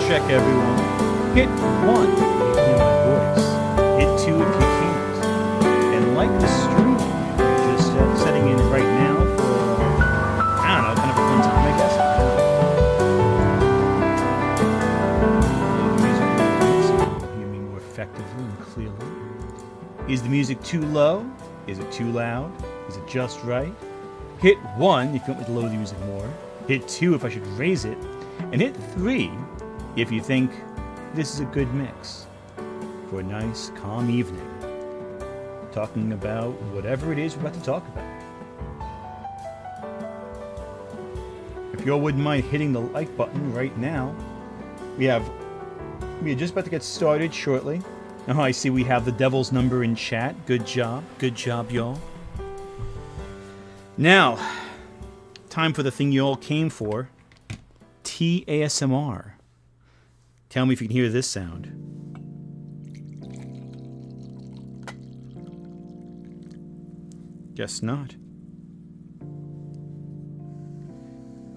check, everyone. Hit 1 if you can hear my voice. Hit 2 if you can't. And like the stream, just setting in right now for, I don't know, kind of a fun time, I guess. Hear me more effectively and clearly. Is the music too low? Is it too loud? Is it just right? Hit 1 if you want me to lower the music more. Hit 2 if I should raise it. And hit 3 if you think this is a good mix for a nice, calm evening. Talking about whatever it is we're about to talk about. If you all wouldn't mind hitting the like button right now. We are just about to get started shortly. Now I see we have the devil's number in chat. Good job, y'all. Now, time for the thing you all came for. TASMR. Tell me if you can hear this sound. Guess not.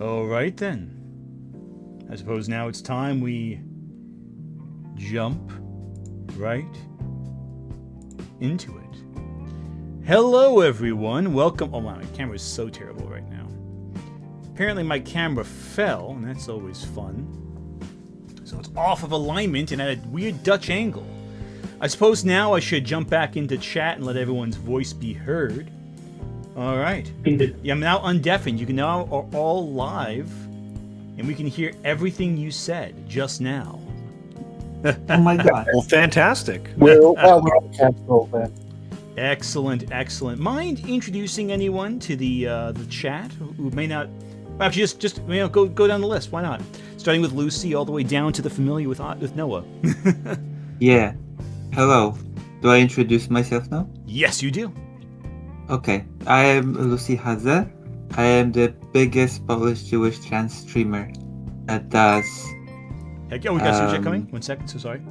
Alright then. I suppose now it's time we jump right into it. Hello everyone, welcome. Oh wow, my camera is so terrible right now. Apparently my camera fell, and that's always fun. So it's off of alignment and at a weird Dutch angle. I suppose now I should jump back into chat and let everyone's voice be heard. Alright. Yeah, I'm now undeafened. You can now are all live, and we can hear everything you said just now. Oh my god. Well, fantastic. We're on cancel then. Excellent, excellent. Mind introducing anyone to the chat who may not? Actually, just go down the list. Why not? Starting with Lucy, all the way down to the familiar with Noah. Yeah. Hello. Do I introduce myself now? Yes, you do. Okay. I am Lucy Hazer. I am the biggest Polish Jewish trans streamer that does. Heck yeah, we got some chat coming. 1 second, so sorry.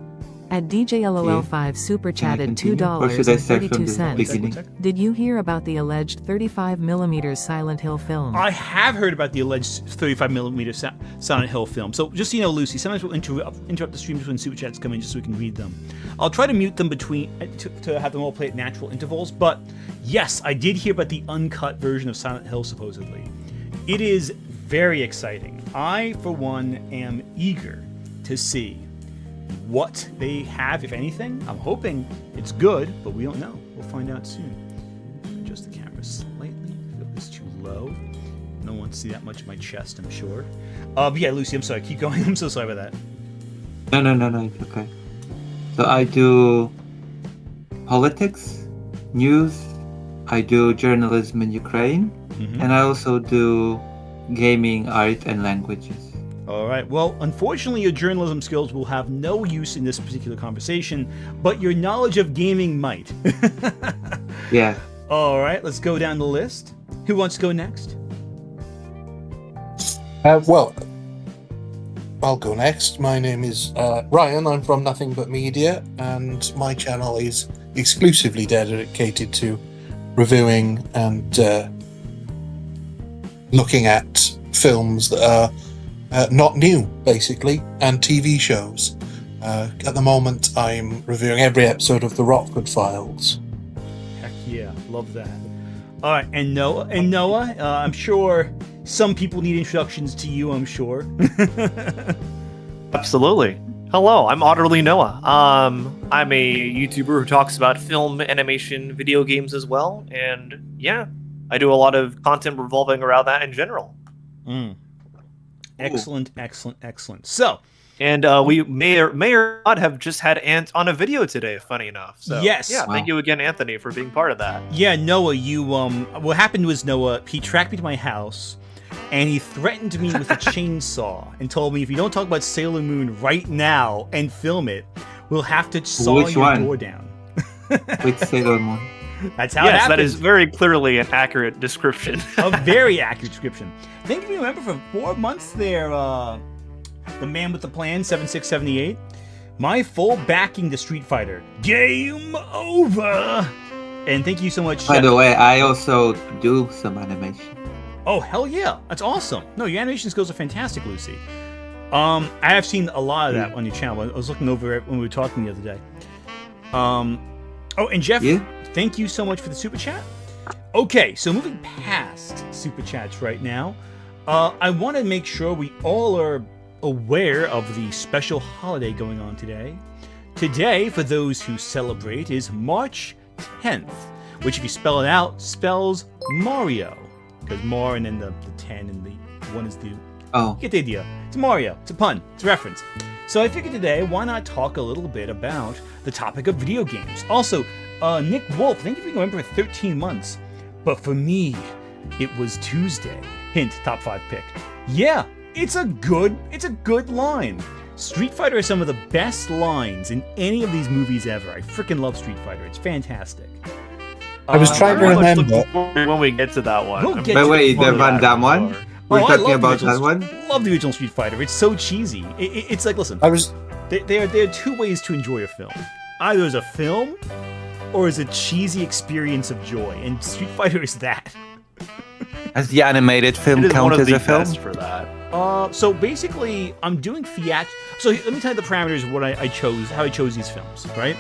At DJLOL5 super chatted Or should I start from the $2.32. beginning? Did you hear about the alleged 35mm Silent Hill film? I have heard about the alleged 35mm Silent Hill film. So just so you know, Lucy, sometimes we'll interrupt the stream when super chats come in just so we can read them. I'll try to mute them between to have them all play at natural intervals. But yes, I did hear about the uncut version of Silent Hill supposedly. It is very exciting. I, for one, am eager to see what they have, if anything. I'm hoping it's good, but we don't know. We'll find out soon. Adjust the camera slightly. I feel it's too low. No one wants to see that much of my chest, I'm sure. But yeah, Lucy, I'm sorry. Keep going. I'm so sorry about that. No, it's okay. So I do politics, news, I do journalism in Ukraine, and I also do gaming, art, and languages. All right. Well, unfortunately, your journalism skills will have no use in this particular conversation, but your knowledge of gaming might. Yeah. All right. Let's go down the list. Who wants to go next? Well, I'll go next. My name is Ryan. I'm from Nothing But Media, and my channel is exclusively dedicated to reviewing and looking at films that are not new, basically, and TV shows. At the moment, I'm reviewing every episode of The Rockford Files. Heck yeah, love that. All right, and Noah, I'm sure some people need introductions to you, I'm sure. Absolutely. Hello, I'm Otterly Noah. I'm a YouTuber who talks about film, animation, video games as well, and yeah, I do a lot of content revolving around that in general. Excellent. So, and we may or not have just had Ant on a video today, funny enough. So, yes. Yeah, thank you again, Anthony, for being part of that. Yeah, Noah, you, what happened was Noah, he tracked me to my house, and he threatened me with a chainsaw, and told me if you don't talk about Sailor Moon right now and film it, we'll have to saw your door down. With Sailor Moon. That's how it Yes, happened. that is very clearly an accurate description. A very accurate description. I think if you remember for 4 months there, the man with the plan, 7678, my full backing to Street Fighter. Game over! And thank you so much. By the way, I also do some animation. Oh, hell yeah. That's awesome. No, your animation skills are fantastic, Lucy. I have seen a lot of that on your channel. I was looking over it when we were talking the other day. Oh, and Jeff, Yeah? thank you so much for the super chat. Okay, so moving past super chats right now, I want to make sure we all are aware of the special holiday going on today. Today, for those who celebrate, is March 10th, which if you spell it out, spells Mario. Because Mar and then the 10 and the 1 is the... Oh, You get the idea. It's Mario. It's a pun. It's a reference. So I figured today, why not talk a little bit about the topic of video games? Also, Nick Wolf, thank you for remember 13 months. But for me, it was Tuesday. Hint, top 5 pick. Yeah, it's a good line. Street Fighter has some of the best lines in any of these movies ever. I freaking love Street Fighter. It's fantastic. I was trying to Very much remember. looking forward when we get to that one. We'll I'm get by to the way, it. the Van Damme one? We're Oh, I talking love the about original- that one? Love the original Street Fighter. It's so cheesy. It's like, listen, I was there are two ways to enjoy a film. Either as a film, or as a cheesy experience of joy. And Street Fighter is that. Has the animated film It is one count of as the a film? best for that. So basically, I'm doing So let me tell you the parameters of what I chose, how I chose these films, right?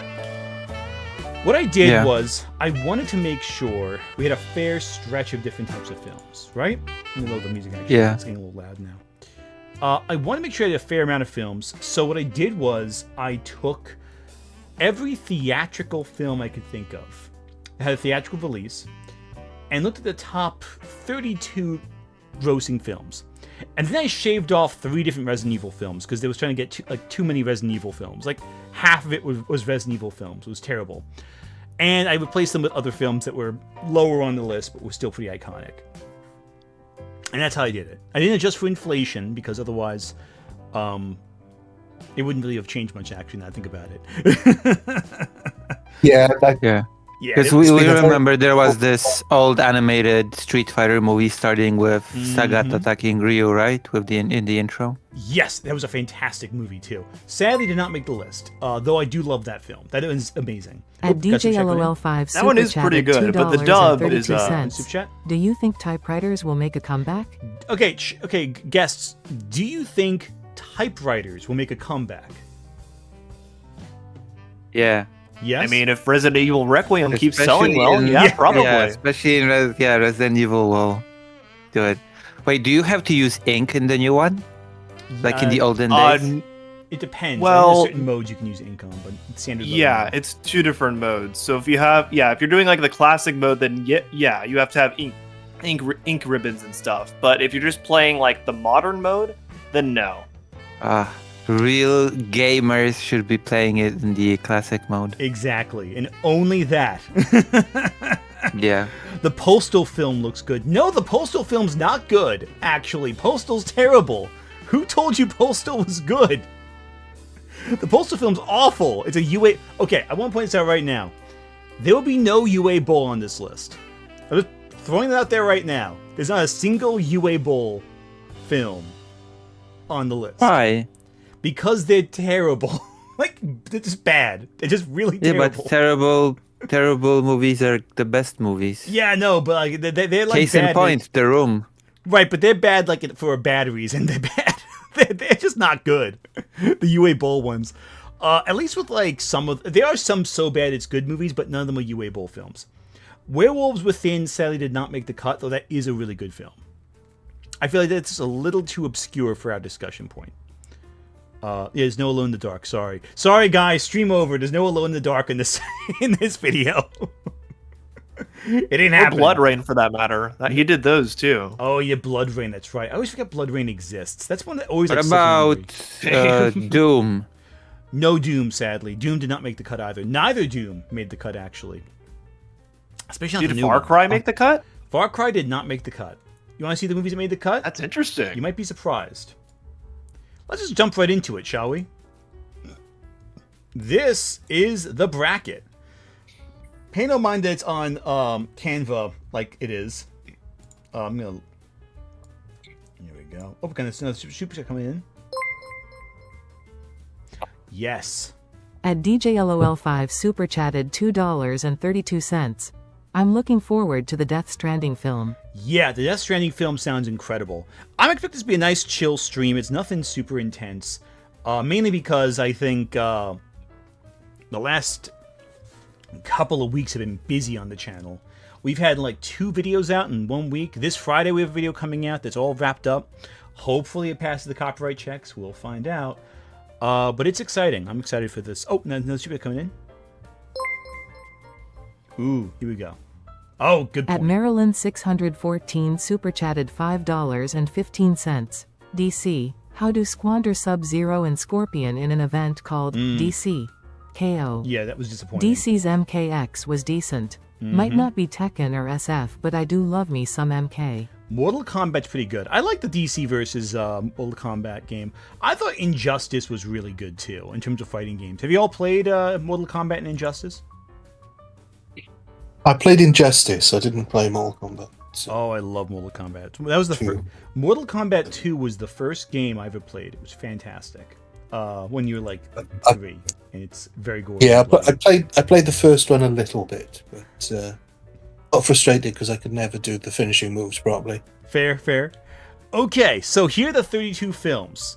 What I did Yeah. was I wanted to make sure we had a fair stretch of different types of films, right? Let me load the music actually. Yeah. It's getting a little loud now. I want to make sure I had a fair amount of films. So what I did was I took every theatrical film I could think of that had a theatrical release and looked at the top 32 grossing films. And then I shaved off 3 different Resident Evil films because they was trying to get too many Resident Evil films. Like half of it was Resident Evil films. It was terrible. And I replaced them with other films that were lower on the list but were still pretty iconic. And that's how I did it. I didn't adjust for inflation because otherwise it wouldn't really have changed much actually now I think about it. yeah. Like, Yeah. Yeah, Because it- we been a very- remember there was this old animated Street Fighter movie starting with Sagat attacking Ryu, right? With the in the intro. yes, that was a fantastic movie too. Sadly, did not make the list. Though I do love that film. That is amazing. At Oop, got some check on it. DJLOL5 That one is pretty good, but the dub is, Super chat. Do you think typewriters will make a comeback? Okay, guests. Do you think typewriters will make a comeback? Yeah. Yes. I mean, if Resident Evil Requiem keeps Especially selling well, in- yeah, probably. Yeah, especially in Resident Evil will do it. Wait, do you have to use ink in the new one? Like in the olden days? it depends. well- There's certain modes you can use ink on, but standard. mode, Yeah, no. it's 2 different modes. So if you're doing like the classic mode, then yeah, you have to have ink ribbons and stuff. But if you're just playing like the modern mode, then no. Real gamers should be playing it in the classic mode. Exactly, and only that. Yeah. The Postal film looks good. No, the Postal film's not good. Actually, Postal's terrible. Who told you Postal was good? The Postal film's awful. It's a UA. Okay, I want to point this out right now. There will be no UA Bowl on this list. I'm just throwing that out there right now. There's not a single UA Bowl film on the list. Why? Because they're terrible. Like, they're just bad. They're just really Yeah, terrible. but terrible movies are the best movies. Yeah, no, but like they're like Case bad. in point, The Room. Right, but they're bad like for a bad reason. They're bad. they're just not good. The UA Bowl ones. At least with like there are some so bad it's good movies, but none of them are UA Bowl films. Werewolves Within sadly did not make the cut, though that is a really good film. I feel like that's a little too obscure for our discussion point. There's no Alone in the Dark. Sorry, guys. Stream over. There's no Alone in the Dark in this video. It ain't Or happening. Blood Rain for that matter. He did those too. Oh yeah, Blood Rain. That's right. I always forget Blood Rain exists. That's one that always. What like, slips my about memory. Doom? No Doom? Sadly, Doom did not make the cut either. Neither Doom made the cut actually. Especially not Did the new Far one. Cry make the cut? Far Cry did not make the cut. You want to see the movies that made the cut? That's interesting. You might be surprised. Let's just jump right into it, shall we? This is the bracket. Pay no mind that it's on Canva like it is. I'm gonna. Here we go. Oh, kind of another super chat coming in. Yes. At DJLOL5 super chatted $2.32. I'm looking forward to the Death Stranding film. Yeah, the Death Stranding film sounds incredible. I'm expecting this to be a nice chill stream. It's nothing super intense. Mainly because I think the last couple of weeks have been busy on the channel. We've had like 2 videos out in 1 week. This Friday we have a video coming out that's all wrapped up. Hopefully it passes the copyright checks. We'll find out. But it's exciting. I'm excited for this. Oh, another super coming in. Ooh, here we go. Oh, good point. At Maryland 614 super chatted $5.15. DC, how do Squander Sub-Zero and Scorpion in an event called DC KO? Yeah, that was disappointing. DC's MKX was decent. Might not be Tekken or SF, but I do love me some MK. Mortal Kombat's pretty good. I like the DC versus Mortal Kombat game. I thought Injustice was really good too, in terms of fighting games. Have you all played Mortal Kombat and Injustice? I played Injustice. I didn't play Mortal Kombat. So. Oh, I love Mortal Kombat. That was the first. Mortal Kombat 2 was the first game I ever played. It was fantastic. When you were like 3, and it's very gorgeous. Yeah, I played the first one a little bit, but got frustrated because I could never do the finishing moves properly. Fair. Okay, so here are the 32 films.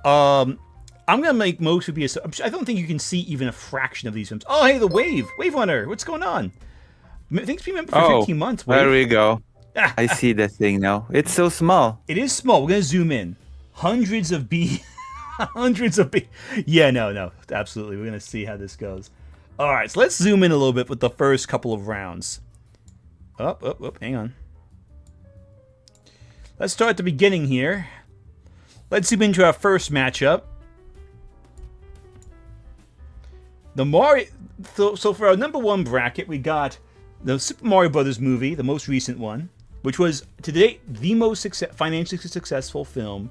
I'm gonna make most would be. I don't think you can see even a fraction of these films. Oh, hey, the Wave Runner. What's going on? Thanks for being member for 15 months. Wave. There we go. I see the thing now. It's so small. It is small. We're gonna zoom in. Hundreds of B. Yeah, no, absolutely. We're gonna see how this goes. All right, so let's zoom in a little bit with the first couple of rounds. Hang on. Let's start at the beginning here. Let's zoom into our first matchup. The Mario. So for our number 1 bracket, we got the Super Mario Brothers movie, the most recent one, which was to date the most financially successful film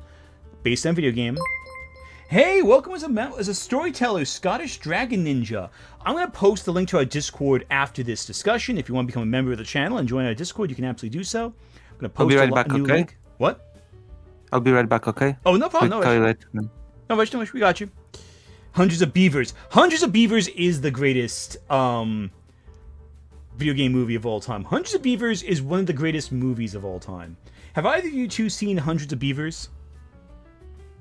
based on video game. Hey, welcome as a storyteller, Scottish Dragon Ninja. I'm going to post the link to our Discord after this discussion. If you want to become a member of the channel and join our Discord, you can absolutely do so. I'm going to post I'll be right back, a new okay? link. What? I'll be right back, okay? Oh, no problem. Quick No toilet. rush. We got you. Hundreds of Beavers. Hundreds of Beavers is the greatest video game movie of all time. Hundreds of Beavers is one of the greatest movies of all time. Have either of you two seen Hundreds of Beavers?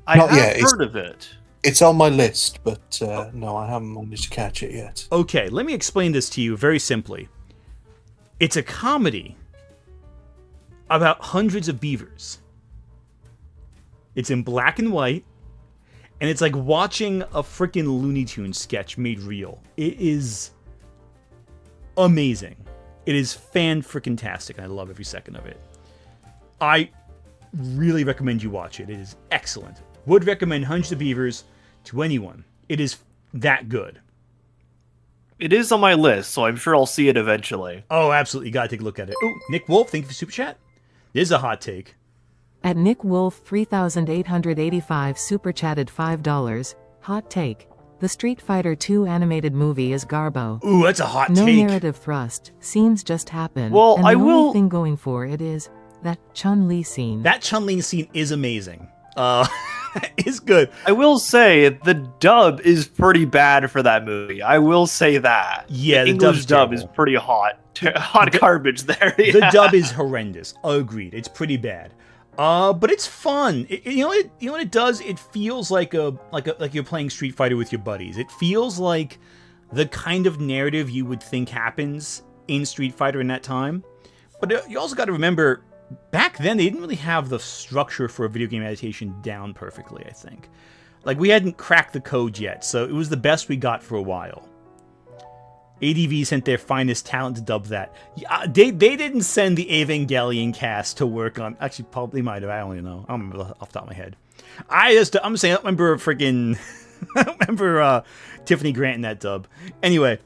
I Not have yet. heard of it. It's on my list, but no, I haven't managed to catch it yet. Okay, let me explain this to you very simply. It's a comedy about hundreds of beavers. It's in black and white, and it's like watching a freaking Looney Tunes sketch made real. It is amazing. It is fan-freaking-tastic, and I love every second of it. I really recommend you watch it. It is excellent. Would recommend Hundreds of Beavers to anyone. It is that good. It is on my list, so I'm sure I'll see it eventually. Oh, absolutely. You gotta take a look at it. Oh, Nick Wolf, thank you for Super Chat. This is a hot take. At Nick Wolf 3885 super chatted $5. Hot take. The Street Fighter 2 animated movie is Garbo. Ooh, that's a hot No take. narrative thrust. Scenes just happen. Well, and I the will- only thing going for it is that Chun-Li scene. That Chun-Li scene is amazing. It's good. I will say the dub is pretty bad for that movie. I will say that. Yeah, the English dub's dub terrible. is pretty hot. Hot garbage there. The yeah. dub is horrendous. Agreed. It's pretty bad. But it's fun. You know what it does? It feels like like you're playing Street Fighter with your buddies. It feels like the kind of narrative you would think happens in Street Fighter in that time. But you also got to remember, back then they didn't really have the structure for a video game adaptation down perfectly, I think. Like, we hadn't cracked the code yet, so it was the best we got for a while. ADV sent their finest talent to dub that. They didn't send the Evangelion cast to work on... Actually, probably might have. I don't even know. I don't remember off the top of my head. I'm saying, I don't remember freaking... I don't remember Tiffany Grant in that dub. Anyway.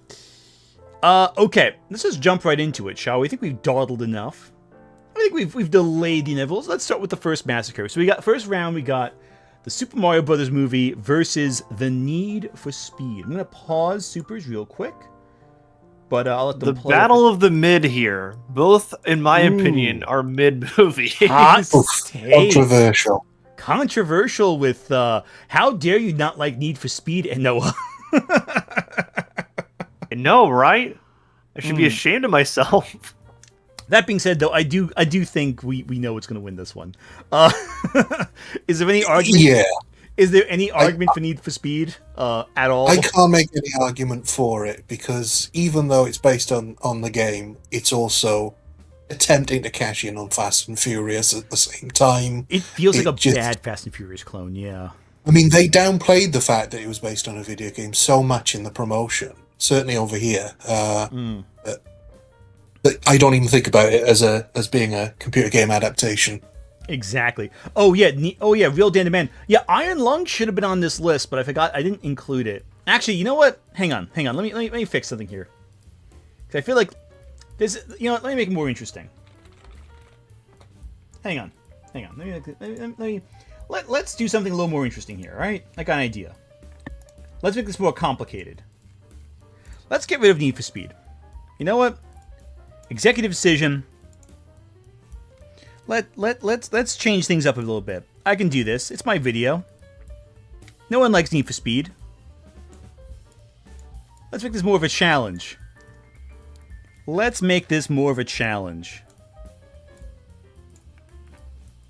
Okay. Let's just jump right into it, shall we? I think we've dawdled enough. I think we've delayed the inevitable. Let's start with the first massacre. So first round, we got the Super Mario Brothers movie versus The Need for Speed. I'm going to pause Supers real quick. But I'll let them The play. battle of the mid here, both, in my opinion, are mid movies. Hot take. Controversial. Controversial with how dare you not like Need for Speed and Noah. No, right? I should be ashamed of myself. That being said, though, I do think we know what's going to win this one. Is there any argument? Yeah, Is there any argument for Need for Speed at all? I can't make any argument for it because even though it's based on the game, it's also attempting to cash in on Fast and Furious at the same time. It feels like It a just- bad Fast and Furious clone. Yeah. I mean, they downplayed the fact that it was based on a video game so much in the promotion, certainly over here. That I don't even think about it as being a computer game adaptation. Exactly. Oh yeah. Real Dan Demand. Yeah, Iron Lung should have been on this list, but I forgot. I didn't include it. Actually, you know what? Hang on. Let me fix something here. 'Cause I feel like this. You know what? Let me make it more interesting. Hang on. Let's do something a little more interesting here. All right? I got an idea. Let's make this more complicated. Let's get rid of Need for Speed. You know what? Executive decision. Let's change things up a little bit. I can do this. It's my video. No one likes Need for Speed. Let's make this more of a challenge.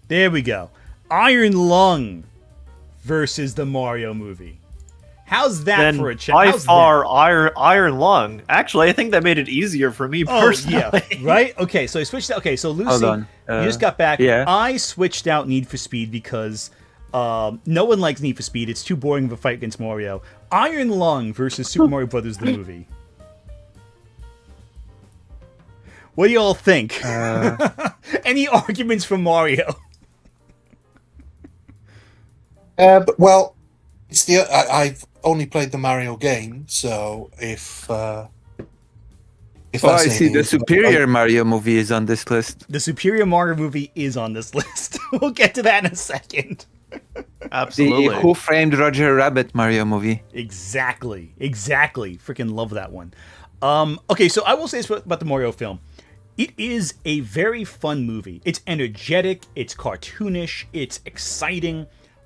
There we go. Iron Lung versus the Mario movie. How's that Then for a challenge? by far, Iron Lung. Actually, I think that made it easier for me personally. Oh, yeah. Right? Okay, so I switched out. Okay, so Lucy, Hold on. you just got back. yeah. I switched out Need for Speed because no one likes Need for Speed. It's too boring of a fight against Mario. Iron Lung versus Super Mario Brothers, the movie. What do you all think? Any arguments for Mario? Well, it's I've only played the Mario game, so if Oh, that's I see. anything- The superior Mario movie is on this list. The Superior Mario movie is on this list. We'll get to that in a second. Absolutely. The Who Framed Roger Rabbit Mario movie. Exactly. Freaking love that one. Okay, so I will say this about the Mario film. It is a very fun movie. It's energetic, it's cartoonish, it's exciting.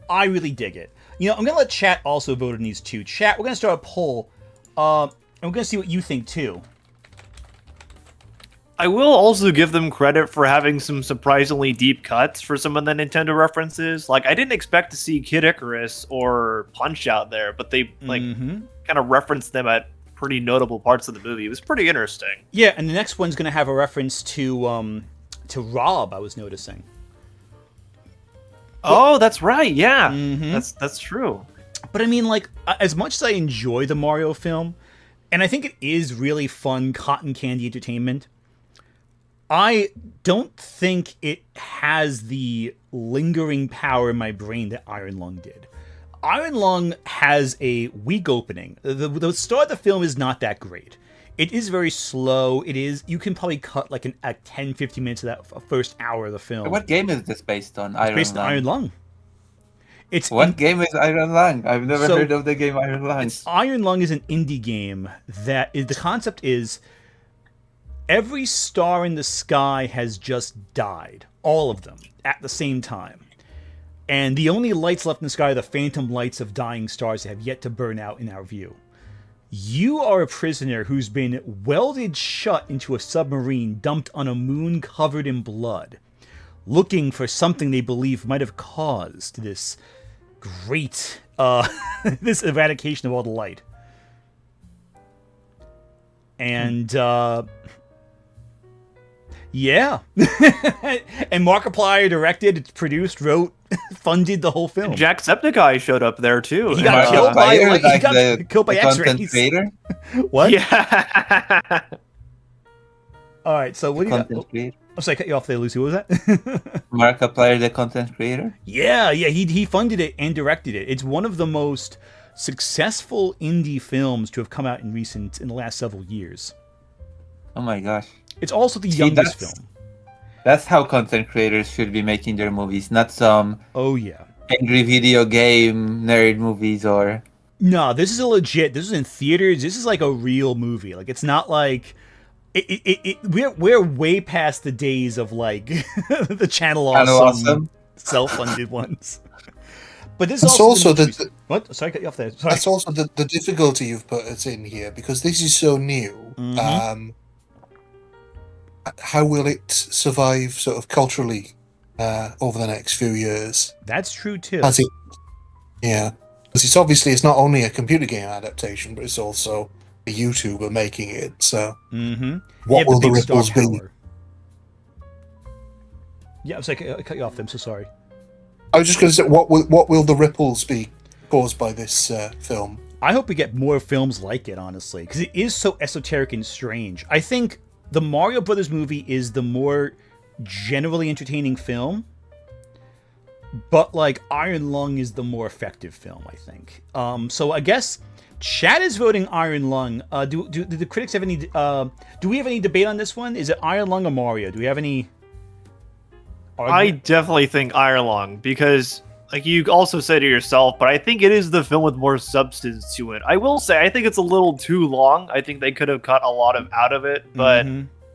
I really dig it. You know, I'm going to let chat also vote on these two. Chat, we're going to start a poll, and we're going to see what you think too. I will also give them credit for having some surprisingly deep cuts for some of the Nintendo references. Like, I didn't expect to see Kid Icarus or Punch out there, but they kind of referenced them at pretty notable parts of the movie. It was pretty interesting. Yeah, and the next one's going to have a reference to Rob, I was noticing. Oh, that's right. Yeah, that's true. But I mean, like, as much as I enjoy the Mario film, and I think it is really fun cotton candy entertainment, I don't think it has the lingering power in my brain that Iron Lung did. Iron Lung has a weak opening. The start of the film is not that great. It is very slow. You can probably cut like 10-15 minutes of that first hour of the film. What game is this based on? It's based on Iron Lung. What game is Iron Lung? I've never heard of the game Iron Lung. Iron Lung is an indie game the concept is every star in the sky has just died. All of them at the same time. And the only lights left in the sky are the phantom lights of dying stars that have yet to burn out in our view. You are a prisoner who's been welded shut into a submarine dumped on a moon covered in blood, looking for something they believe might have caused this great, this eradication of all the light. And, yeah. And Markiplier directed, produced, wrote, funded the whole film. Jacksepticeye showed up there too. He got killed by X-rays. Creator? What? Yeah. All right, so what do you got? Content creator? I'm sorry, I cut you off there, Lucy. What was that? Markiplier, the content creator? Yeah, he funded it and directed it. It's one of the most successful indie films to have come out in the last several years. Oh my gosh. It's also the youngest film. That's how content creators should be making their movies, not some Oh yeah. angry video game nerd movies or... No, this is this is in theaters. This is like a real movie. Like, it's not like we're way past the days of like the Channel Awesome self-funded ones. But this It's also also what? Sorry, I cut you off there. Sorry. That's also the difficulty you've put us in here because this is so new. how will it survive sort of culturally over the next few years? That's true too. Has it? Yeah, because it's not only a computer game adaptation, but it's also a YouTuber making it. So, what will the ripples be? Yeah, I was like, I cut you off. I'm so sorry. I was just going to say, what will the ripples be caused by this film? I hope we get more films like it, honestly, because it is so esoteric and strange. I think the Mario Brothers movie is the more generally entertaining film, but like Iron Lung is the more effective film, I think. So I guess chat is voting Iron Lung. Do the critics have any? Do we have any debate on this one? Is it Iron Lung or Mario? Do we have any? I definitely think Iron Lung, because like you also said to yourself, but I think it is the film with more substance to it. I will say I think it's a little too long. I think they could have cut a lot out of it, but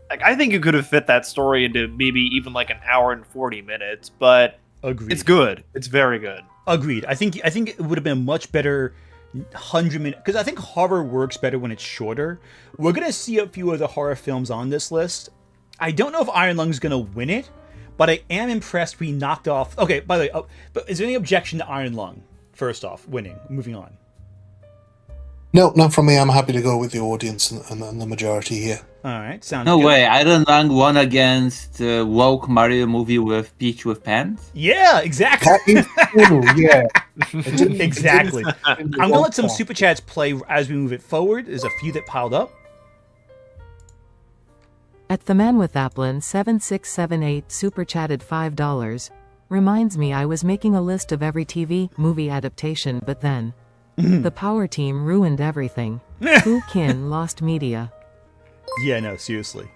like I think you could have fit that story into maybe even like an hour and 40 minutes. But agreed, it's good. It's very good. Agreed. I think it would have been a much better 100-minute, because I think horror works better when it's shorter. We're gonna see a few other horror films on this list. I don't know if Iron Lung's gonna win it, but I am impressed we knocked off... Okay, by the way, but is there any objection to Iron Lung, first off, winning? Moving on. No, not from me. I'm happy to go with the audience and the majority here. All right, sounds good. No way, Iron Lung won against woke Mario movie with Peach with pants? Yeah, exactly. That is true, yeah. Exactly. I'm going to let some super chats play as we move it forward. There's a few that piled up. At the Man with Applin 7678 super chatted $5. Reminds me I was making a list of every TV, movie adaptation, but then the Power Team ruined everything. Who kin lost media? Yeah, no, seriously.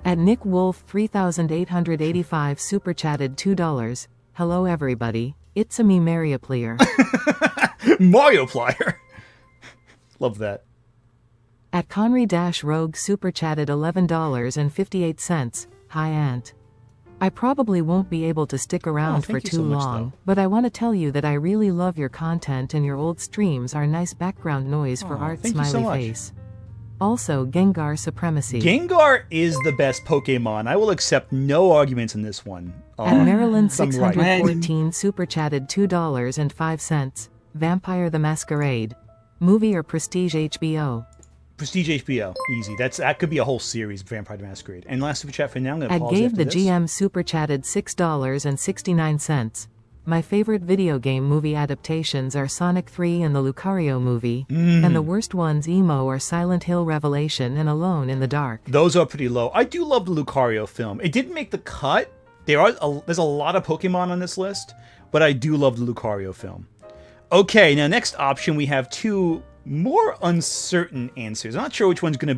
At Nick Wolf 3885 super chatted $2. Hello everybody, it's a me Mario Player. Mario Player. Love that. At Conry-Rogue super chatted $11.58. Hi Aunt. I probably won't be able to stick around for too long, but I want to tell you that I really love your content and your old streams are nice background noise for art smiley face. Also, Gengar Supremacy. Gengar is the best Pokemon. I will accept no arguments in this one. At Maryland 614 super chatted $2.05. Vampire the Masquerade. Movie or Prestige HBO? Prestige HBO, easy. That could be a whole series, Vampire the Masquerade. And last super chat for now, I'm going to At pause Gave after the this. GM super chatted $6.69. My favorite video game movie adaptations are Sonic 3 and the Lucario movie, and the worst ones emo are Silent Hill Revelation and Alone in the Dark. Those are pretty low. I do love the Lucario film. It didn't make the cut. There's a lot of Pokemon on this list, but I do love the Lucario film. Okay, now next option we have two more uncertain answers. I'm not sure which one's gonna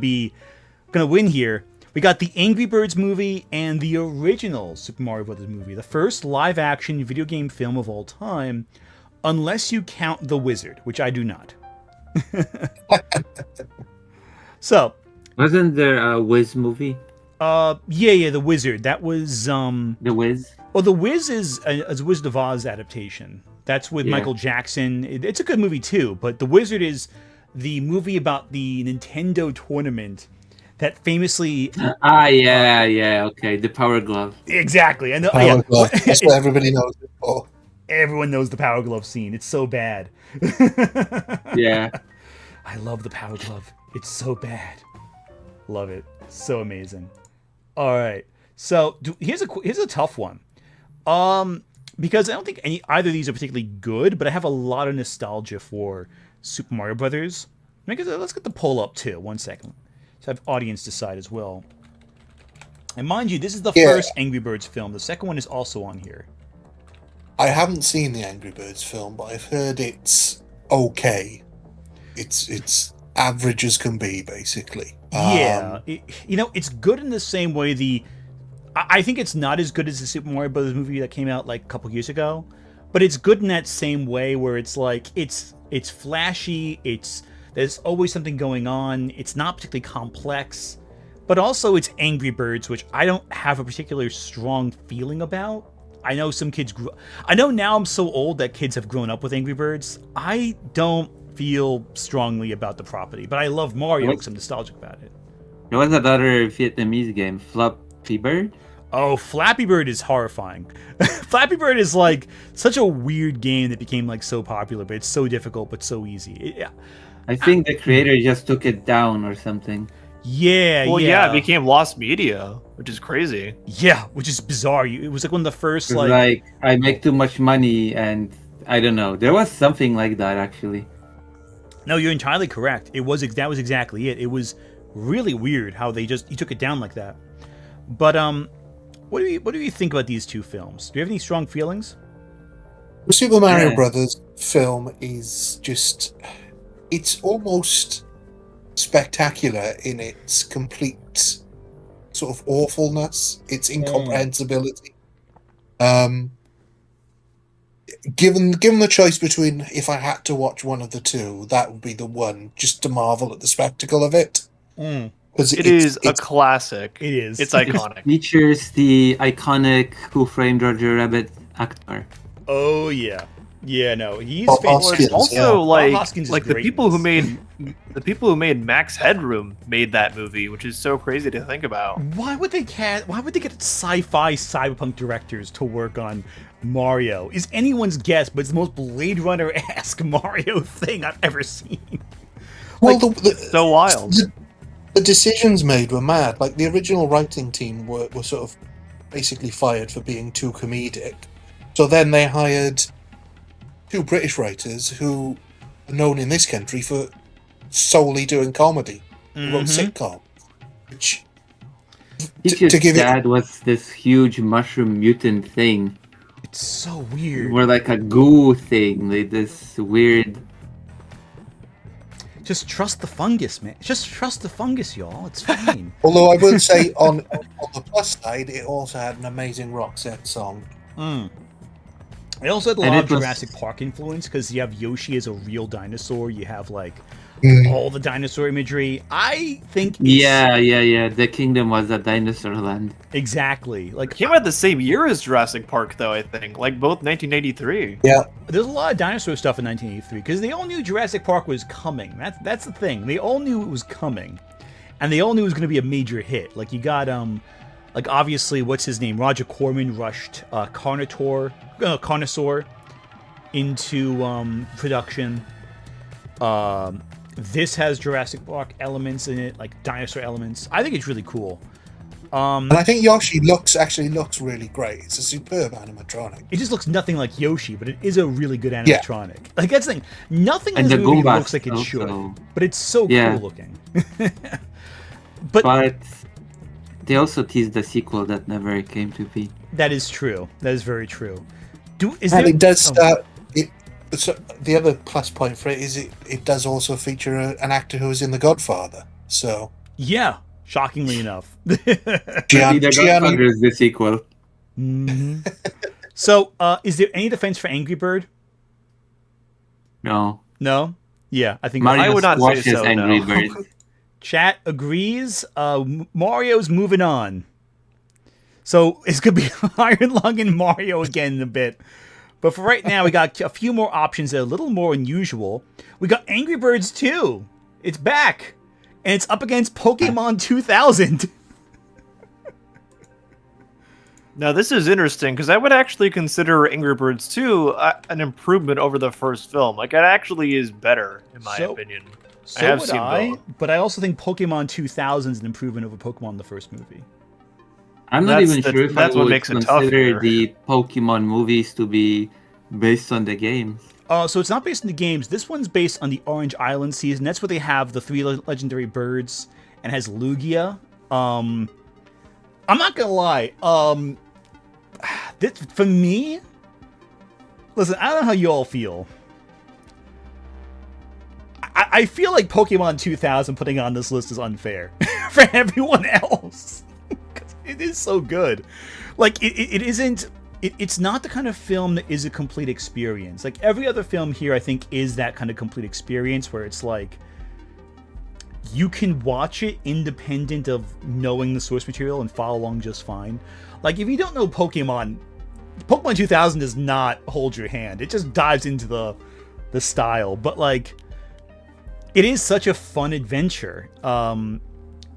win here. We got the Angry Birds movie and the original Super Mario Bros. Movie, the first live-action video game film of all time, unless you count The Wizard, which I do not. So, wasn't there a Wiz movie? Yeah, The Wizard. That was The Wiz. Well, The Wiz is a Wizard of Oz adaptation. That's with Michael Jackson. It's a good movie too, but The Wizard is the movie about the Nintendo tournament that famously... okay, the Power Glove. Exactly. And Power Glove. That's what everybody knows it for. Everyone knows the Power Glove scene. It's so bad. Yeah. I love the Power Glove. It's so bad. Love it. So amazing. All right. So here's a tough one. Because I don't think either of these are particularly good, but I have a lot of nostalgia for Super Mario Brothers. Let's get the poll up too. 1 second. So have audience decide as well. And mind you, this is the first Angry Birds film. The second one is also on here. I haven't seen the Angry Birds film, but I've heard it's okay. It's average as can be, basically. Yeah, it's good in the same way. I think it's not as good as the Super Mario Brothers movie that came out like a couple years ago, but it's good in that same way where it's like it's flashy. There's always something going on. It's not particularly complex, but also it's Angry Birds, which I don't have a particular strong feeling about. I know some kids I know now I'm so old that kids have grown up with Angry Birds. I don't feel strongly about the property, but I love Mario because I'm nostalgic about it. There was another Vietnamese game, Flappy Bird. Oh, Flappy Bird is horrifying. Flappy Bird is like such a weird game that became like so popular, but it's so difficult but so easy. I think the creator just took it down or something. Yeah, Well, yeah. it became Lost Media, which is crazy. Yeah, which is bizarre. It was like one of the first Like I make too much money and I don't know. There was something like that actually. No, you're entirely correct. That was exactly it. It was really weird how he took it down like that. But what do you think about these two films? Do you have any strong feelings? The Super Mario Brothers film is just, it's almost spectacular in its complete sort of awfulness, its incomprehensibility. Given the choice between, if I had to watch one of the two, that would be the one, just to marvel at the spectacle of it. Because it's a classic. It is. It's iconic. It features the iconic Who Framed Roger Rabbit actor. Oh yeah, yeah. No, he's Bob fantastic. Hoskins, Also, Bob Hoskins is like the great people in who this. made Max Headroom made that movie, which is so crazy to think about. Why would they get sci-fi cyberpunk directors to work on Mario? Is anyone's guess, but it's the most Blade Runner-esque Mario thing I've ever seen. Well, So wild. The decisions made were mad. Like, the original writing team were sort of basically fired for being too comedic. So then they hired two British writers who are known in this country for solely doing comedy. Who wrote sitcom. Which, Peach's to give dad was this huge mushroom mutant thing. It's so weird. More like a goo thing, like this weird. Just trust the fungus, man. Just trust the fungus, y'all. It's fine. Although I will say, on the plus side, it also had an amazing Roxette song. It also had a And lot it of was- Jurassic Park influence because you have Yoshi as a real dinosaur. You have like all the dinosaur imagery. I think it's, Yeah. The kingdom was a dinosaur land. exactly. Like Came out the same year as Jurassic Park, though, I think. Like, both 1983. Yeah. there's a lot of dinosaur stuff in 1983 because they all knew Jurassic Park was coming. That's the thing. They all knew it was coming, and they all knew it was going to be a major hit. Like you got like obviously what's his name? Roger Corman rushed Carnosaur into production. This has Jurassic Park elements in it, like dinosaur elements. I think it's really cool. And I think Yoshi looks really great. It's a superb animatronic. It just looks nothing like Yoshi, but it is a really good animatronic. Like that's the thing. Nothing in And this the movie Goombas looks like it also. should, but it's so Yeah. cool looking. but But they also teased the sequel that never came to be. that is true. That is very true. Is And there? it does oh, So the other plus point for it is it does also feature an actor who was in The Godfather. So yeah, shockingly enough. Maybe The Godfather is the sequel. So, is there any defense for Angry Bird? No. No. Yeah, I think Mario I would not say squashes so, Angry no. Bird. Chat agrees. Mario's moving on. So it's gonna be Iron Lung and Mario again in a bit. But for right now, we got a few more options that are a little more unusual. We got Angry Birds 2. It's back. And it's up against Pokemon 2000. Now, this is interesting because I would actually consider Angry Birds 2 an improvement over the first film. Like, it actually is better, in my opinion. So I have would seen I, both. but I also think Pokemon 2000 is an improvement over Pokemon the first movie. I'm not That's even the- sure if I that's what would makes it tough consider here. the Pokemon movies to be based on the games. So it's not based on the games. This one's based on the Orange Island season. That's where they have the three legendary birds and has Lugia. I'm not gonna lie. For me, listen, I don't know how you all feel. I feel like Pokemon 2000 putting on this list is unfair for everyone else. 'Cause it is so good. Like, it isn't... It's not the kind of film that is a complete experience. Like, every other film here, I think, is that kind of complete experience where it's like... You can watch it independent of knowing the source material and follow along just fine. Like, if you don't know Pokemon 2000 does not hold your hand. It just dives into the style. But, like, it is such a fun adventure.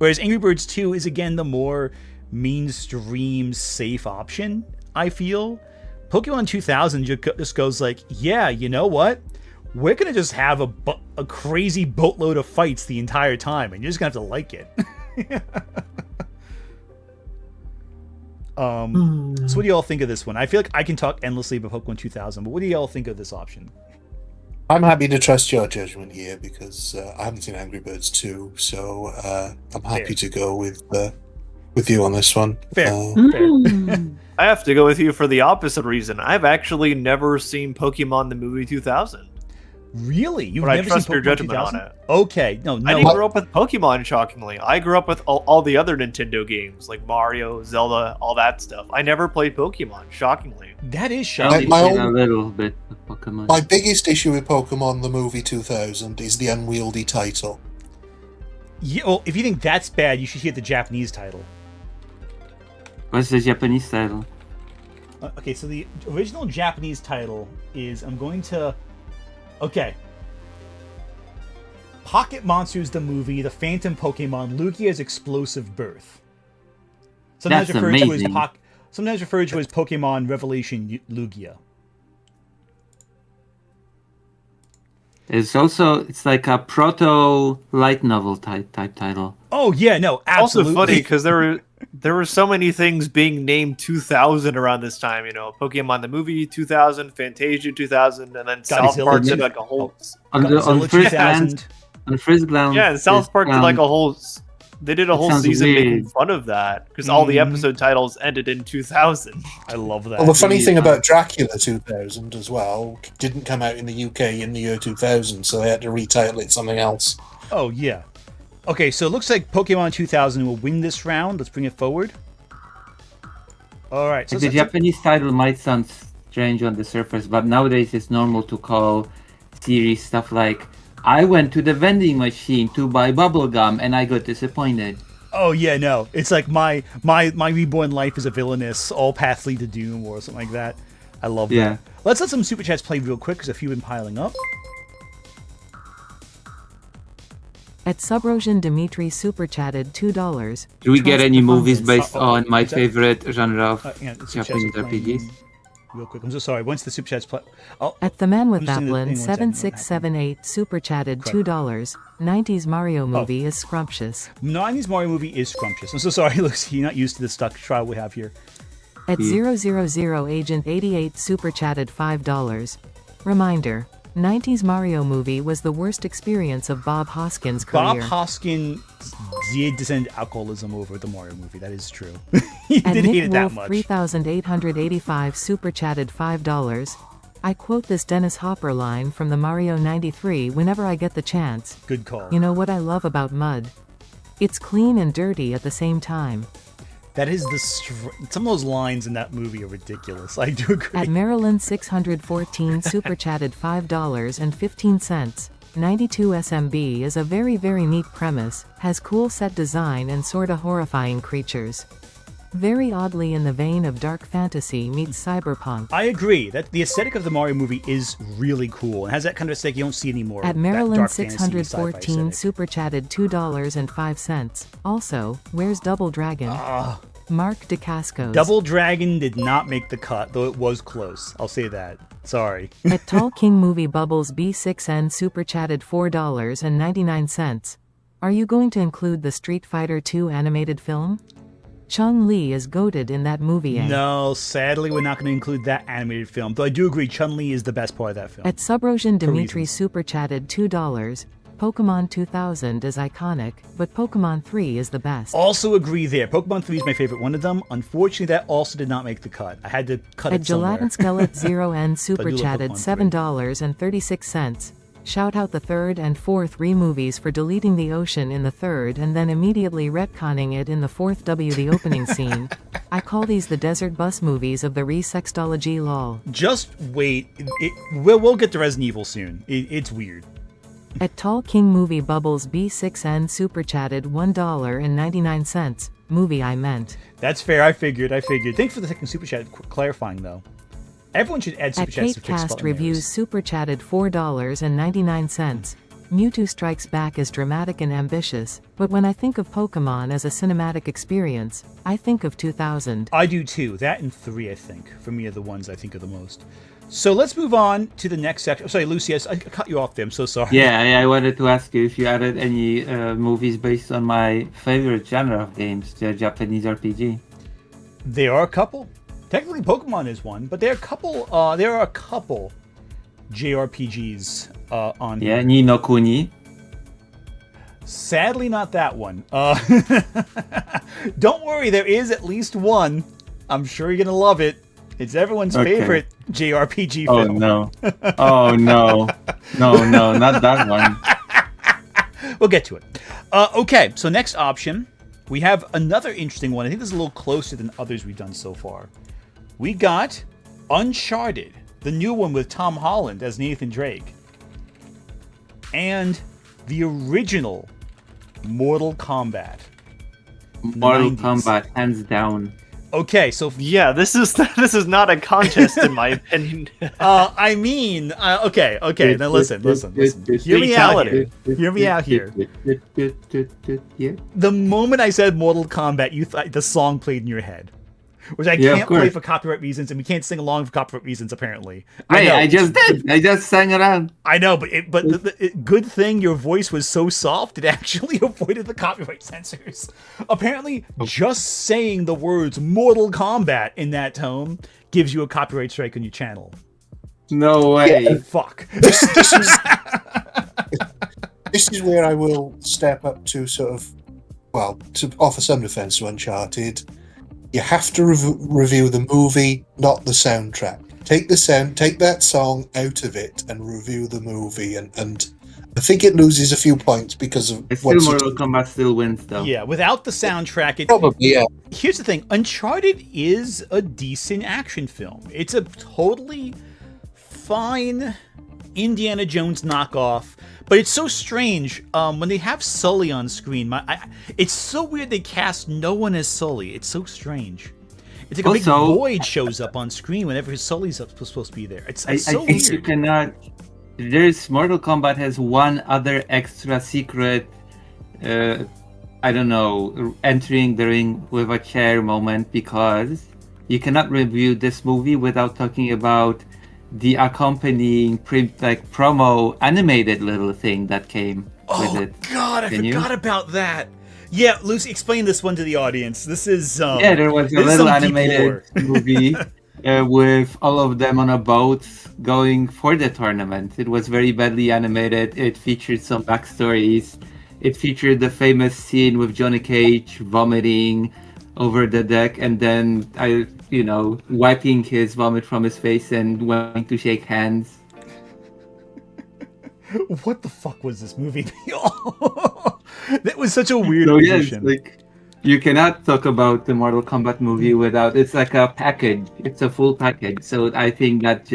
Whereas Angry Birds 2 is again the more mainstream safe option, I feel. Pokemon 2000 just goes like, yeah, you know what? We're going to just have a crazy boatload of fights the entire time, and you're just going to have to like it. So what do y'all think of this one? I feel like I can talk endlessly about Pokemon 2000, but what do y'all think of this option? I'm happy to trust your judgment here because I haven't seen Angry Birds 2, so I'm happy to go with you on this one. Fair. I have to go with you for the opposite reason. I've actually never seen Pokemon the movie 2000. Really? You've But I never trust seen your Pokemon judgment 2000? on it. Okay. No. I didn't grow up with Pokemon, shockingly. I grew up with all the other Nintendo games, like Mario, Zelda, all that stuff. I never played Pokemon, shockingly. That is I've shocking. My seen a own- little bit of Pokemon. My biggest issue with Pokemon the movie 2000 is the unwieldy title. Yeah, well, if you think that's bad, you should hear the Japanese title. What's the Japanese title? Okay, so the original Japanese title is Okay. Pocket Monsters the movie, the Phantom Pokemon, Lugia's Explosive Birth. Sometimes That's referred to amazing. as Pokemon Revelation Lugia. It's like a proto light novel type title. Oh yeah, no, absolutely. Also funny because there were so many things being named 2000 around this time. You know, Pokemon the movie 2000, Fantasia 2000, and then South Godzilla Park did 2000. like a whole. On Godzilla first 2000. glance, Yeah, and South Park did like a whole. They did a whole sounds season weird. making fun of that because all the Mhm. episode titles ended in 2000. I love that. Well, the funny thing Yeah. about Dracula 2000 as well didn't come out in the UK in the year 2000, so they had to retitle it something else. Oh yeah. Okay, so it looks like Pokemon 2000 will win this round. Let's bring it forward. All right. So the Japanese title might sound strange on the surface, but nowadays it's normal to call series stuff like I went to the vending machine to buy bubblegum and I got disappointed. Oh yeah, no. It's like my reborn life is a villainous, all paths lead to doom, or something like that. I love Yeah. that. Let's let some super chats play real quick because a few have been piling up. At Subrosian Dimitri super chatted $2. Do we get Trust any the movies fungus. based on my What's that? favorite genre of Yeah, the super chats Japanese are playing RPGs? real quick. I'm so sorry. Once the super chats play, oh, At the man with I'm just gonna- hang Applin on one second. 7678 super chatted $2. 90s Mario movie is scrumptious. 90s Mario movie is scrumptious. I'm so sorry, Lucy. You're not used to the stock trial we have here. At 000 Agent 88 super chatted $5. Reminder: 90s Mario movie was the worst experience of Bob Hoskins' Bob career. Hoskins did descend to alcoholism over the Mario movie. That is true. He At did hate Nick it that Wolf much. 3885 super chatted $5. I quote this Dennis Hopper line from the Mario 93 whenever I get the chance. Good call. You know what I love about mud? It's clean and dirty at the same time. That is some of those lines in that movie are ridiculous. I do agree. At Maryland 614 super chatted $5.15. 92 SMB is a very very neat premise, has cool set design and sorta horrifying creatures. Very oddly in the vein of dark fantasy meets cyberpunk. I agree that the aesthetic of the Mario movie is really cool and has that kind of aesthetic you don't see anymore. At that Maryland dark fantasy sci-fi 614 aesthetic. super chatted $2.05. Also, where's Double Dragon? Mark DeCascos. Double Dragon did not make the cut, though it was close. I'll say that. Sorry. At Tall King Movie Bubbles B6N super chatted $4.99. Are you going to include the Street Fighter II animated film? Chun-Li is goated in that movie. No, sadly, we're not going to include that animated film. Though I do agree, Chun-Li is the best part of that film. At Subrosian Dimitri reasons. super chatted $2. Pokemon 2000 is iconic, but Pokemon 3 is the best. Also agree there. Pokemon 3 is my favorite one of them. Unfortunately, that also did not make the cut. I had to cut At it somewhere. Gelatin Skeleton 0N super do love chatted Pokemon 3. $7.36. Shout out the third and fourth re-movies for deleting the ocean in the third and then immediately retconning it in the fourth the opening scene. I call these the desert bus movies of the re-sextology lol. Just wait. We'll get to Resident Evil soon. It's weird. At Tall King Movie Bubbles B6N super chatted $1.99. Movie I meant. That's fair. I figured. Thanks for the second super chat clarifying, though. Everyone should add super At chats to Kate fix Cast spelling Reviews errors. super chatted $4.99. Mewtwo Strikes Back is dramatic and ambitious, but when I think of Pokemon as a cinematic experience, I think of 2000. I do too. That and 3, I think, for me are the ones I think of the most. So let's move on to the next section. Sorry, Lucy, I cut you off there. I'm so sorry. Yeah, I wanted to ask you if you added any movies based on my favorite genre of games, the Japanese RPG. There are a couple. Technically, Pokemon is one, but there are a couple. There are a couple JRPGs on. Yeah, Ni no Kuni. Sadly, not that one. Don't worry, there is at least one. I'm sure you're gonna love it. It's everyone's favorite JRPG film. Oh no! Oh no! No, not that one. We'll get to it. Okay, so next option, we have another interesting one. I think this is a little closer than others we've done so far. We got Uncharted, the new one with Tom Holland as Nathan Drake, and the original Mortal Kombat. Mortal Kombat, hands down. Okay, so Yeah, this is not a contest in my opinion. I mean, okay. Now listen. Hear me out here. Hear me out here. Yeah. The moment I said Mortal Kombat, you thought the song played in your head, which I Yeah, of can't play course. for copyright reasons, and we can't sing along for copyright reasons. Apparently, Hey, know. I just did. I just sang around. I know, but good thing your voice was so soft it actually avoided the copyright censors. Apparently, just saying the words Mortal Kombat in that tone gives you a copyright strike on your channel. No way. Fuck. This is where I will step up to sort of, well, to offer some defense to Uncharted. You have to review the movie, not the soundtrack. Take that song out of it and review the movie, and I think it loses a few points because of Still Mortal Kombat still wins though. Yeah, without the soundtrack, Probably, yeah. Here's the thing: Uncharted is a decent action film. It's a totally fine Indiana Jones knockoff, but it's so strange when they have Sully on screen. It's so weird they cast no one as Sully. It's so strange. It's like a big Also- void shows up on screen whenever Sully's supposed to be there. It's I so think weird. you cannot. There's Mortal Kombat has one other extra secret. I don't know, entering the ring with a chair moment, because you cannot review this movie without talking about the accompanying promo animated little thing that came with it. God, I Can you? forgot about that. Yeah, Lucy, explain this one to the audience. This is Yeah, there was a this is little some deep animated lore. movie with all of them on a boat going for the tournament. It was very badly animated. It featured some backstories. It featured the famous scene with Johnny Cage vomiting over the deck, and then wiping his vomit from his face and wanting to shake hands. What the fuck was this movie? That was such a weird So yes, position. you cannot talk about the Mortal Kombat movie without. It's like a package. It's a full package. So I think that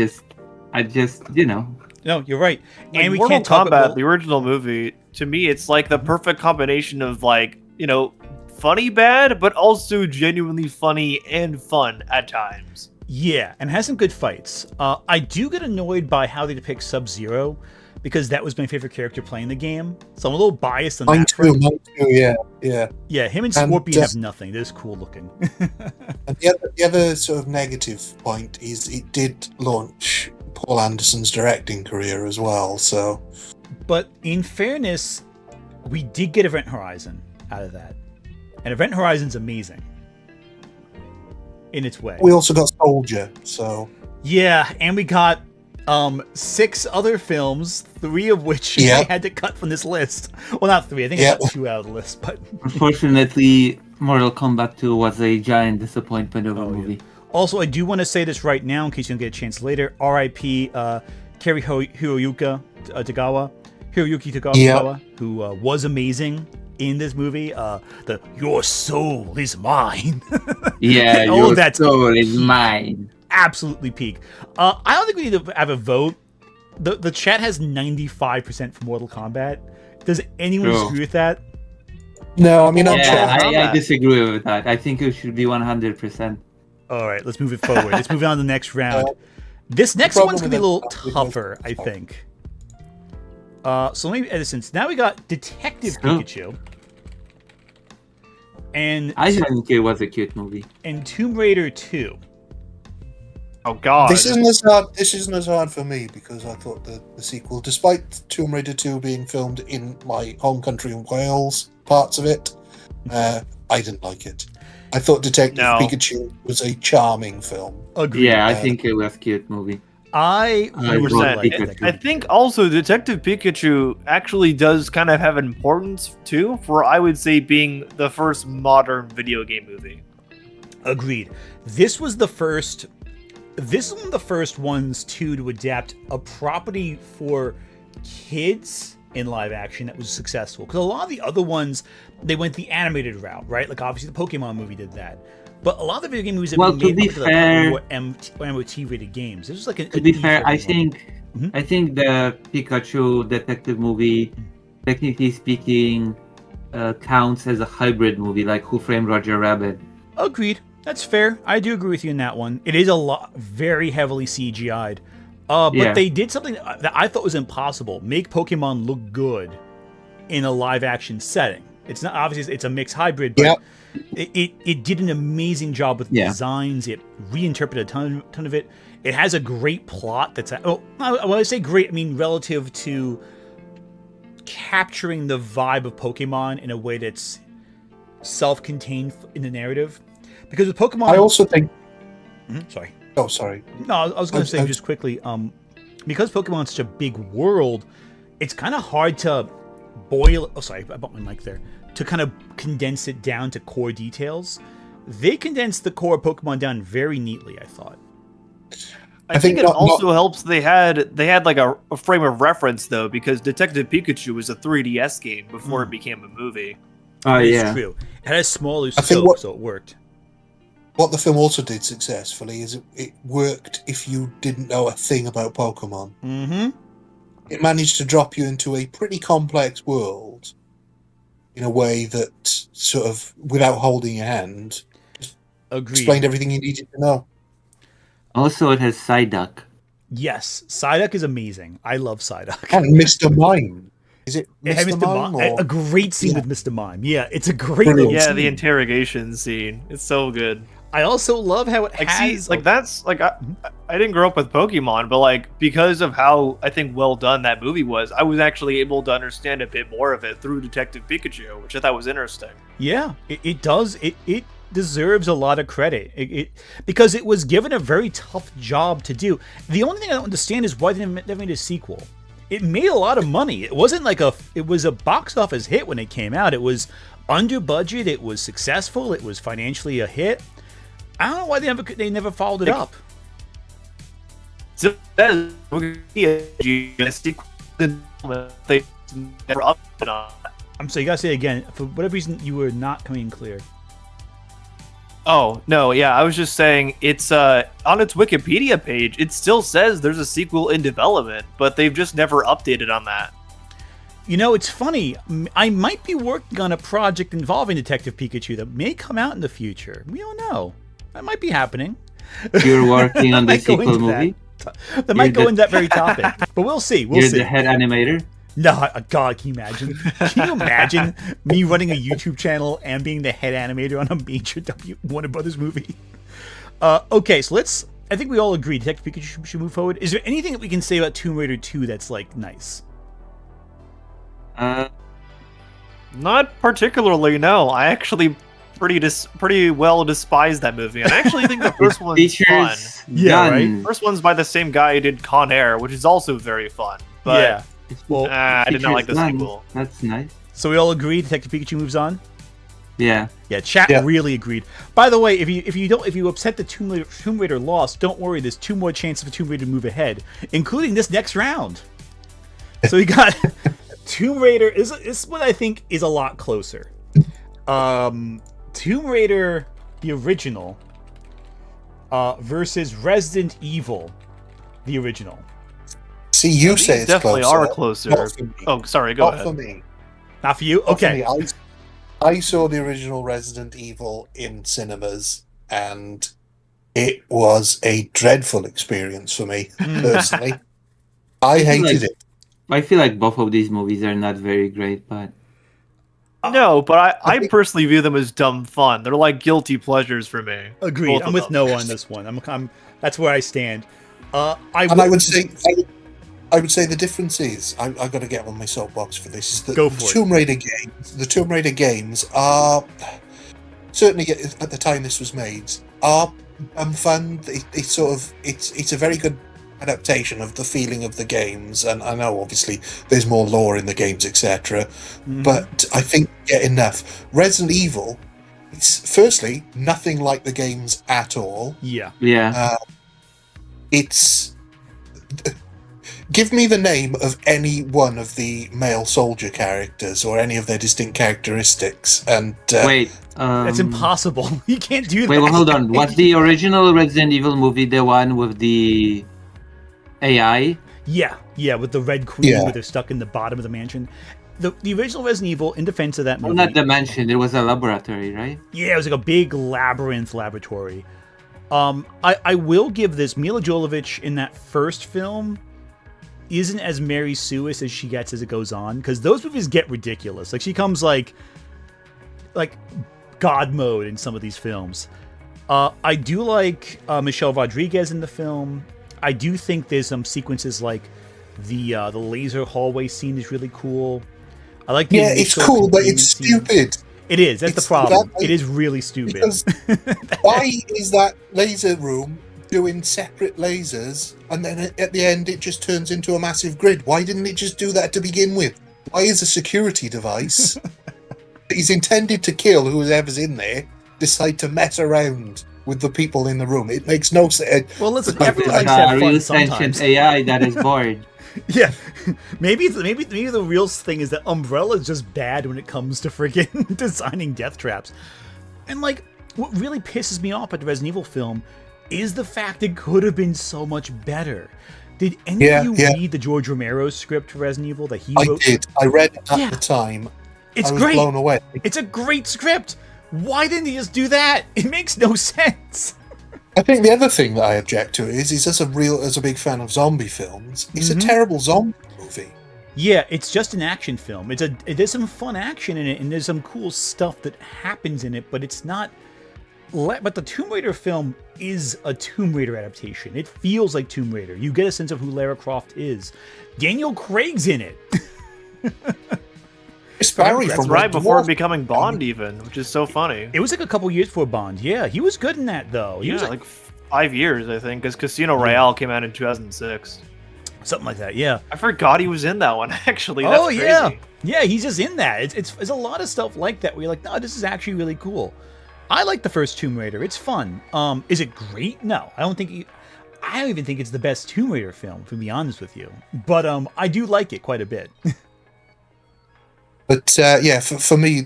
No, you're right. Like, And we Mortal can't talk Kombat, about the original movie, to me, it's like the perfect combination of funny bad, but also genuinely funny and fun at times. Yeah, and has some good fights. I do get annoyed by how they depict Sub-Zero, because that was my favorite character playing the game. So I'm a little biased on Mine that. too, yeah. Yeah, him and And, Scorpion have nothing. They're just cool looking. And the other sort of negative point is it did launch Paul Anderson's directing career as well, so... But in fairness, we did get Event Horizon out of that. And Event Horizon's amazing. In its way. We also got Soldier, so... Yeah, and we got 6 other films, 3 of which Yeah. I had to cut from this list. Well, not 3. I think I Yeah. got 2 out of the list, but unfortunately, Mortal Kombat 2 was a giant disappointment of a movie. also I do want to say this right now in case you don't get a chance later. R.I.P. Cary Hiroyuki Tagawa, Yeah. who was amazing in this movie. The "Your soul is mine." Yeah, All your of that soul is mine. absolutely peak. I don't think we need to have a vote. The chat has 95% for Mortal Kombat. Does anyone True. disagree with that? No, I mean, I'm Yeah, sure. I disagree with that. I think it should be 100%. All right, let's move it forward. Let's move on to the next round. This next problem one's gonna be a with little that- tougher, I think. So let me Edison. Now we got Detective Pikachu. And I think it was a cute movie. And Tomb Raider 2. Oh God! This isn't as hard for me because I thought the sequel, despite Tomb Raider 2 being filmed in my home country in Wales, parts of it, I didn't like it. I thought Detective Pikachu was a charming film. Agreed. Yeah, I think it was a cute movie. I think also Detective Pikachu actually does kind of have importance too, for I would say being the first modern video game movie. Agreed. This was one of the first ones to adapt a property for kids in live action that was successful. Because a lot of the other ones, they went the animated route, right? Like obviously the Pokemon movie did that. But a lot of the video game movies that we made were MOT-rated games. This was like to be fair, I think the Pikachu detective movie, technically speaking, counts as a hybrid movie, like Who Framed Roger Rabbit. Agreed. That's fair. I do agree with you in that one. It is very heavily CGI'd. But they did something that I thought was impossible. Make Pokemon look good in a live action setting. It's not obviously it's a mixed hybrid, but it did an amazing job with designs. It reinterpreted a ton of it. It has a great plot when I say great, I mean relative to capturing the vibe of Pokemon in a way that's self-contained in the narrative. Because with Pokemon, I also think. Sorry. Oh, sorry. No, I was going to say just quickly. Because Pokemon's such a big world, it's kind of hard to boil. Oh, sorry, I bumped my mic there. To kind of condense it down to core details. They condensed the core Pokemon down very neatly, I thought. I think it also helps they had like a frame of reference though, because Detective Pikachu was a 3DS game before it became a movie. Oh It's true. It had a smaller scope, so it worked. What the film also did successfully is it worked if you didn't know a thing about Pokemon. Mm-hmm. It managed to drop you into a pretty complex world in a way that sort of, without holding your hand, explained everything you needed to know. Also, it has Psyduck. Yes, Psyduck is amazing. I love Psyduck. And Mr. Mime. Is it Mr. Mime? A great scene with Mr. Mime. Yeah, it's a great little scene. The interrogation scene. It's so good. I also love how it has... I didn't grow up with Pokemon, but like because of how I think well done that movie was, I was actually able to understand a bit more of it through Detective Pikachu, which I thought was interesting. Yeah, it does. It deserves a lot of credit. Because it was given a very tough job to do. The only thing I don't understand is why they never made a sequel. It made a lot of money. It wasn't like it was a box office hit when it came out. It was under budget. It was successful. It was financially a hit. I don't know why they never followed it up. So they never upped it on. I'm sorry, you gotta say it again. For whatever reason, you were not coming in clear. Oh, no, yeah, I was just saying it's on its Wikipedia page, it still says there's a sequel in development, but they've just never updated on that. You know, it's funny. I might be working on a project involving Detective Pikachu that may come out in the future. We don't know. That might be happening. You're working on the sequel movie? That might go in that very topic. But we'll see. We'll see. You're the head animator? No, God, can you imagine? Can you imagine me running a YouTube channel and being the head animator on a major Warner Brothers movie? Okay, so I think we all agree Detective Pikachu should move forward. Is there anything that we can say about Tomb Raider 2 that's, like, nice? Not particularly, no. I actually pretty well despise that movie. And I actually think the first one's fun. Yeah, right? First one's by the same guy who did Con Air, which is also very fun. But yeah. Well, I did not like the sequel. That's nice. So we all agree Detective Pikachu moves on? Yeah. Yeah, chat really agreed. By the way, if you upset the Tomb Raider loss, don't worry, there's 2 more chances for Tomb Raider to move ahead, including this next round. So we got Tomb Raider. This one I think is a lot closer. Tomb Raider, the original, versus Resident Evil, the original. See, you say it's definitely closer. Are closer. Oh, sorry, go ahead. Not for me. Not for you? Okay. For me. I saw the original Resident Evil in cinemas, and it was a dreadful experience for me, personally. I hated it. I feel like both of these movies are not very great, but No, but I personally view them as dumb fun. They're like guilty pleasures for me. Agreed. Both I'm of with them. Noah on this one. I'm that's where I stand. I would say, the difference is, I've got to get on my soapbox for this. Is that Go for it. The Tomb Raider games are certainly at the time this was made are fun. It's a very good adaptation of the feeling of the games, and I know obviously there's more lore in the games, etc. But I think you get enough. Resident Evil, it's firstly nothing like the games at all. Yeah. It's give me the name of any one of the male soldier characters or any of their distinct characteristics, and wait. That's impossible. You can't do that. Wait, well, hold on. Was the original Resident Evil movie the one with the AI? Yeah, with the Red Queen, Yeah. where they're stuck in the bottom of the mansion. The original Resident Evil, in defense of that Well, movie, not the mansion. It was a laboratory, right? yeah, it was like a big labyrinth laboratory. I will give this, Mila Jovovich in that first film isn't as Mary Sue-ish as she gets as it goes on, because those movies get ridiculous. Like, she comes like God mode in some of these films. I do like Michelle Rodriguez in the film. I do think there's some sequences like the laser hallway scene is really cool. I like the it's initial cool, but containment it's scene. stupid. It is. That's It's the problem. that- It is really stupid. Because why is that laser room doing separate lasers, and then at the end it just turns into a massive grid? Why didn't it just do that to begin with? Why is a security device that is intended to kill whoever's in there decide to mess around with the people in the room? It makes no sense. Well, listen, But everyone it's likes to a have real fun sentient sometimes. AI that is bored. Yeah, maybe the real thing is that Umbrella is just bad when it comes to freaking designing death traps. And like, what really pisses me off at the Resident Evil film is the fact it could have been so much better. Did any of you read the George Romero script for Resident Evil that he I wrote? did. I read it at Yeah. the time. It's I was great. blown away. It's a great script. Why didn't he just do that? It makes no sense. I think the other thing that I object to is as a big fan of zombie films, it's a terrible zombie movie. Yeah, it's just an action film. There's some fun action in it, and there's some cool stuff that happens in it, but it's not. But the Tomb Raider film is a Tomb Raider adaptation. It feels like Tomb Raider. You get a sense of who Lara Croft is. Daniel Craig's in it. Chris Barry That's from right Red before Dwarf. becoming Bond, even, which is so funny. It was like a couple years before Bond. Yeah, he was good in that though. He Yeah, was like 5 years, I think, because Casino Royale came out in 2006. something like that. Yeah. I forgot he was in that one. Actually, that's Oh crazy. yeah, he's just in that. It's a lot of stuff like that where you're like, no, this is actually really cool. I like the first Tomb Raider. It's fun. Is it great? No, I don't think. I don't even think it's the best Tomb Raider film, to be honest with you. But I do like it quite a bit. But yeah, for me,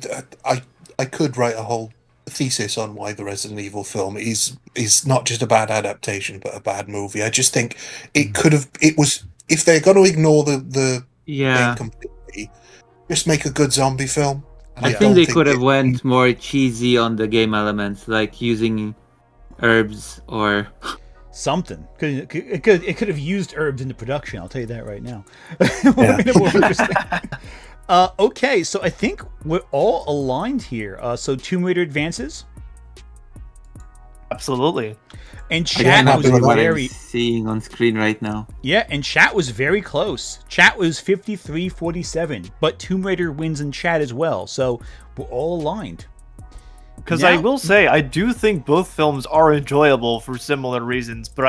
I could write a whole thesis on why the Resident Evil film is not just a bad adaptation, but a bad movie. I just think it could have. It was, if they're going to ignore the Yeah. game completely, just make a good zombie film. And I Yeah. think don't they could have it- went more cheesy on the game elements, like using herbs or Something. It could have used herbs into production. I'll tell you that right now. Made it more interesting. Okay, so I think we're all aligned here. So Tomb Raider advances, Absolutely. and I chat don't was know what I'm very seeing on screen right now. and chat was very close. Chat was 53-47, but Tomb Raider wins in chat as well. So we're all aligned. Because Now- I will say, I do think both films are enjoyable for similar reasons, but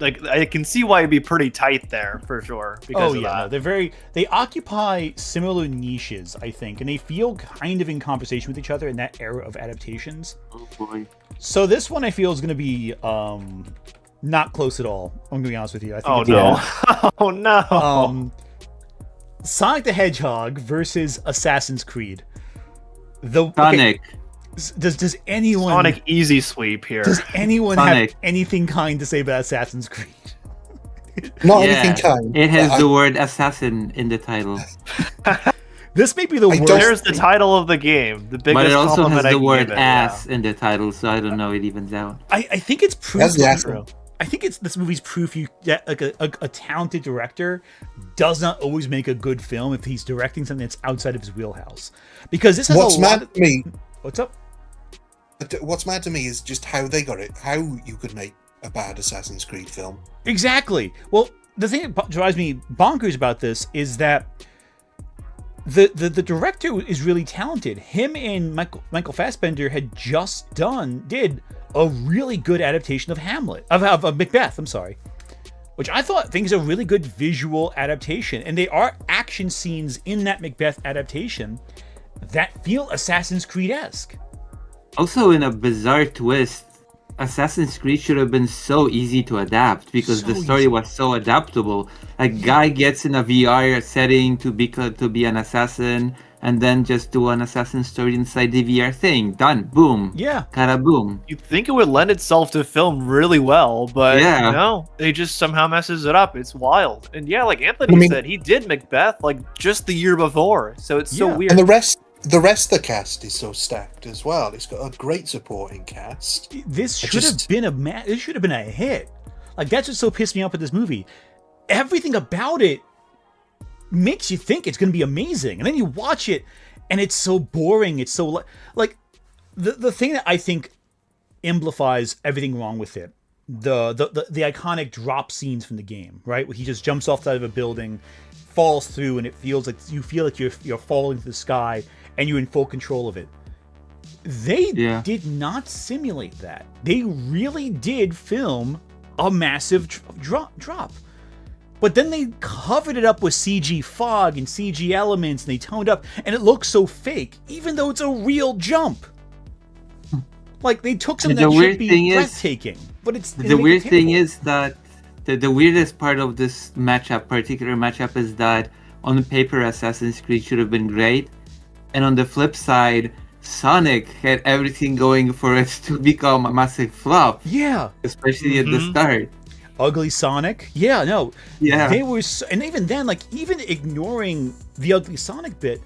I can see why it'd be pretty tight there for sure. Because Oh of yeah, no, that. they occupy similar niches, I think, and they feel kind of in conversation with each other in that era of adaptations. Oh boy. So this one I feel is going to be not close at all. I'm going to be honest with you. I think Oh it's no! Oh no! Sonic the Hedgehog versus Assassin's Creed. Okay, Sonic. does anyone Sonic easy sweep here. does anyone Sonic. have anything kind to say about Assassin's Creed? Not Yeah, anything kind. it has but the word assassin in the title, This may be the I worst. don't- There's the title of the game. The biggest but it also has compliment I the can word give it, ass yeah. in the title, so I don't know. It evens out. I think it's That's proof. the Of, actual. I think it's this movie's proof that like a talented director does not always make a good film if he's directing something that's outside of his wheelhouse. Because this has What's a lot. mad to me? What's up? What's mad to me is just how they got it. How you could make a bad Assassin's Creed film. Exactly. Well, the thing that drives me bonkers about this is that the director is really talented. Him and Michael Fassbender had just did a really good adaptation of Hamlet, of Macbeth. I'm sorry, which I think is a really good visual adaptation, and there are action scenes in that Macbeth adaptation that feel Assassin's Creed-esque. Also, in a bizarre twist, Assassin's Creed should have been so easy to adapt because So the story easy. was so adaptable. A guy gets in a VR setting to be an assassin, and then just do an assassin story inside the VR thing. Done. Boom. Yeah. Kind of boom. You'd think it would lend itself to film really well, but Yeah. no, they just somehow messes it up. It's wild. And yeah, like Anthony said, he did Macbeth like just the year before, so it's so Yeah. weird. And the rest of the cast is so stacked as well. It's got a great supporting cast. This should have been this should have been a hit. Like, that's what so pissed me off with this movie. Everything about it makes you think it's going to be amazing, and then you watch it, and it's so boring. It's so like the thing that I think amplifies everything wrong with it. The iconic drop scenes from the game, right? Where he just jumps off the side of a building, falls through, and it feels like you feel like you're falling to the sky, and you're in full control of it. They did not simulate that. They really did film a massive drop. But then they covered it up with CG fog and CG elements, and they toned up, and it looks so fake, even though it's a real jump. Like, they took something that should be breathtaking, but it's... The weird thing is that the weirdest part of this particular matchup, is that on paper Assassin's Creed should have been great, and on the flip side, Sonic had everything going for it to become a massive flop. Yeah. Especially at the start. Ugly Sonic? Yeah, no. Yeah. They were... and even then, like, even ignoring the Ugly Sonic bit,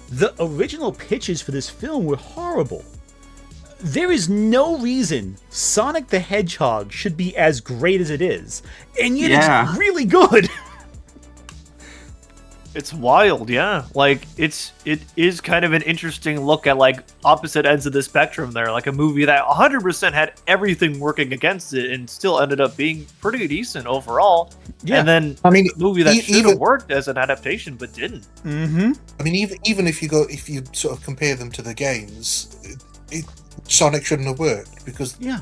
the original pitches for this film were horrible. There is no reason Sonic the Hedgehog should be as great as it is, and yet it's really good. It's wild, yeah. Like it is kind of an interesting look at like opposite ends of the spectrum there. Like a movie that 100% had everything working against it and still ended up being pretty decent overall. Yeah. And then I mean, a movie that should have worked as an adaptation but didn't. Mm-hmm. I mean, even if you sort of compare them to the games, Sonic shouldn't have worked because the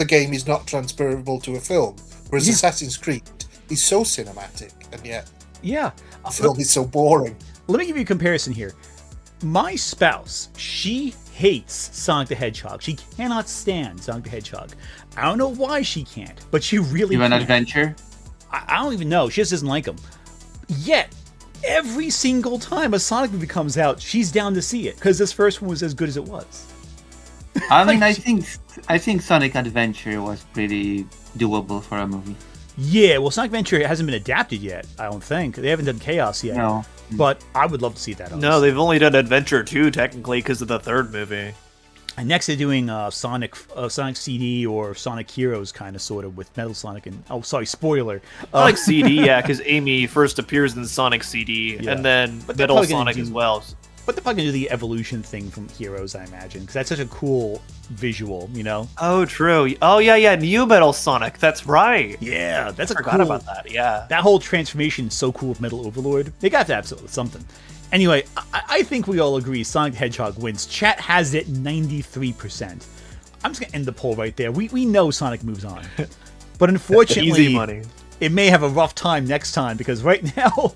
game is not transferable to a film, whereas Assassin's Creed is so cinematic and yet the film is so boring. Let me give you a comparison here. My spouse, she hates Sonic the Hedgehog. She cannot stand Sonic the Hedgehog. I don't know why she can't, but she really Even can't. Adventure? I don't even know. She just doesn't like them. Yet, every single time a Sonic movie comes out, she's down to see it because this first one was as good as it was. I mean, I think Sonic Adventure was pretty doable for a movie. Yeah, well, Sonic Adventure hasn't been adapted yet, I don't think. They haven't done Chaos yet. No. But I would love to see that. Honestly. No, they've only done Adventure 2, technically, because of the third movie. And next they're doing Sonic CD or Sonic Heroes, kind of, sort of, with Metal Sonic and... Oh, sorry, spoiler. Sonic CD, yeah, because Amy first appears in Sonic CD, and then Metal Sonic as well. But they're probably going to do the evolution thing from Heroes, I imagine, because that's such a cool visual, you know? Oh, true. Oh, yeah, New Metal Sonic. That's right. Yeah, that's I forgot about that, yeah. That whole transformation is so cool with Metal Overlord. They got to have something. Anyway, I think we all agree Sonic the Hedgehog wins. Chat has it 93%. I'm just going to end the poll right there. We know Sonic moves on. But unfortunately, easy money. It may have a rough time next time, because right now...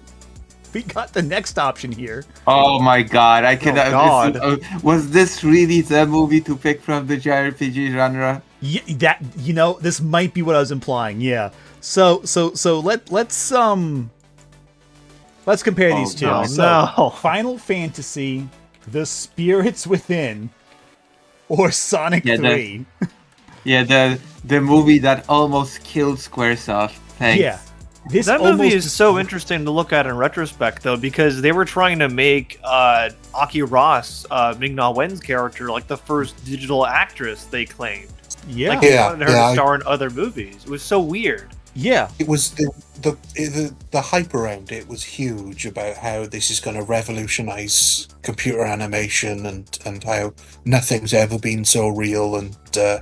we got the next option here. Oh my god, I cannot. Oh god. Was this really the movie to pick from the JRPG genre? Yeah, this might be what I was implying. Yeah. So let's compare these two. No. Final Fantasy, The Spirits Within, or Sonic 3. The movie that almost killed Squaresoft. Thanks. Yeah. That movie is so interesting to look at in retrospect, though, because they were trying to make Aki Ross, Ming-Na Wen's character, like the first digital actress, they claimed. Yeah. Like they Yeah, wanted her yeah, to I- star in other movies. It was so weird. Yeah. It was the hype around it was huge about how this is going to revolutionize computer animation and how nothing's ever been so real and Yeah,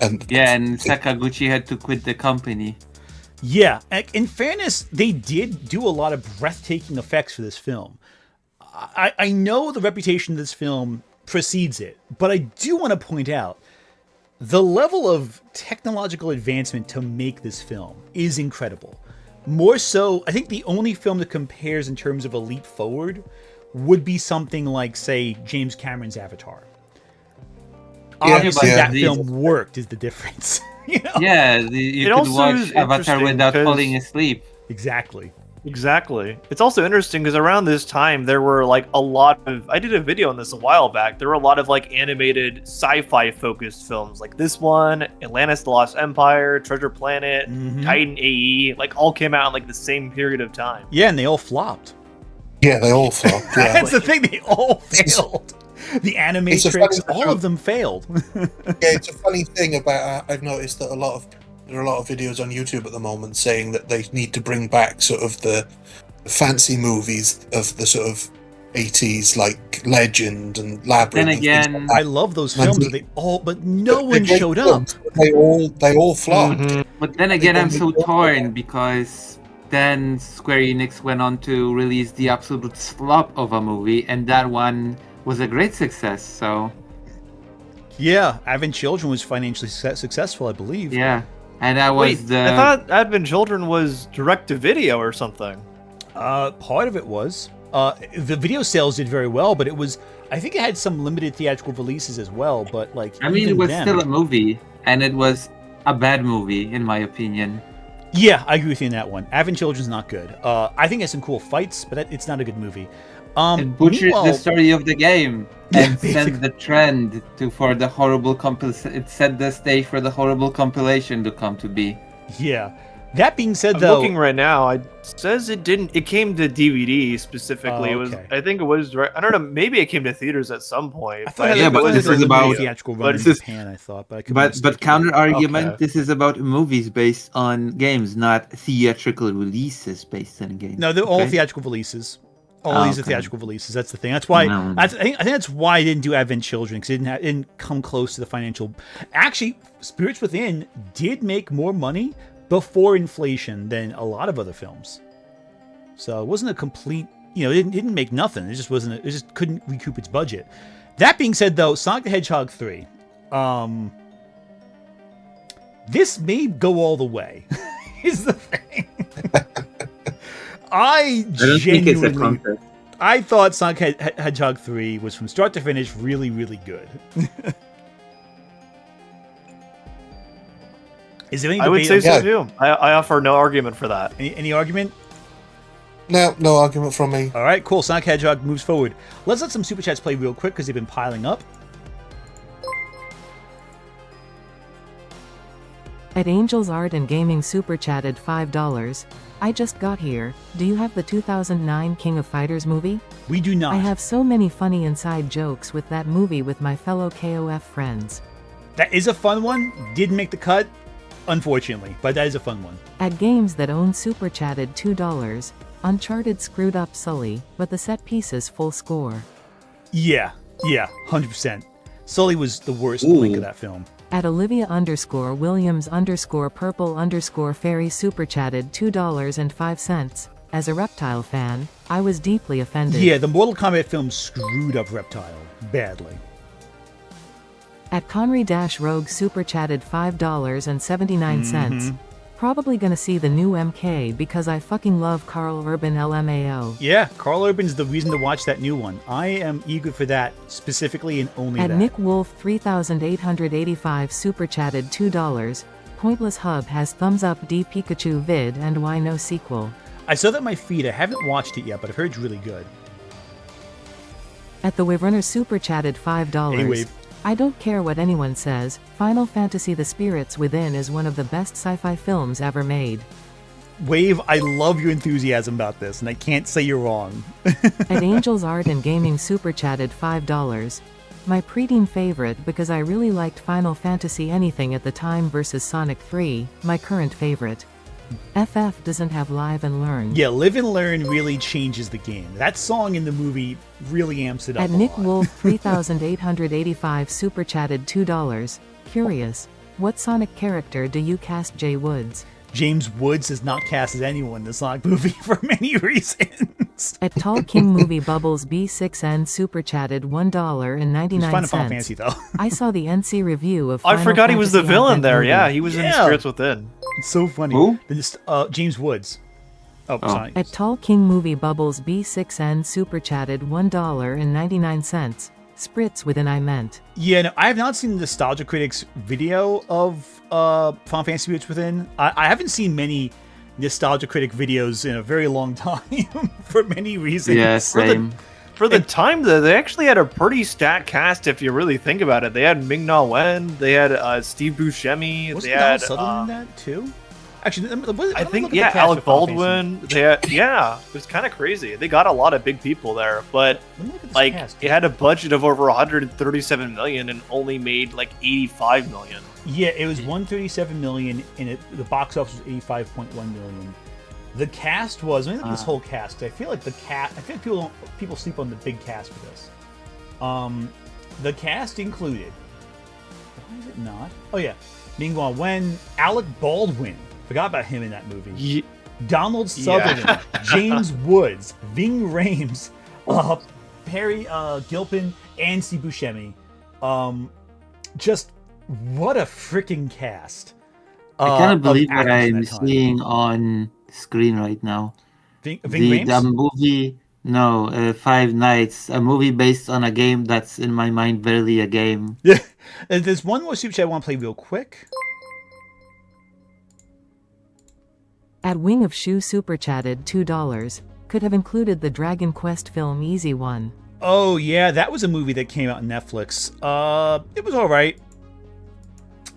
and Sakaguchi had to quit the company. Yeah. In fairness, they did do a lot of breathtaking effects for this film. I know the reputation of this film precedes it, but I do want to point out the level of technological advancement to make this film is incredible. More so, I think the only film that compares in terms of a leap forward would be something like, say, James Cameron's Avatar. Yeah, Obviously, yeah. that film worked is the difference. You know? Yeah, you It could also watch is Avatar interesting without 'cause- falling asleep. Exactly. Exactly. It's also interesting because around this time there were like a lot of I did a video on this a while back. There were a lot of like animated sci-fi focused films like this one, Atlantis the Lost Empire, Treasure Planet, Titan AE, like all came out in like the same period of time. Yeah, and they all flopped. yeah, they all flopped. Yeah. That's the thing, they all failed. The It's a Animatrix, funny all of them failed. Yeah, it's a funny thing about. I've noticed that there are a lot of videos on YouTube at the moment saying that they need to bring back sort of the fancy movies of the sort of 80s, like Legend and Labyrinth. Then and things again, like that. I love those films, but no They're one great showed up. films, but they all flopped. But then again, I'm so Yeah. torn because then Square Enix went on to release the absolute slop of a movie, and that one was a great success. So Yeah, Advent Children was financially successful, I believe. yeah, and that was Wait, the I thought Advent Children was direct to video or something. Part of it was. The video sales did very well, but it was. I think it had some limited theatrical releases as well. But like, I mean, even it was then- still a movie, and it was a bad movie in my opinion. Yeah, I agree with you on that one. Advent Children's not good. I think it has some cool fights, but it's not a good movie. It butchered Meanwhile- the story of the game Yeah, and basically. set the trend for the horrible it set the stage for the horrible compilation to come to be. Yeah. That being said, I'm though, looking right now. It says it didn't. It came to DVD specifically. Oh, It was. okay. I think it was direct. I don't know. Maybe it came to theaters at some point. I thought Yeah, it but was this a is about- limited theatrical run in this is- Japan. I thought, but I could be But mistaken. counter argument, Okay. this is about movies based on games, not theatrical releases based on games. No, they're all okay? theatrical releases. All Oh, these are okay. theatrical releases. That's the thing. That's why No. I think that's why I didn't do Advent Children, because it didn't come close to the financial. Actually, Spirits Within did make more money before inflation than a lot of other films. So it wasn't a complete. It didn't make nothing. It just wasn't. It just couldn't recoup its budget. That being said, though, Sonic the Hedgehog 3, this may go all the way. Is the thing. I don't think it's a genuinely, contest. I thought Sonic Hedgehog 3 was from start to finish really, really good. Is there any I would debate say on- so Yeah. too. I offer no argument for that. any argument? No argument from me. All right, cool. Sonic Hedgehog moves forward. Let's let some super chats play real quick because they've been piling up. At Angels Art and Gaming super chatted $5. I just got here. Do you have the 2009 King of Fighters movie? We do not. I have so many funny inside jokes with that movie with my fellow KOF friends. That is a fun one. Didn't make the cut, unfortunately, but that is a fun one. At Games That Own super chatted $2. Uncharted screwed up Sully, but the set pieces full score. Yeah, 100%. Sully was the worst Ooh. link of that film. At Olivia_Williams_purple_fairy super chatted $2.05. As a Reptile fan, I was deeply offended. Yeah, the Mortal Kombat film screwed up Reptile badly. At Conry-Rogue super chatted $5.79. Probably gonna see the new MK because I fucking love Carl Urban LMAO. Yeah, Carl Urban's the reason to watch that new one. I am eager for that specifically and only At that. Nick Wolf 3885 super chatted $2. Pointless Hub has thumbs up D Pikachu vid and why no sequel. I saw that in my feed. I haven't watched it yet, but I've heard it's really good. At the Waverunner super chatted $5. Hey, Wave. I don't care what anyone says, Final Fantasy The Spirits Within is one of the best sci-fi films ever made. Wave, I love your enthusiasm about this, and I can't say you're wrong. At Angels Art and Gaming super chatted $5. My preteen favorite because I really liked Final Fantasy anything at the time versus Sonic 3, my current favorite. FF doesn't have Live and Learn. Yeah, Live and Learn really changes the game. That song in the movie really amps it up. At a Nick lot. Wolf 3885 super chatted $2. Curious, what Sonic character do you cast Jay Woods? James Woods has not cast as anyone in the Sonic movie for many reasons. At Tall King Movie Bubbles B6N super chatted He's fun in Final Fantasy, $1.99. though. I saw the NC review of I Final forgot he was the Fantasy villain Advent there. movie. Yeah, he was in Yeah. Spirits Within. It's so funny. Who? James Woods. Oh, sorry. At Tall King Movie Bubbles B6N super chatted $1.99. Spritz with an I meant. Yeah, no, I have not seen the Nostalgia Critics video of Final Fantasy Spirits Within. I haven't seen many Nostalgia Critic videos in a very long time for many reasons. Yeah, same. For the time, though, they actually had a pretty stacked cast if you really think about it. They had Ming-Na Wen, they had Steve Buscemi, Wasn't they Donald had Sutherland in that too? Actually, I think Alec Baldwin. They had it was kind of crazy. They got a lot of big people there, but like it had a budget of over 137 million and only made like 85 million. Yeah, it was 137 million, and the box office was 85.1 million. The cast was. Let me look at this whole cast. 'Cause I feel like people sleep on the big cast for this. The cast included. Why is it not? Oh yeah, Ming-Na Wen, Alec Baldwin. Forgot about him in that movie. Donald Sutherland, James Woods, Ving Rhames, Perry Gilpin, and Steve Buscemi. Just what a freaking cast! I cannot believe of what actors in I'm that time. seeing on screen right now. Ving The Rhames? movie, no, Five Nights, a movie based on a game that's in my mind barely a game. Yeah. There's one more super chat I want to play real quick. At Wing of Shoe super chatted $2. Could have included the Dragon Quest film Easy One. Oh yeah, that was a movie that came out on Netflix. It was all right.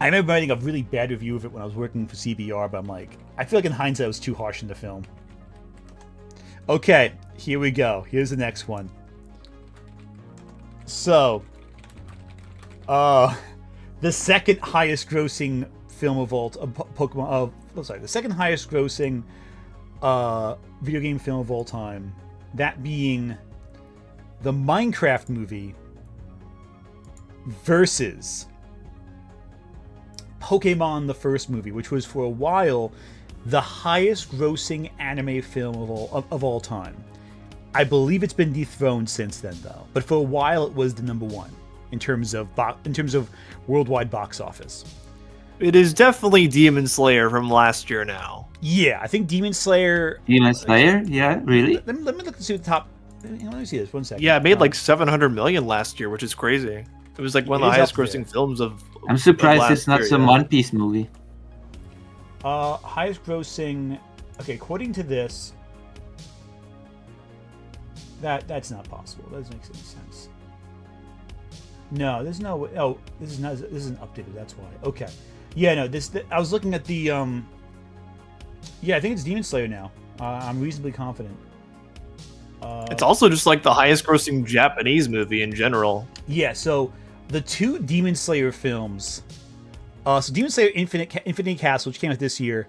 I remember writing a really bad review of it when I was working for CBR, but I'm like, I feel like in hindsight it was too harsh in the film. Okay, here we go. Here's the next one. So, the second highest grossing film of all Pokemon. The second highest grossing video game film of all time. That being the Minecraft movie versus Pokemon the first movie, which was for a while the highest grossing anime film of all time. I believe it's been dethroned since then though, but for a while it was the number one in terms of worldwide box office. It is definitely Demon Slayer from last year now. Yeah, I think Demon Slayer. Demon Slayer? Yeah, really? Let me look and see what the top. Let me see this 1 second. Yeah, it made like 700 million last year, which is crazy. It was like one of It the is highest up there. grossing films of. I'm surprised last it's not year, some yeah. One Piece movie. Highest grossing. Okay, according to this, that's not possible. That doesn't make any sense. No, there's no way. Oh, this isn't updated. That's why. Okay. Yeah, no. I was looking at the. Yeah, I think it's Demon Slayer now. I'm reasonably confident. It's also just like the highest grossing Japanese movie in general. Yeah, so the two Demon Slayer films. So Demon Slayer Infinity Castle, which came out this year,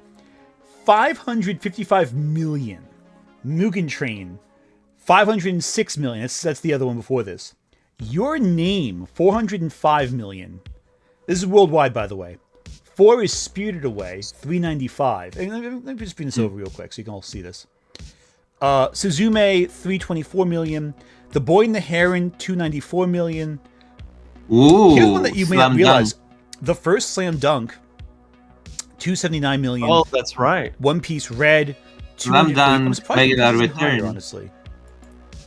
555 million. Mugen Train, 506 million. That's the other one before this. Your Name, 405 million. This is worldwide, by the way. 4 is Spirited Away, 395. And let me just bring this over real quick so you can all see this. Suzume, 324 million. The Boy and the Heron, 294 million. Ooh, Here's one that you may not Slam realize. Dunk. The first Slam Dunk, 279 million. Oh, that's right. One Piece Red, Slam 200. Dunk, I'm surprised regular this isn't higher, return. honestly.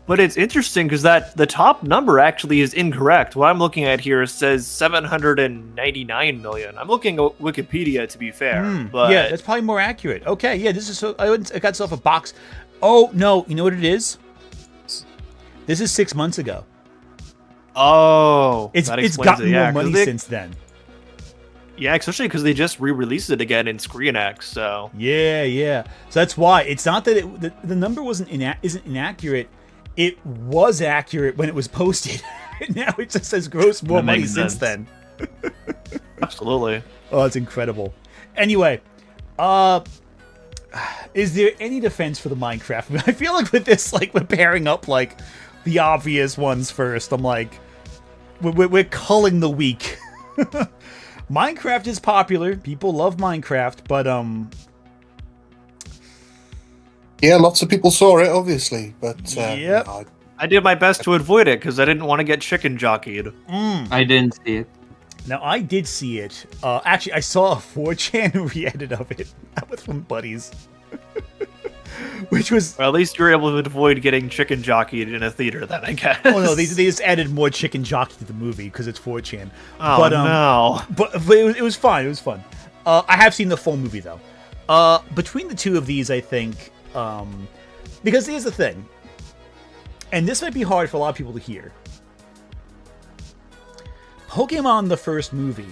But it's interesting because the top number actually is incorrect. What I'm looking at here says 799 million. I'm looking at Wikipedia to be fair, but Yeah, that's probably more accurate. Okay, yeah, this is so. It got itself a box. Oh no, you know what it is? This is 6 months ago. oh, It's that it's explains gotten it. Yeah, more 'cause money they- since then. Yeah, especially because they just re-released it again in Screen X. So Yeah. So that's why it's not that the number isn't inaccurate. It was accurate when it was posted. Now it just has grossed more That money makes since sense. then. Absolutely. Oh, it's incredible. Anyway, is there any defense for the Minecraft? I feel like with this, like we're pairing up like the obvious ones first. I'm like, we're culling the weak. Minecraft is popular. People love Minecraft, but Yeah, lots of people saw it, obviously, but Yep. no, I did my best to avoid it because I didn't want to get chicken jockeyed. I didn't see it. Now, I did see it. Actually, I saw a 4chan re-edit of it. That was from buddies. Which was... Or at least you were able to avoid getting chicken jockeyed in a theater then, I guess. Oh, no, they just added more chicken jockey to the movie because it's 4chan. Oh, but, no. But it was fun. It was fun. I have seen the full movie, though. Between the two of these, I think... because here's the thing. And this might be hard for a lot of people to hear. Pokemon the first movie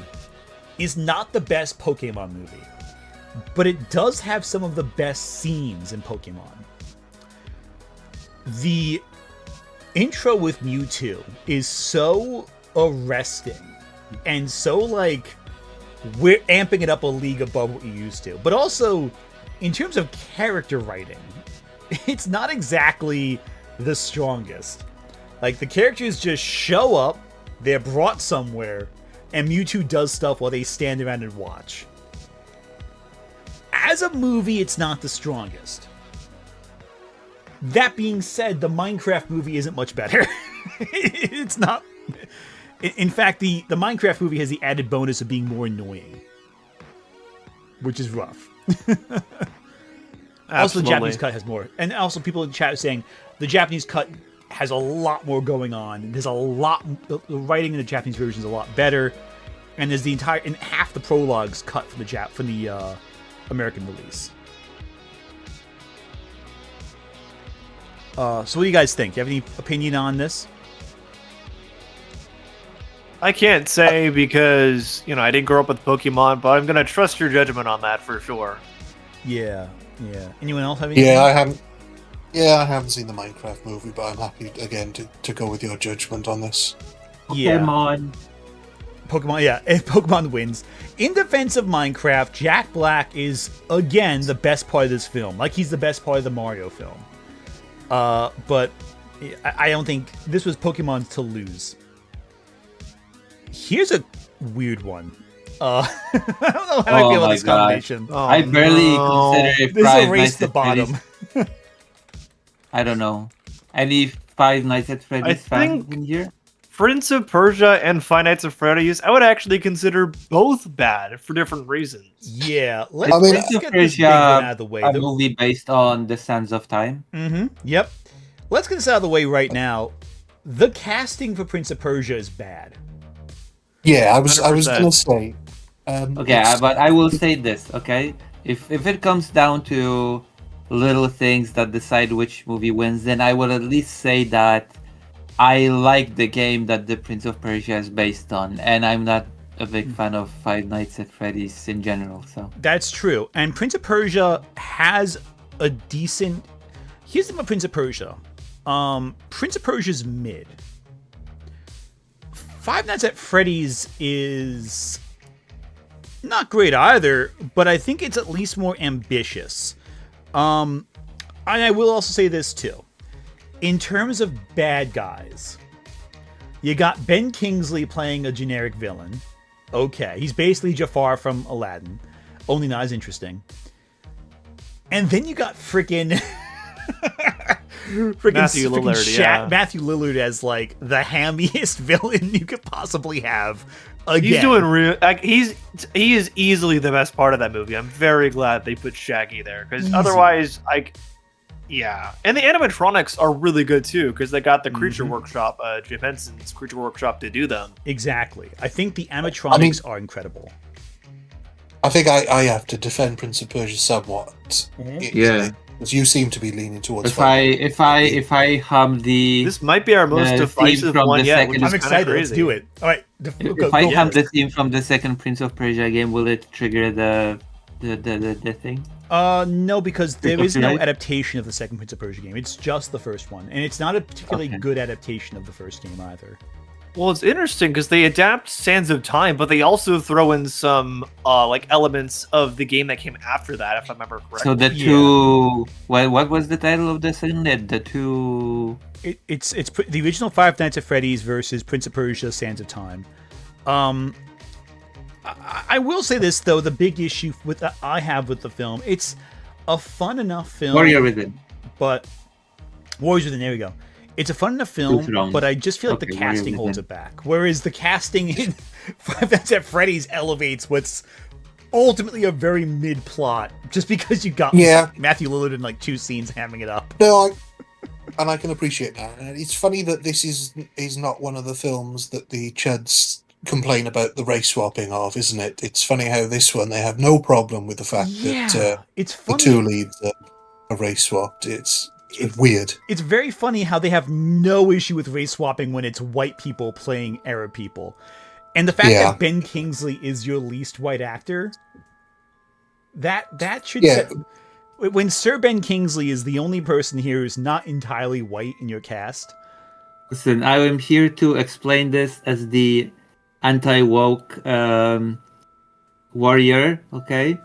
is not the best Pokemon movie, but it does have some of the best scenes in Pokemon. The intro with Mewtwo is so arresting and so like we're amping it up a league above what you used to. But also, in terms of character writing, it's not exactly the strongest. Like the characters just show up, they're brought somewhere, and Mewtwo does stuff while they stand around and watch. As a movie, it's not the strongest. That being said, the Minecraft movie isn't much better. It's not... In fact, the Minecraft movie has the added bonus of being more annoying. Which is rough. Also, the Japanese cut has more. And also, people in chat are saying the Japanese cut has a lot more going on. There's a lot... The writing in the Japanese version is a lot better. And there's the entire... And half the prologues cut from the American release. So what do you guys think? Do you have any opinion on this? I can't say because, I didn't grow up with Pokemon, but I'm going to trust your judgment on that for sure. Yeah. Anyone else have any? yeah, I haven't seen the Minecraft movie, but I'm happy again to go with your judgment on this. Yeah. Pokemon. Yeah. If Pokemon wins. In defense of Minecraft, Jack Black is, again, the best part of this film. Like, he's the best part of the Mario film. But I don't think... This was Pokemon to lose. Here's a weird one. I don't know how I feel about this combination. I barely consider it This Five erased Nights the at bottom. Freddy's. I don't know. Any Five Nights at Freddy's fans think- in here? Prince of Persia and Five Nights at Freddy's, I would actually consider both bad for different reasons. Yeah. Is Let's Prince of get this big one Persia out of the way. a movie based on The Sands of Time? Yep. Let's get this out of the way right now. The casting for Prince of Persia is bad. Yeah, I was 100%. gonna say. Okay, but I will say this, okay? If it comes down to little things that decide which movie wins, then I will at least say that I like the game that the Prince of Persia is based on, and I'm not a big fan of Five Nights at Freddy's in general, so... That's true. And Prince of Persia has a decent... Here's the thing about Prince of Persia. Prince of Persia's mid. Five Nights at Freddy's is not great either, but I think it's at least more ambitious. And I will also say this too. In terms of bad guys, you got Ben Kingsley playing a generic villain. Okay, he's basically Jafar from Aladdin, only not as interesting. And then you got freaking Matthew Lillard, yeah. Matthew Lillard as like the hammiest villain you could possibly have. Again. He's doing real. He is easily the best part of that movie. I'm very glad they put Shaggy there because otherwise, yeah. And the animatronics are really good too because they got the Creature Workshop, Jim Henson's Creature Workshop to do them. Exactly. I think the animatronics are incredible. I think I have to defend Prince of Persia somewhat. Yeah. Because you seem to be leaning towards. If I hum the... This might be our most theme divisive from one the yet. second- Which I'm is excited. Crazy. Let's do it. All right. If I hum the theme from the second Prince of Persia game, will it trigger the thing? No, because there is no Copyright? adaptation of the second Prince of Persia game. It's just the first one, and it's not a particularly good adaptation of the first game either. Well, it's interesting because they adapt Sands of Time, but they also throw in some like elements of the game that came after that, if I remember correctly. So the two. What was the title of the second? The two. It's the original Five Nights at Freddy's versus Prince of Persia: Sands of Time. I will say this though: the big issue with I have with the film, it's a fun enough film. Warrior Within. But Warriors Within, there we go. It's a fun enough film, but I just feel like the casting holds it back. Whereas the casting in Five Nights at Freddy's elevates what's ultimately a very mid plot, just because you got Matthew Lillard in like 2 scenes hamming it up. No, I can appreciate that. It's funny that this is not one of the films that the Chuds complain about the race swapping of, isn't it? It's funny how this one they have no problem with the fact that it's funny. the 2 leads are race swapped. It's weird. It's very funny how they have no issue with race swapping when it's white people playing Arab people. And the fact that Ben Kingsley is your least white actor, that should set, when Sir Ben Kingsley is the only person here who's not entirely white in your cast. Listen, I am here to explain this as the anti-woke warrior, okay?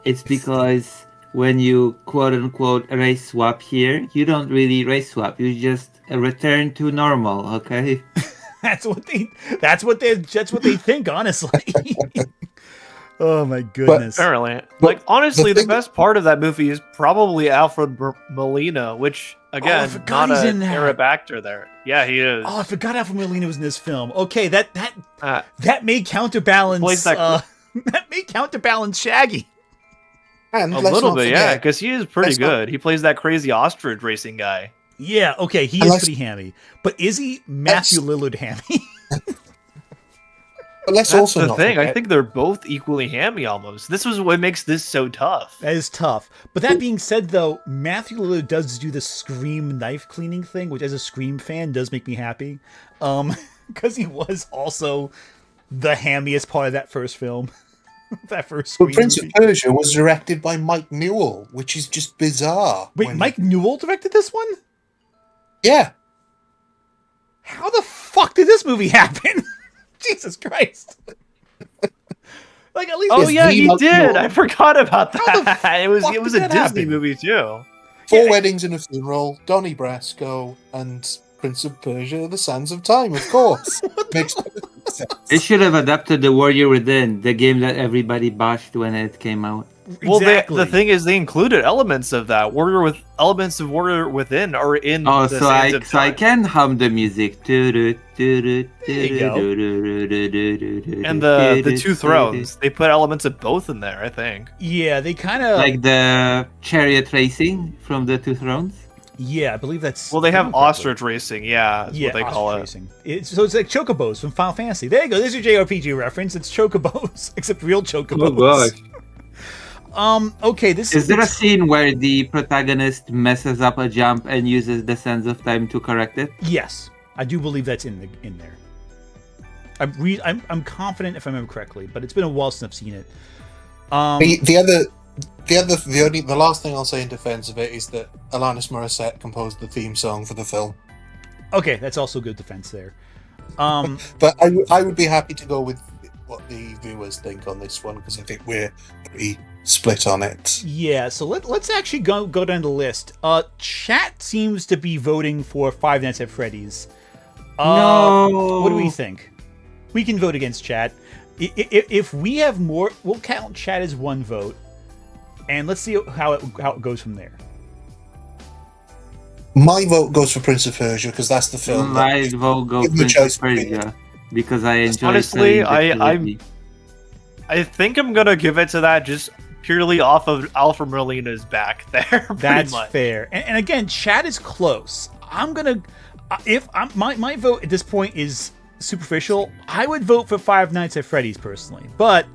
It's because when you quote-unquote race swap here, you don't really race swap. You just return to normal, okay? That's what they think, honestly. Oh my goodness. But apparently, like honestly, the best part of that movie is probably Alfred Molina, which again, not an Arab actor there. Yeah, he is. Oh, I forgot Alfred Molina was in this film. Okay, that may counterbalance that may counterbalance Shaggy. And a little bit, yeah, because he is pretty good. He plays that crazy ostrich racing guy. Yeah, okay, he is pretty hammy. But is he Matthew Lillard hammy? But let's That's also the thing. I think they're both equally hammy almost. This was what makes this so tough. That is tough. But that being said, though, Matthew Lillard does do the Scream knife cleaning thing, which as a Scream fan does make me happy. Because he was also the hammiest part of that first film. That first Scream Prince movie. of Persia was directed by Mike Newell, which is just bizarre. Wait, Mike Newell directed this one? Yeah. How the fuck did this movie happen? Jesus Christ. Like at least he did. I forgot about that. It was a Disney movie too. Four Weddings and a Funeral, Donnie Brasco, and Prince of Persia: The Sands of Time, of course. Makes sense. They should have adapted The Warrior Within, the game that everybody bashed when it came out. Well, the thing is, they included elements of that. Elements of Warrior Within are in. Oh, so I can hum the music. There you go. And the Two Thrones, they put elements of both in there. I think. Yeah, they kind of like the chariot racing from the Two Thrones. Yeah, I believe that's. Well, they have ostrich racing. Yeah, that's what they call it. Racing. So it's like chocobos from Final Fantasy. There you go. There's your JRPG reference. It's chocobos, except real chocobos. Oh gosh. Okay, is there a scene where the protagonist messes up a jump and uses the Sands of Time to correct it? Yes, I do believe that's in there. I'm confident if I remember correctly, but it's been a while since I've seen it. The last thing I'll say in defense of it is that Alanis Morissette composed the theme song for the film. Okay, that's also good defense there. But I would be happy to go with what the viewers think on this one, because I think we're pretty split on it. Yeah, so let's actually go down the list. Chat seems to be voting for Five Nights at Freddy's. No. What do we think? We can vote against chat. If we have more, we'll count chat as one vote, and let's see how it goes from there. My vote goes for Prince of Persia because that's the film. My vote goes for Prince of Persia because I enjoy. Honestly, I think I'm gonna give it to that just purely off of Alfred Molina's back there. That's much. Fair. And again, chat is close. My vote at this point is superficial. I would vote for Five Nights at Freddy's personally, but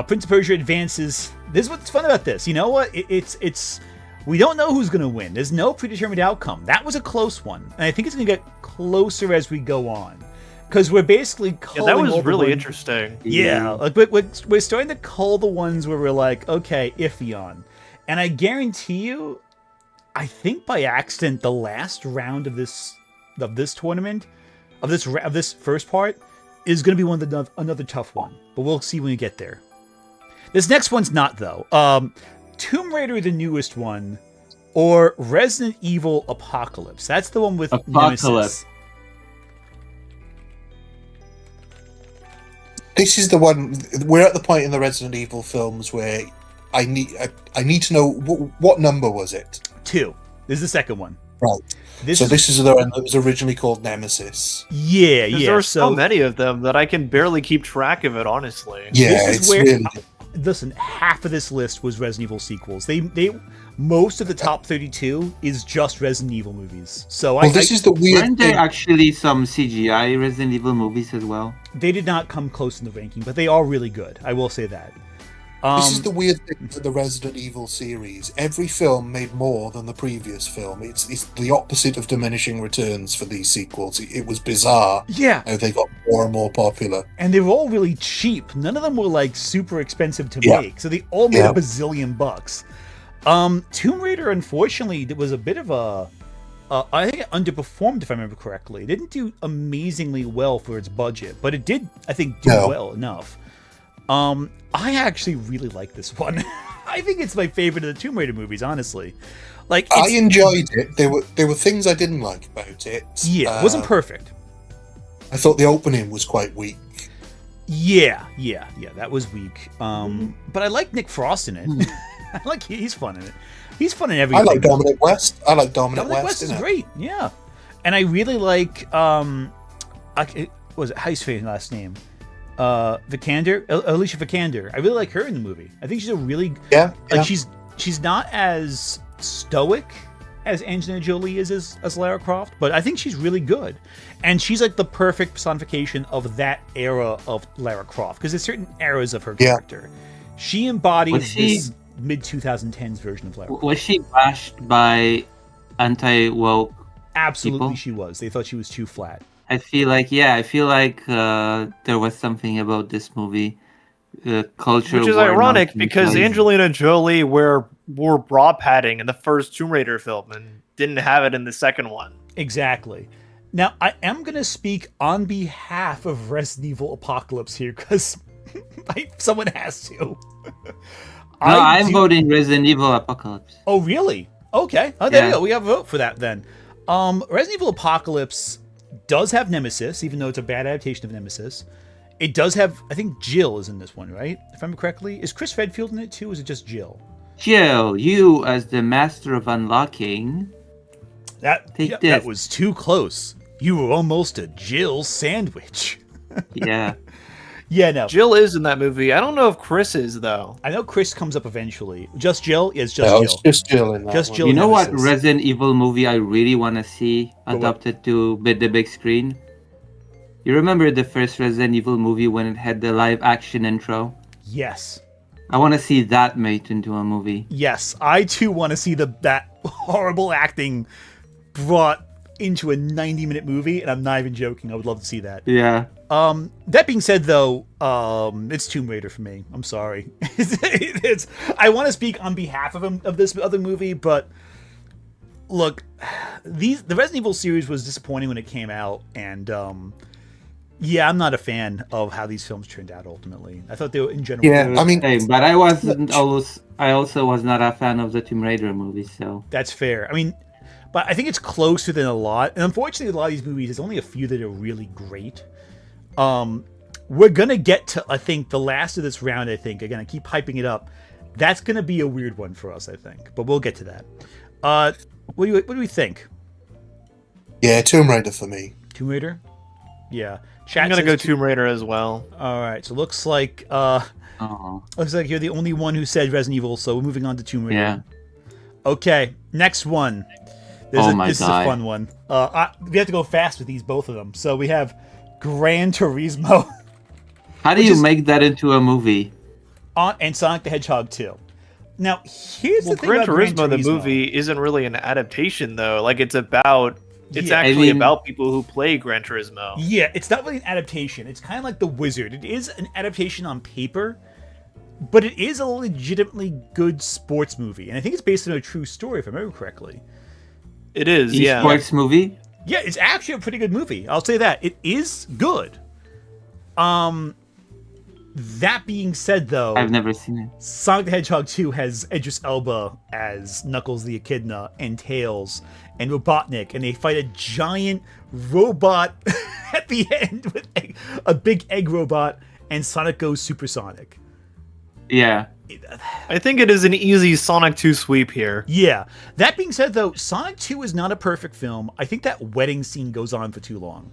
Prince of Persia advances. This is what's fun about this. You know what? It's we don't know who's gonna win. There's no predetermined outcome. That was a close one, and I think it's gonna get closer as we go on. Because we're basically calling that was really interesting. Yeah, like we're starting to call the ones where we're like, okay, iffy on. And I guarantee you, I think by accident, the last round of this tournament of this first part is going to be another tough one, but we'll see when we get there. This next one's not though. Tomb Raider, the newest one, or Resident Evil Apocalypse. That's the one with Nemesis. This is the one. We're at the point in the Resident Evil films where I need to know what number was it? 2. This is the second one. Right. This is the one that was originally called Nemesis. Yeah. There are so many of them that I can barely keep track of it, honestly. Yeah, it's really. Listen, half of this list was Resident Evil sequels. They most of the top 32 is just Resident Evil movies. So this is the weird. Weren't there actually some CGI Resident Evil movies as well? They did not come close in the ranking, but they are really good. I will say that. This is the weird thing for the Resident Evil series. Every film made more than the previous film. It's the opposite of diminishing returns for these sequels. It was bizarre. Yeah. How they got more and more popular. And they were all really cheap. None of them were like super expensive to make. So they all made a bazillion bucks. Tomb Raider, unfortunately, it was a bit of I think it underperformed, if I remember correctly. It didn't do amazingly well for its budget, but it did, I think, do well enough. I actually really like this one. I think it's my favorite of the Tomb Raider movies, honestly. Like, I enjoyed it. There were things I didn't like about it. Yeah, it wasn't perfect. I thought the opening was quite weak. Yeah, that was weak. But I like Nick Frost in it. I like he's fun in it. He's fun in everything. I like Dominic West. Dominic West is great. Yeah, and I really like what was it? How do you say his last name? Vikander, Alicia Vikander. I really like her in the movie. I think she's a really she's not as stoic as Angelina Jolie is as Lara Croft, but I think she's really good, and she's like the perfect personification of that era of Lara Croft, because there's certain eras of her character. She embodies this mid 2010s version of Lara Croft. Was she bashed by anti-woke? Absolutely, people? She was. They thought she was too flat. I feel like there was something about this movie, culture, which is ironic because Angelina Jolie wore bra padding in the first Tomb Raider film and didn't have it in the second one. Exactly. Now I am going to speak on behalf of Resident Evil Apocalypse here because someone has to. I'm voting Resident Evil Apocalypse. Oh really? Okay. Oh, there you go. We have a vote for that then. Resident Evil Apocalypse does have Nemesis, even though it's a bad adaptation of Nemesis. It does have, I think Jill is in this one, right? If I remember correctly. Is Chris Redfield in it too, or is it just Jill? Jill, you as the master of unlocking. That was too close. You were almost a Jill sandwich. Yeah. Yeah, no. Jill is in that movie. I don't know if Chris is, though. I know Chris comes up eventually. Just Jill? Yeah, it's just Jill. It's just Jill in that just one. Jill. You know what Resident Evil movie I really want to see adapted to the big screen? You remember the first Resident Evil movie when it had the live action intro? Yes. I want to see that made into a movie. Yes, I too want to see that horrible acting brought into a 90-minute movie, and I'm not even joking. I would love to see that. Yeah. That being said, though, it's Tomb Raider for me. I'm sorry. I want to speak on behalf of this other movie, but look, the Resident Evil series was disappointing when it came out, and yeah, I'm not a fan of how these films turned out ultimately. I thought they were in general. Yeah, I mean, but I also was not a fan of the Tomb Raider movies, so that's fair. I mean, but I think it's closer than a lot, and unfortunately, a lot of these movies, there's only a few that are really great. We're gonna get to, I think, the last of this round. I think again, I keep hyping it up. That's gonna be a weird one for us, I think, but we'll get to that. What do we think? Yeah, Tomb Raider for me. Tomb Raider. Yeah, I'm gonna go Tomb Raider as well. All right, so looks like you're the only one who said Resident Evil, so we're moving on to Tomb Raider. Yeah. Okay, next one. This is a fun one. We have to go fast with both of them. So we have Gran Turismo. How do you make that into a movie? And Sonic the Hedgehog 2. Now, here's the thing Gran about Turismo, Gran Turismo, the movie, isn't really an adaptation, though. Like, it's actually about people who play Gran Turismo. Yeah, it's not really an adaptation. It's kind of like The Wizard. It is an adaptation on paper, but it is a legitimately good sports movie. And I think it's based on a true story, if I remember correctly. It is, Sports movie? Yeah, it's actually a pretty good movie. I'll say that. It is good. That being said, though, I've never seen it. Sonic the Hedgehog 2 has Idris Elba as Knuckles the Echidna and Tails and Robotnik, and they fight a giant robot at the end with a big egg robot, and Sonic goes supersonic. Yeah. I think it is an easy Sonic 2 sweep here. Yeah. That being said, though, Sonic 2 is not a perfect film. I think that wedding scene goes on for too long.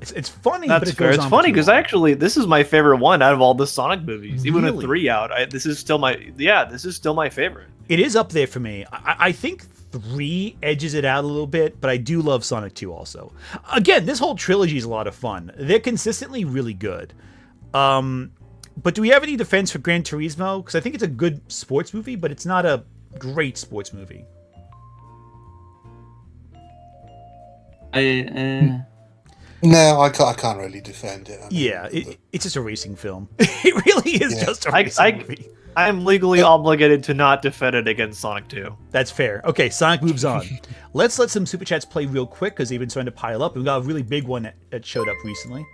It's funny, but That's it fair. goes It's on funny for too because long. actually, this is my favorite one out of all the Sonic movies. Even with Really? 3 out, this is still my favorite. It is up there for me. I think 3 edges it out a little bit, but I do love Sonic 2 also. Again, this whole trilogy is a lot of fun. They're consistently really good. But do we have any defense for Gran Turismo? Because I think it's a good sports movie, but it's not a great sports movie. No, I can't really defend it. I mean, Yeah, it's just a racing film. It really is Yeah. just a racing movie. I'm legally obligated to not defend it against Sonic 2. That's fair. Okay, Sonic moves on. Let's let some super chats play real quick because they've been starting to pile up. We got a really big one that showed up recently.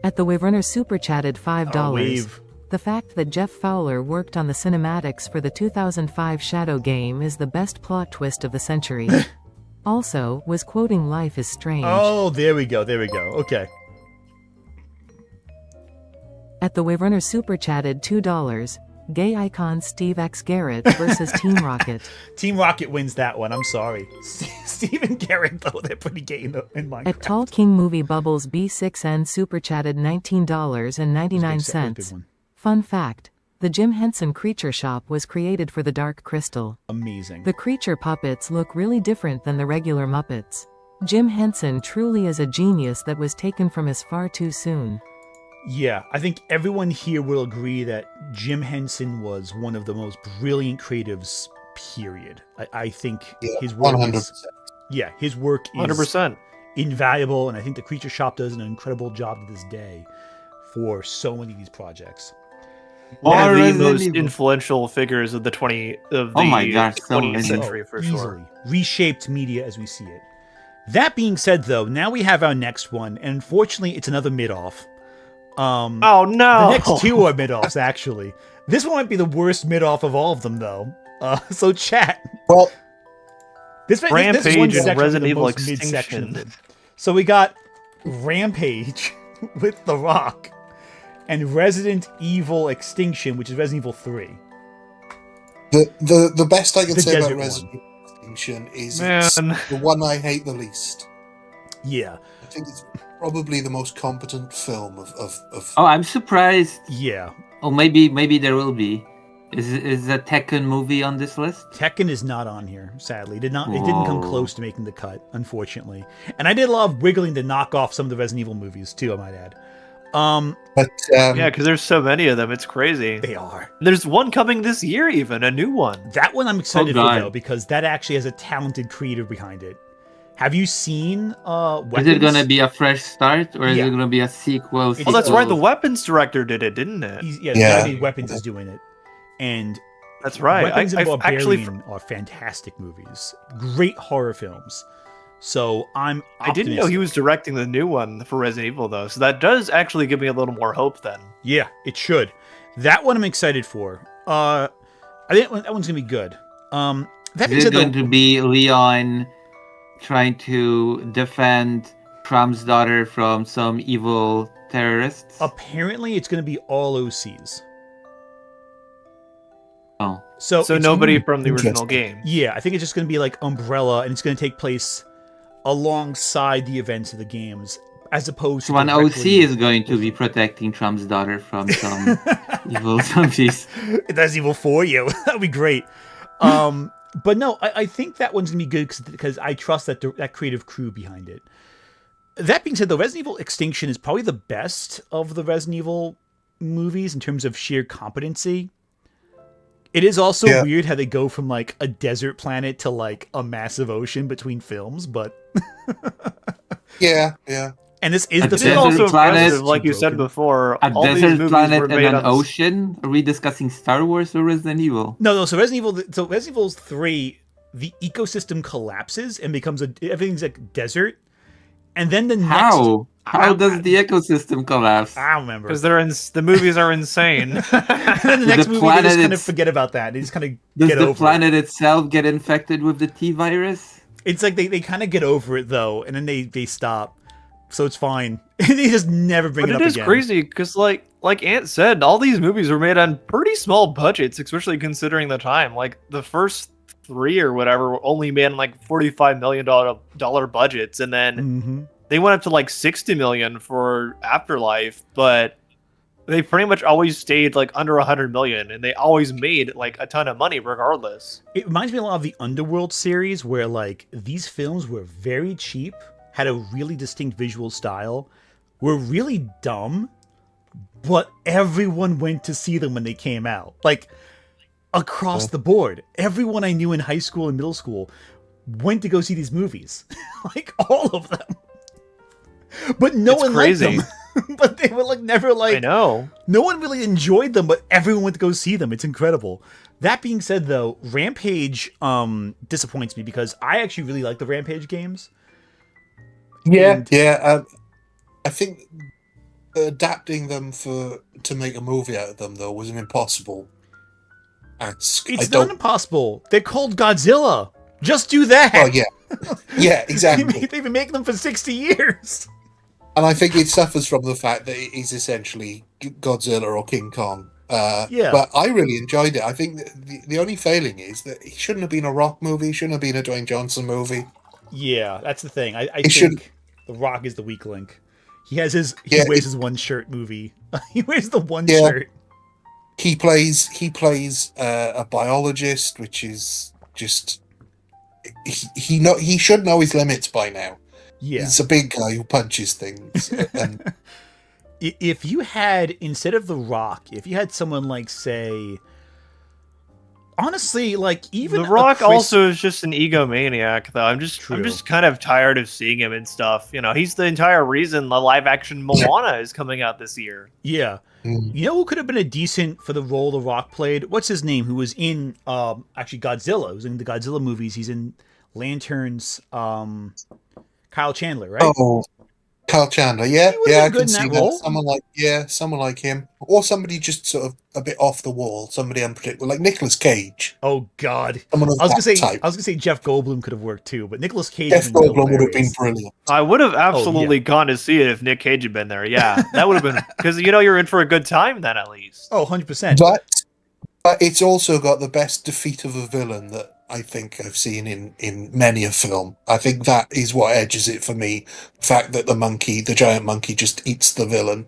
At the Waverunner super chatted $5. Wave. The fact that Jeff Fowler worked on the cinematics for the 2005 Shadow game is the best plot twist of the century. Also, was quoting Life is Strange. Oh, there we go. There we go. Okay. At the Waverunner super chatted $2. Gay icon Steve X Garrett versus Team Rocket. Team Rocket wins that one. I'm sorry. Steve and Garrett, though, they're pretty gay in Minecraft. At Tall King Movie Bubbles B6N super chatted $19.99. Big one. Fun fact. The Jim Henson Creature Shop was created for the Dark Crystal. Amazing. The creature puppets look really different than the regular Muppets. Jim Henson truly is a genius that was taken from us far too soon. Yeah, I think everyone here will agree that Jim Henson was one of the most brilliant creatives, period. I think his work 100%. his work is 100%. invaluable, and I think the Creature Shop does an incredible job to this day for so many of these projects. One of the Resident most Evil. influential figures of the 20th Oh my gosh, so 20th many. century for easily. sure. Reshaped media as we see it. That being said, though, now we have our next one, and unfortunately, it's another mid-off. Oh no! The next 2 are mid-offs, actually. This one might be the worst mid-off of all of them, though. So, chat. Well, This Rampage one and section Resident the Evil most mid-section of Extinction. it. So we got Rampage with The Rock and Resident Evil Extinction, which is Resident Evil 3. the best I can The say about desert Resident Evil Extinction is Man. it's the one I hate the least. Yeah. I think it's probably the most competent film of Oh, I'm surprised. Yeah. Oh, maybe there will be. Is a Tekken movie on this list? Tekken is not on here, sadly. It didn't come Whoa. close to making the cut, unfortunately. And I did a lot of wiggling to knock off some of the Resident Evil movies, too, I might add. but Yeah, because there's so many of them. It's crazy. They are. There's one coming this year, even a new one. That one I'm excited for, God. though, because that actually has a talented creator behind it. Have you seen Weapons? Is it gonna be a fresh start or is Yeah. it gonna be a sequel? It's Oh, that's right. The sequel? Weapons director did it, didn't it? The Yeah. guy who made Weapons is doing it. And That's right. Weapons and I actually, Barbarian are fantastic movies. Great horror films. So I'm I didn't know he was directing the new one for Resident Evil, though. So that does actually give me a little more hope then. Yeah, it should. That one I'm excited for. I think that one's gonna be good. That being Is said, it going though, to be Leon trying to defend Trump's daughter from some evil terrorists? apparently it's gonna be all OCs. Oh, So So it's nobody gonna from the original Interesting. game. Yeah, I think it's just going to be like Umbrella, and it's going to take place alongside the events of the games, as opposed to so an OC directly- is going to be protecting Trump's daughter from some evil zombies. That's evil for you. That'd be great. But no, I think that one's going to be good because I trust that creative crew behind it. That being said, though, Resident Evil Extinction is probably the best of the Resident Evil movies in terms of sheer competency. It is also Yeah. weird how they go from like a desert planet to like a massive ocean between films, but yeah. and this is A the It's desert film. also planet- impressive, like you said before. A all these desert movies planet were and made an on ocean? Are we discussing Star Wars or Resident Evil? No, so Resident Evil 3, the ecosystem collapses and becomes everything's like desert, and then the How does the ecosystem collapse? I don't remember Because the movies are insane. and then the next The movie they planet just kind of is- forget about that. They just kind of Does get the over planet itself get infected with the T virus? it. It's like they kind of get over it though, and then they stop, so it's fine. They just never bring But it up it is again. crazy because, like Ant said, all these movies were made on pretty small budgets, especially considering the time. Like the first 3 or whatever were only made on like $45 million budgets, and then Mm-hmm. they went up to like 60 million for Afterlife, but they pretty much always stayed like under 100 million, and they always made like a ton of money regardless. It reminds me a lot of the Underworld series, where like these films were very cheap, had a really distinct visual style, were really dumb, but everyone went to see them when they came out. Like across the board, everyone I knew in high school and middle school went to go see these movies, like all of them. But no It's one crazy. liked them. But they were like never like I know. no one really enjoyed them, but everyone went to go see them. It's incredible. That being said, though, Rampage disappoints me because I actually really like the Rampage games. Yeah, And- yeah. I think adapting them to make a movie out of them though was an impossible ask. It's not impossible. They're called Godzilla. Just do that. Oh yeah, yeah, exactly. They've been making them for 60 years. And I think it suffers from the fact that it is essentially Godzilla or King Kong. Yeah. But I really enjoyed it. I think that the only failing is that it shouldn't have been a Rock movie. It shouldn't have been a Dwayne Johnson movie. Yeah, that's the thing. I It should- think The Rock is the weak link. He has his Yeah, wears his one shirt movie. He wears the one Yeah. shirt. He plays a biologist, which is just he should know his limits by now. Yeah. He's a big guy who punches things. And If you had, instead of The Rock, if you had someone like, say, honestly, like even The a Rock Chris- also is just an egomaniac, though. I'm just True. kind of tired of seeing him and stuff. You know, he's the entire reason the live action Moana is coming out this year. Yeah. Mm. You know who could have been a decent for the role The Rock played? What's his name? Who was in actually Godzilla? Who was in the Godzilla movies. He's in Lanterns. Kyle Chandler, right? oh, Kyle Chandler, yeah, He would've yeah, I been good can in see that that. role. Someone like him, or somebody just sort of a bit off the wall, somebody unpredictable, like Nicolas Cage. Oh God. Someone of I was that gonna say type. Jeff Goldblum could have worked too, but Nicolas Cage. Jeff would have been Goldblum would have been hilarious. brilliant. I would have absolutely gone to see it if Nick Cage had been there. Yeah, that would have been because you're in for a good time then at least. Oh, 100%. But it's also got the best defeat of a villain that I think I've seen in many a film. I think that is what edges it for me. The fact that the giant monkey, just eats the villain.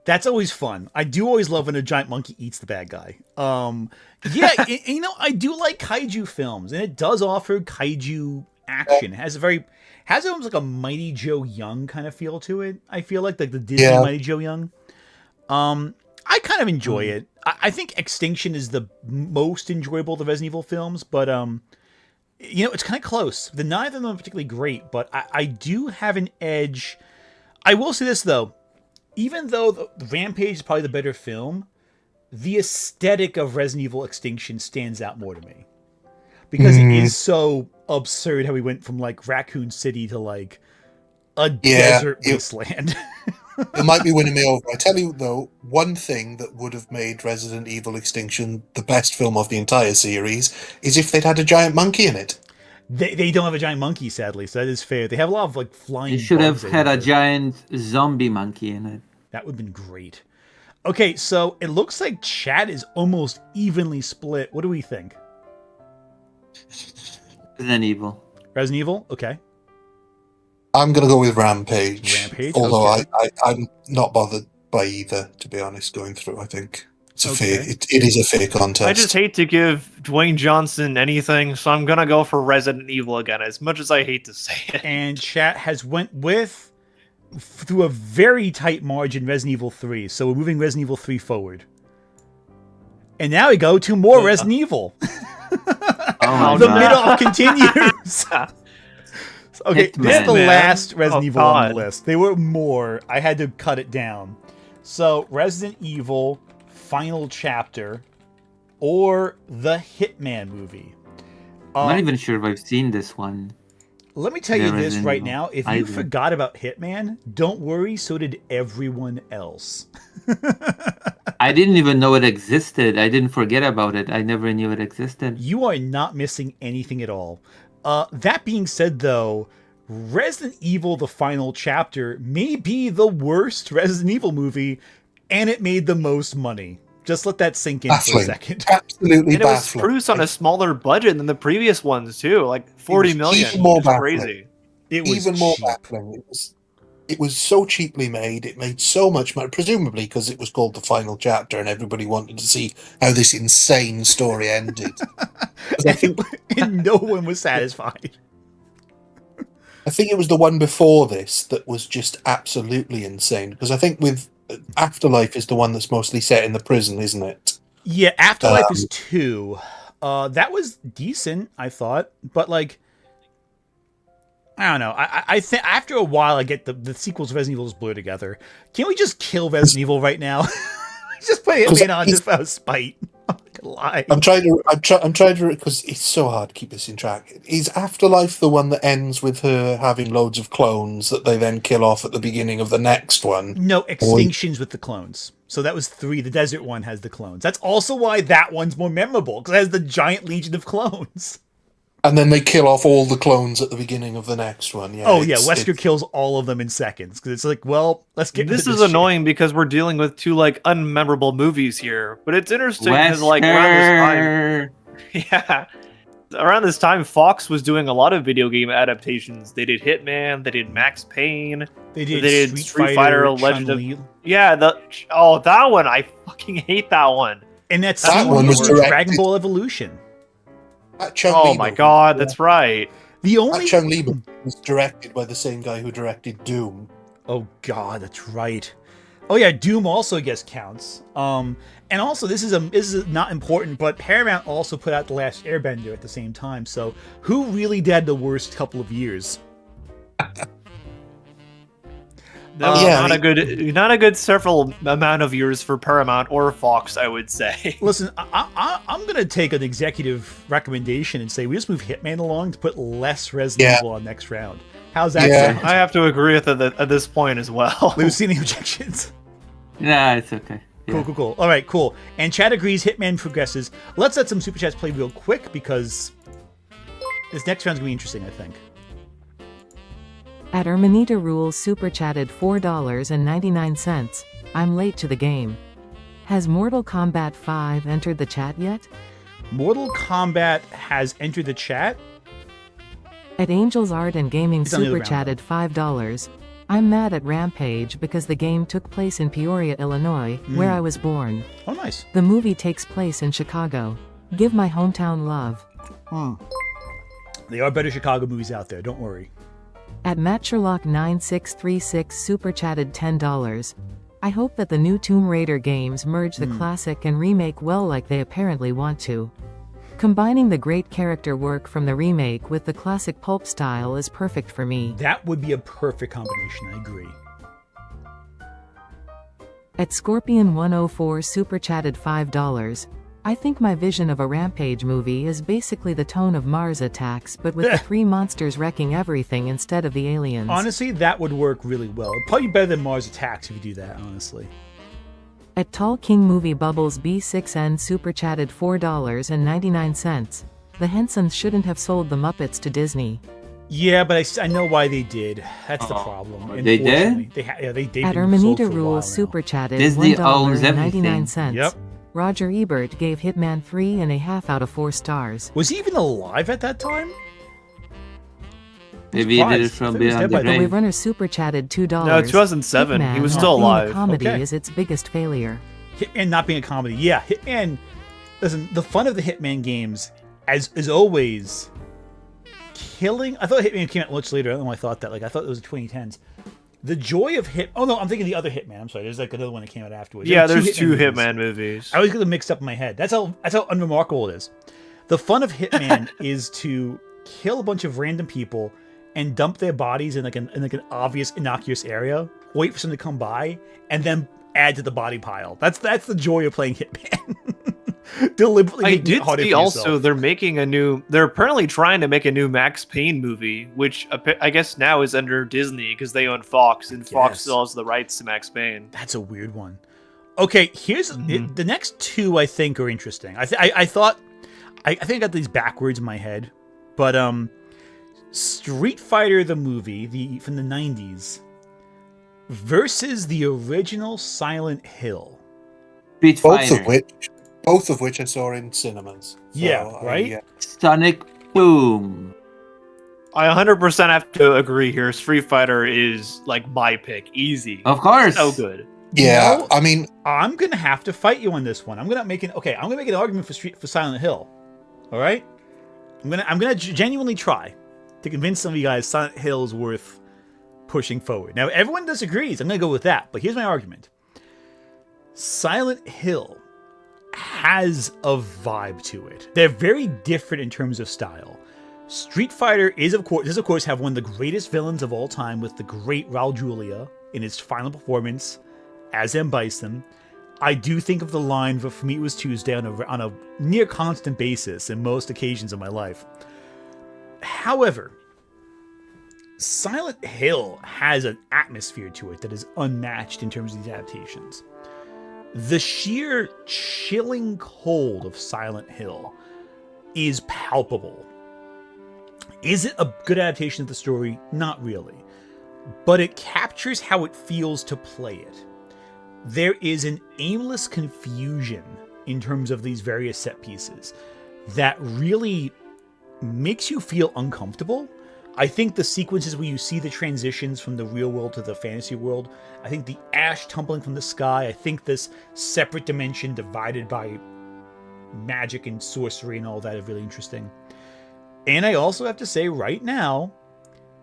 That's always fun. I do always love when a giant monkey eats the bad guy. Yeah, you know, I do like kaiju films, and it does offer kaiju action. It has almost like a Mighty Joe Young kind of feel to it. I feel like the Disney Yeah. Mighty Joe Young. I kind of enjoy it. I think Extinction is the most enjoyable of the Resident Evil films, but you know, it's kind of close. Neither of them are particularly great, but I do have an edge. I will say this though. Even though the Rampage is probably the better film, the aesthetic of Resident Evil Extinction stands out more to me. Because it is so absurd how we went from like Raccoon City to like a desert wasteland. It might be winning me over. I tell you though, one thing that would have made Resident Evil Extinction the best film of the entire series is if they'd had a giant monkey in it. They don't have a giant monkey, sadly, so that is fair. They have a lot of like flying. You should have bugs had a everywhere. giant zombie monkey in it. That would have been great. Okay, so it looks like chat is almost evenly split. What do we think? Resident Evil. Resident Evil? Okay. I'm going to go with Rampage. Rampage, Although okay. I'm not bothered by either, to be honest, going through. I think it's a Okay. fair. It is a fair contest. I just hate to give Dwayne Johnson anything, so I'm gonna go for Resident Evil again. As much as I hate to say it, And chat has went with, through a very tight margin, Resident Evil 3. So we're moving Resident Evil 3 forward. And now we go to more Resident Evil. Oh my The no. god. mid-off continues. Okay, Hitman. this is the Man. last Resident Oh, Evil on the God. list. There were more. I had to cut it down. So, Resident Evil Final Chapter or the Hitman movie. I'm not even sure if I've seen this one. Let me tell you There this isn't right now. If you either. forgot about Hitman, don't worry, so did everyone else. I didn't even know it existed. I didn't forget about it. I never knew it existed. You are not missing anything at all. That being said, though, Resident Evil The Final Chapter may be the worst Resident Evil movie, and it made the most money. Just let that sink in for a Baffling. second. Absolutely And it was baffling. produced on a smaller budget than the previous ones too, like 40 was million. even more It's baffling. crazy. It was Even more cheap. baffling. It was so cheaply made. It made so much money, presumably because it was called The Final Chapter, and everybody wanted to see how this insane story ended. 'Cause I think And no one was satisfied. it was the one before this that was just absolutely insane. Because I think with Afterlife is the one that's mostly set in the prison, isn't it? Yeah, Afterlife is 2. That was decent, I thought, but like, I don't know. I think after a while, I get the sequels of Resident Evil just blur together. Can't we just kill Resident Evil right now? Just put Hitman on just out of spite. I'm not gonna lie. I'm trying to, because it's so hard to keep this in track. Is Afterlife the one that ends with her having loads of clones that they then kill off at the beginning of the next one? No, Extinctions with the clones. So that was 3. The desert one has the clones. That's also why that one's more memorable, because it has the giant legion of clones. And then they kill off all the clones at the beginning of the next one. Yeah. Oh yeah, Wesker kills all of them in seconds, because it's like, well, let's get rid This of is shit. annoying because we're dealing with two like unmemorable movies here, but it's interesting because like around this time, yeah, around this time, Fox was doing a lot of video game adaptations. They did Hitman, they did Max Payne, They did, they did Street Fighter, Legend of Chun-Li. yeah. That one I fucking hate that one. And that's That one was Dragon directed- Ball Evolution. Oh my god, that's right. The only That Chung Li was directed by the same guy who directed Doom. Oh god, that's right. Oh yeah, Doom also I guess counts. And also this is not important, but Paramount also put out The Last Airbender at the same time. So who really did the worst couple of years? That was Yeah, not a good several amount of years for Paramount or Fox, I would say. Listen, I'm gonna take an executive recommendation and say we just move Hitman along to put less Resident Evil on next round. How's that Yeah. sound? I have to agree with it at this point as well. Lucy, any objections? Nah, it's okay. Cool, Yeah. cool, cool. All right, cool. And Chad agrees. Hitman progresses. Let's let some super chats play real quick because this next round's gonna be interesting, I think. At Ermanita Rules super chatted $4.99. I'm late to the game. Has Mortal Kombat 5 entered the chat yet? Mortal Kombat has entered the chat. At Angels Art and Gaming It's on the other super round, chatted $5. I'm mad at Rampage because the game took place in Peoria, Illinois, where I was born. Oh, nice. The movie takes place in Chicago. Give my hometown love. There are better Chicago movies out there. Don't worry. At MatcherLock9636 super chatted $10. I hope that the new Tomb Raider games merge the classic and remake well like they apparently want to. Combining the great character work from the remake with the classic pulp style is perfect for me. That would be a perfect combination. I agree. At Scorpion104 super chatted $5. I think my vision of a Rampage movie is basically the tone of Mars Attacks, but with the 3 monsters wrecking everything instead of the aliens. Honestly, that would work really well. It'd probably be better than Mars Attacks if you do that, honestly. At Tall King Movie Bubbles B6N super chatted $4.99. The Hensons shouldn't have sold the Muppets to Disney. Yeah, but I know why they did. That's the Oh, problem. they did? Unfortunately. They've At been sold Ermanita for a while Rules now. super chatted Disney owns $1.99. Yep. Roger Ebert gave Hitman 3.5 out of 4 stars. Was he even alive at that time? Maybe he did it surprised. I from thought he was beyond dead the by then. The grave. Runner super chatted $2. No, 2007. He Hitman was not still being a alive. comedy Okay. is its biggest failure. Hitman not being a comedy. Yeah, Hitman. Listen, the fun of the Hitman games, as is always, killing. I thought Hitman came out much later. I don't know why I thought that. Like I thought it was the 2010s. The joy of Hit. Oh no, I'm thinking the other Hitman. I'm sorry. There's like another one that came out afterwards. Yeah, There were there's two movies. Hitman movies. I always get them mixed up in my head. That's how unremarkable it is. The fun of Hitman is to kill a bunch of random people and dump their bodies in like an obvious innocuous area. Wait for someone to come by and then add to the body pile. That's the joy of playing Hitman. deliberately I making it did harder see for also yourself. they're apparently trying to make a new Max Payne movie, which I guess now is under Disney because they own Fox, and Fox Yes. still has the rights to Max Payne. That's a weird one. Okay, here's the next two. I think are interesting. I think I think I got these backwards in my head, but Street Fighter the movie, from the 90s, versus the original Silent Hill. Street Fighter. Both of which I saw in cinemas. So Yeah, right? Sonic Boom. I 100% have to agree here. Street Fighter is like my pick, easy. Of course. So good. Yeah, No, I mean, I'm gonna have to fight you on this one. I'm gonna make an argument for Silent Hill. All right, I'm gonna genuinely try to convince some of you guys Silent Hill is worth pushing forward. Now everyone disagrees. I'm gonna go with that, but here's my argument. Silent Hill has a vibe to it. They're very different in terms of style. Street Fighter does of course have one of the greatest villains of all time with the great Raul Julia in his final performance as M. Bison. I do think of the line For Me It Was Tuesday on a near constant basis in most occasions of my life. However, Silent Hill has an atmosphere to it that is unmatched in terms of these adaptations. The sheer chilling cold of Silent Hill is palpable. Is it a good adaptation of the story? Not really. But it captures how it feels to play it. There is an aimless confusion in terms of these various set pieces that really makes you feel uncomfortable. I think the sequences where you see the transitions from the real world to the fantasy world, I think the ash tumbling from the sky, I think this separate dimension divided by magic and sorcery and all that is really interesting. And I also have to say right now,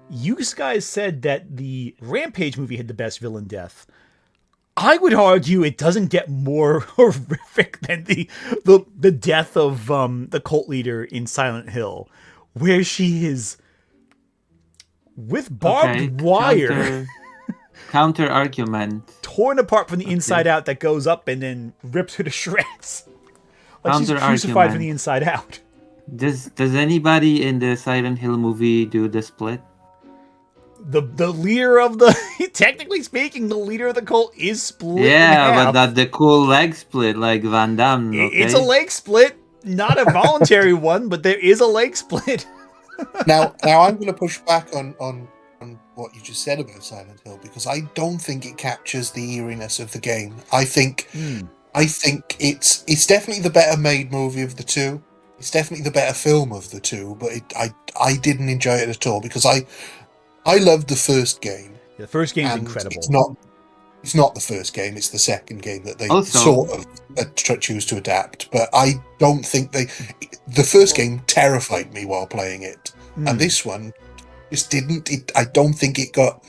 you guys said that the Rampage movie had the best villain death. I would argue it doesn't get more horrific than the death of the cult leader in Silent Hill, where she is with barbed wire Counter argument. torn apart from the inside out that goes up and then rips her to shreds. Like she's crucified from the inside out. Does anybody in the Silent Hill movie do the split? The leader of the technically speaking, the leader of the cult is split. Yeah, in half. but not the cool leg split like Van Damme. Okay? It's a leg split, not a voluntary one, but there is a leg split. now I'm going to push back on what you just said about Silent Hill because I don't think it captures the eeriness of the game. I think it's definitely the better made movie of the two. It's definitely the better film of the two, but I didn't enjoy it at all because I loved the first game. The first game is incredible. It's not the first game, it's the second game that they Also, sort of choose to adapt. But I don't think the first game terrified me while playing it. And this one just didn't. I don't think it got.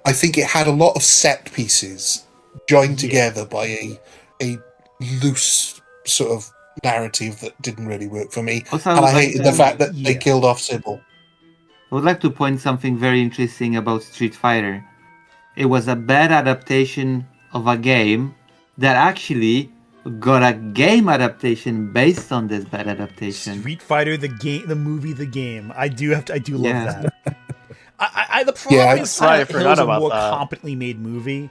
I think it had a lot of set pieces joined together by a loose sort of narrative that didn't really work for me. Also, and I hated the fact that they killed off Sybil. I would like to point something very interesting about Street Fighter. It was a bad adaptation of a game that actually got a game adaptation based on this bad adaptation. Street Fighter, the game, the movie, the game. I do love Yeah. that. The problem is Silent Hill is a more that. competently made movie,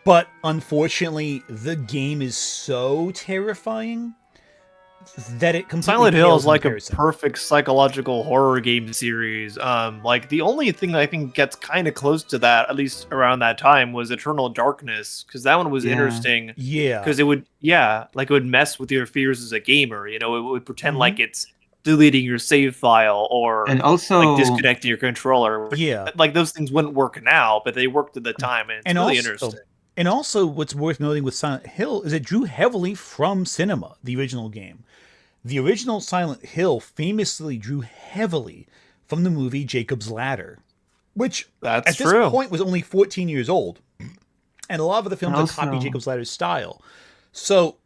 but unfortunately, the game is so terrifying that it completely Silent Hill pales is in like comparison. a perfect psychological horror game series. Like the only thing that I think gets kind of close to that, at least around that time, was Eternal Darkness, because that one was interesting. Yeah, Because it would mess with your fears as a gamer. You know, it would pretend like it's deleting your save file or And also, like disconnecting your controller. Yeah. Like those things wouldn't work now, but they worked at the time, and it's really interesting. And also, what's worth noting with Silent Hill is it drew heavily from cinema, the original game. The original Silent Hill famously drew heavily from the movie Jacob's Ladder, which That's at this true. point was only 14 years old. And a lot of the films And that copy also- Jacob's Ladder's style. So,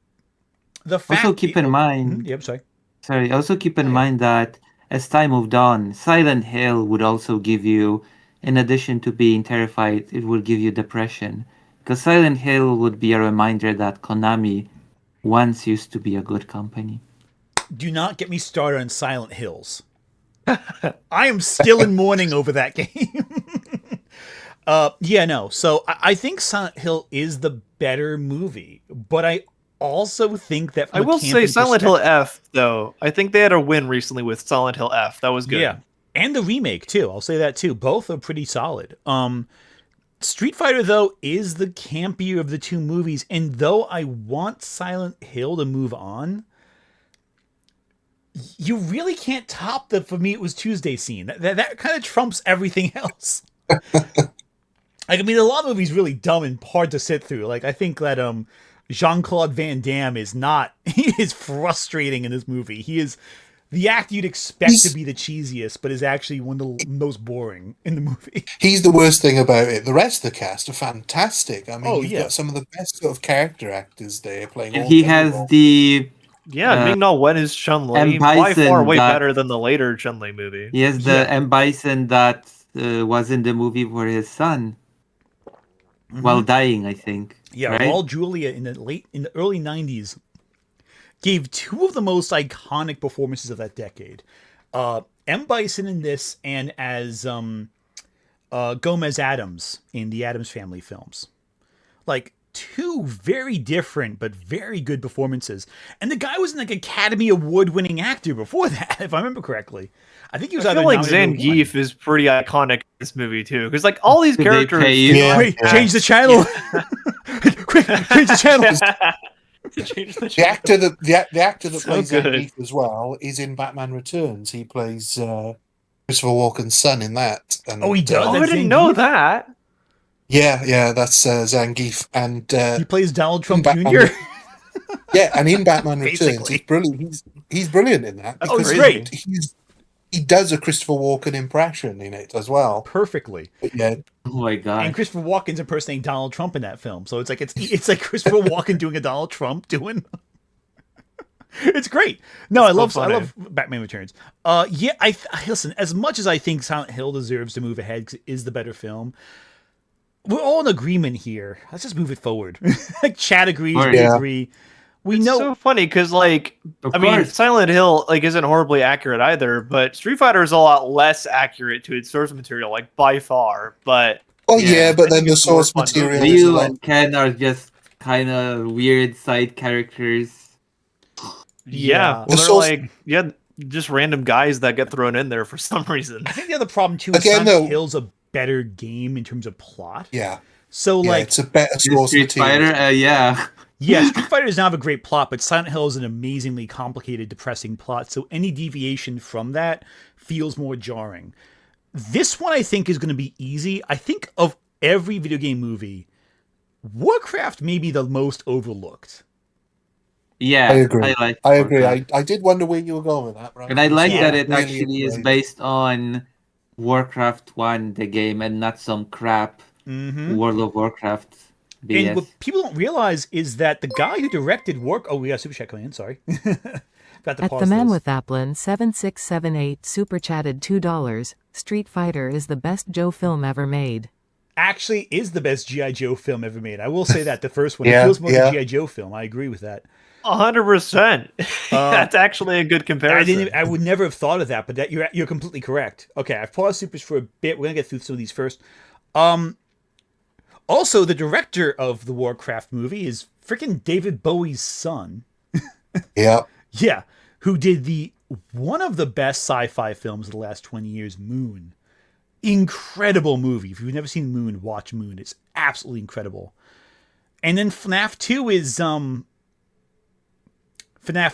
the fact... also keep in mind, Yeah, I'm sorry. sorry, also keep in mind that as time moved on, Silent Hill would also give you, in addition to being terrified, it would give you depression. Because Silent Hill would be a reminder that Konami once used to be a good company. Do not get me started on Silent Hills. I am still in mourning over that game. So I think Silent Hill is the better movie, but I also think that I will say Silent Hill F, though. I think they had a win recently with Silent Hill F. That was good. Yeah, and the remake too. I'll say that too. Both are pretty solid. Street Fighter, though, is the campier of the two movies, and though I want Silent Hill to move on, you really can't top the "For Me It Was Tuesday" scene. That kind of trumps everything else. Like, I mean, a lot of movies really dumb and hard to sit through. Like, I think that Jean-Claude Van Damme is not. He is frustrating in this movie. He is the actor you'd expect to be the cheesiest, but is actually one of the most boring in the movie. He's the worst thing about it. The rest of the cast are fantastic. I mean, you've yeah. got some of the best sort of character actors there playing. And all he every has role. the Ming-Na Wen is Chun-Li. M. By Bison far way that- better than the later Chun-Li movie. he has the M. Bison that was in the movie for his son while dying, I think. Yeah, right? Raul Julia in the early '90s gave two of the most iconic performances of that decade. M. Bison in this, and as Gomez Adams in the Addams Family films. Like, two very different but very good performances. And the guy was an Academy Award-winning actor before that, if I remember correctly. I think he was I either feel like nominated or won. Zangief is pretty iconic in this movie too, because like all these Did they characters. pay you? Yeah. Wait, change the channel. Quick, change the channel. Change the The actor that So plays good. Zangief as well is in Batman Returns. He plays Christopher Walken's son in that. And, Oh, he does? Oh, I That's didn't know Zangief? that. Yeah, that's Zangief, and He plays Donald Trump Batman- Jr. yeah, and in Batman Returns, Basically. he's brilliant. He's brilliant in that. Oh, because great. He does a Christopher Walken impression in it as well. Perfectly. But yeah, Oh my god. And Christopher Walken's impersonating Donald Trump in that film. So it's like Christopher Walken doing a Donald Trump doing. It's great. No, I love Batman Returns. Listen, as much as I think Silent Hill deserves to move ahead 'cause it is the better film, we're all in agreement here. Let's just move it forward. Like, Chad agrees, Sure. we Yeah. agree. We It's know so funny because like Of I mean course. Silent Hill like isn't horribly accurate either, but Street Fighter is a lot less accurate to its source material, like by far. But well, Yeah, yeah, I but then think the it's more source fun material movie. is a Ryu lot. and Ken are just kind of weird side characters. Yeah. well, The they're source- like just random guys that get thrown in there for some reason. I think the other problem too is Again, Silent though- Hill's a better game in terms of plot. Yeah, So yeah, like it's a better source Street material. Fighter, yeah. yeah, Street Fighter does not have a great plot, but Silent Hill is an amazingly complicated, depressing plot. So any deviation from that feels more jarring. This one I think is going to be easy. I think of every video game movie, Warcraft may be the most overlooked. Yeah, I agree. like I agree. Warcraft. I did wonder where you were going with that, right? And I like Yeah, that it really actually is great. based on Warcraft 1, the game, and not some crap World of Warcraft BS. And what people don't realize is that the guy who directed we got Super Chat coming in, sorry. Got to At pause the man this. with Applin 7678 super chatted $2. Street Fighter is the best Joe film ever made. Actually is the best G.I. Joe film ever made. I will say that, the first one. Yeah, It feels more yeah. like a G.I. Joe film. I agree with that. 100%. That's actually a good comparison. I would never have thought of that, but that you're completely correct. Okay, I've paused Supers for a bit. We're gonna get through some of these first. Also, the director of the Warcraft movie is freaking David Bowie's son. Yeah, Yeah, who did one of the best sci-fi films of the last 20 years, Moon. Incredible movie. If you've never seen Moon, watch Moon. It's absolutely incredible. And then FNAF 2 is FNAF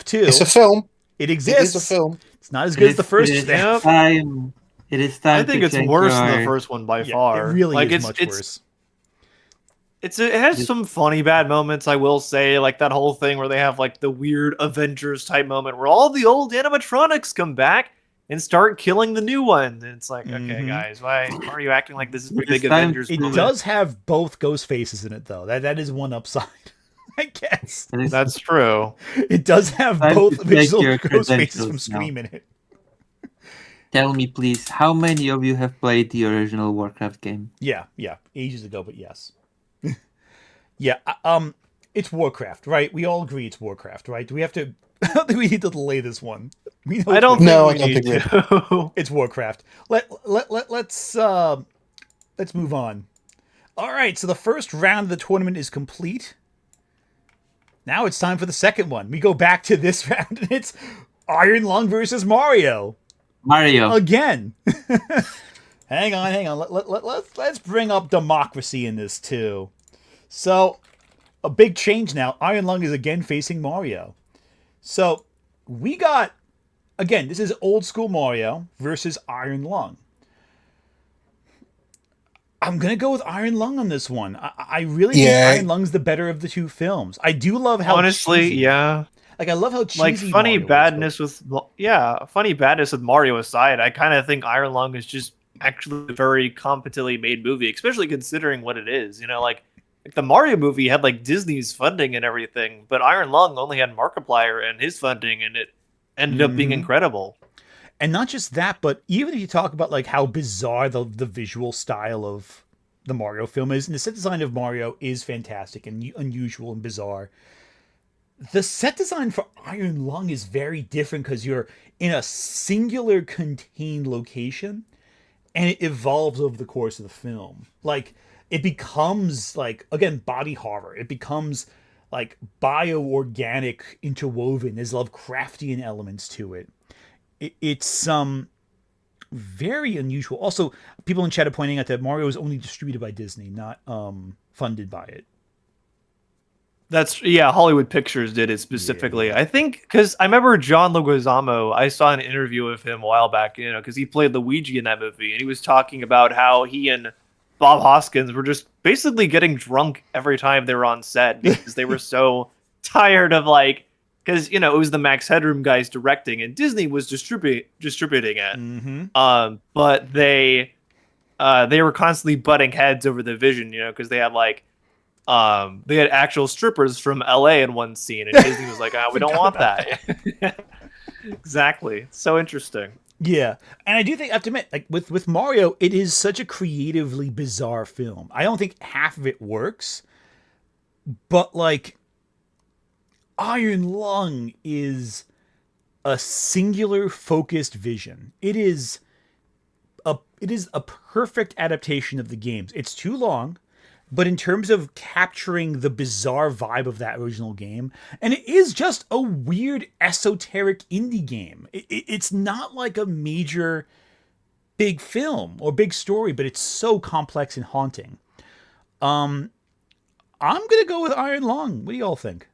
2. it's a film. It It exists. is a film. It's not as good as the first It is FNAF. time. It is time. I think to it's change worse than the your- first one by Yeah, far. it really like is much worse. It has some funny bad moments, I will say, like that whole thing where they have like the weird Avengers type moment where all the old animatronics come back and start killing the new one. And it's like, okay, Mhm. guys, why are you acting like this is the It's big time- Avengers It movie? does have both ghost faces in it, though. That is one upside, I guess. It is That's true. It does have Time both to take original your ghost faces from credentials now. Scream in it. Tell me, please, how many of you have played the original Warcraft game? Yeah, ages ago, but yes. Yeah, It's Warcraft, right? We all agree it's Warcraft, right? Do we have to? I don't think we need to delay this one. We know I don't No, think I we don't need think to. it's Warcraft. Let's move on. All right, so the first round of the tournament is complete. Now it's time for the second one. We go back to this round, and it's Iron Lung versus Mario Mario. again. Hang on. Let's bring up democracy in this too. So, a big change now. Iron Lung is again facing Mario. So, we got, again, this is old school Mario versus Iron Lung. I'm going to go with Iron Lung on this one. I really think Iron Lung's the better of the two films. I do love how Honestly, cheesy, yeah. Like, I love how cheesy Like funny Mario badness funny badness with Mario aside, I kind of think Iron Lung is just actually a very competently made movie, especially considering what it is. You know, like the Mario movie had like Disney's funding and everything, but Iron Lung only had Markiplier and his funding, and it ended up being incredible. And not just that, but even if you talk about like how bizarre the visual style of the Mario film is, and the set design of Mario is fantastic and unusual and bizarre. The set design for Iron Lung is very different because you're in a singular contained location, and it evolves over the course of the film. Like, it becomes like, again, body horror. It becomes like bioorganic interwoven. There's Lovecraftian elements to it. It's very unusual. Also, people in chat are pointing out that Mario is only distributed by Disney, not funded by it. Hollywood Pictures did it specifically. I think because I remember John Leguizamo. I saw an interview with him a while back, because he played Luigi in that movie, and he was talking about how he and Bob Hoskins were just basically getting drunk every time they were on set because they were so tired of because it was the Max Headroom guys directing and Disney was distributing it. But they were constantly butting heads over the vision, because they had actual strippers from LA in one scene, and Disney was like, we don't want that. Exactly. So interesting. Yeah. And I do think, I have to admit, like with Mario, it is such a creatively bizarre film. I don't think half of it works, but like Iron Lung is a singular focused vision. It is a perfect adaptation of the games. It's too long, but in terms of capturing the bizarre vibe of that original game, and it is just a weird esoteric indie game. It's not like a major big film or big story, but it's so complex and haunting. I'm gonna go with Iron Lung. What do y'all think?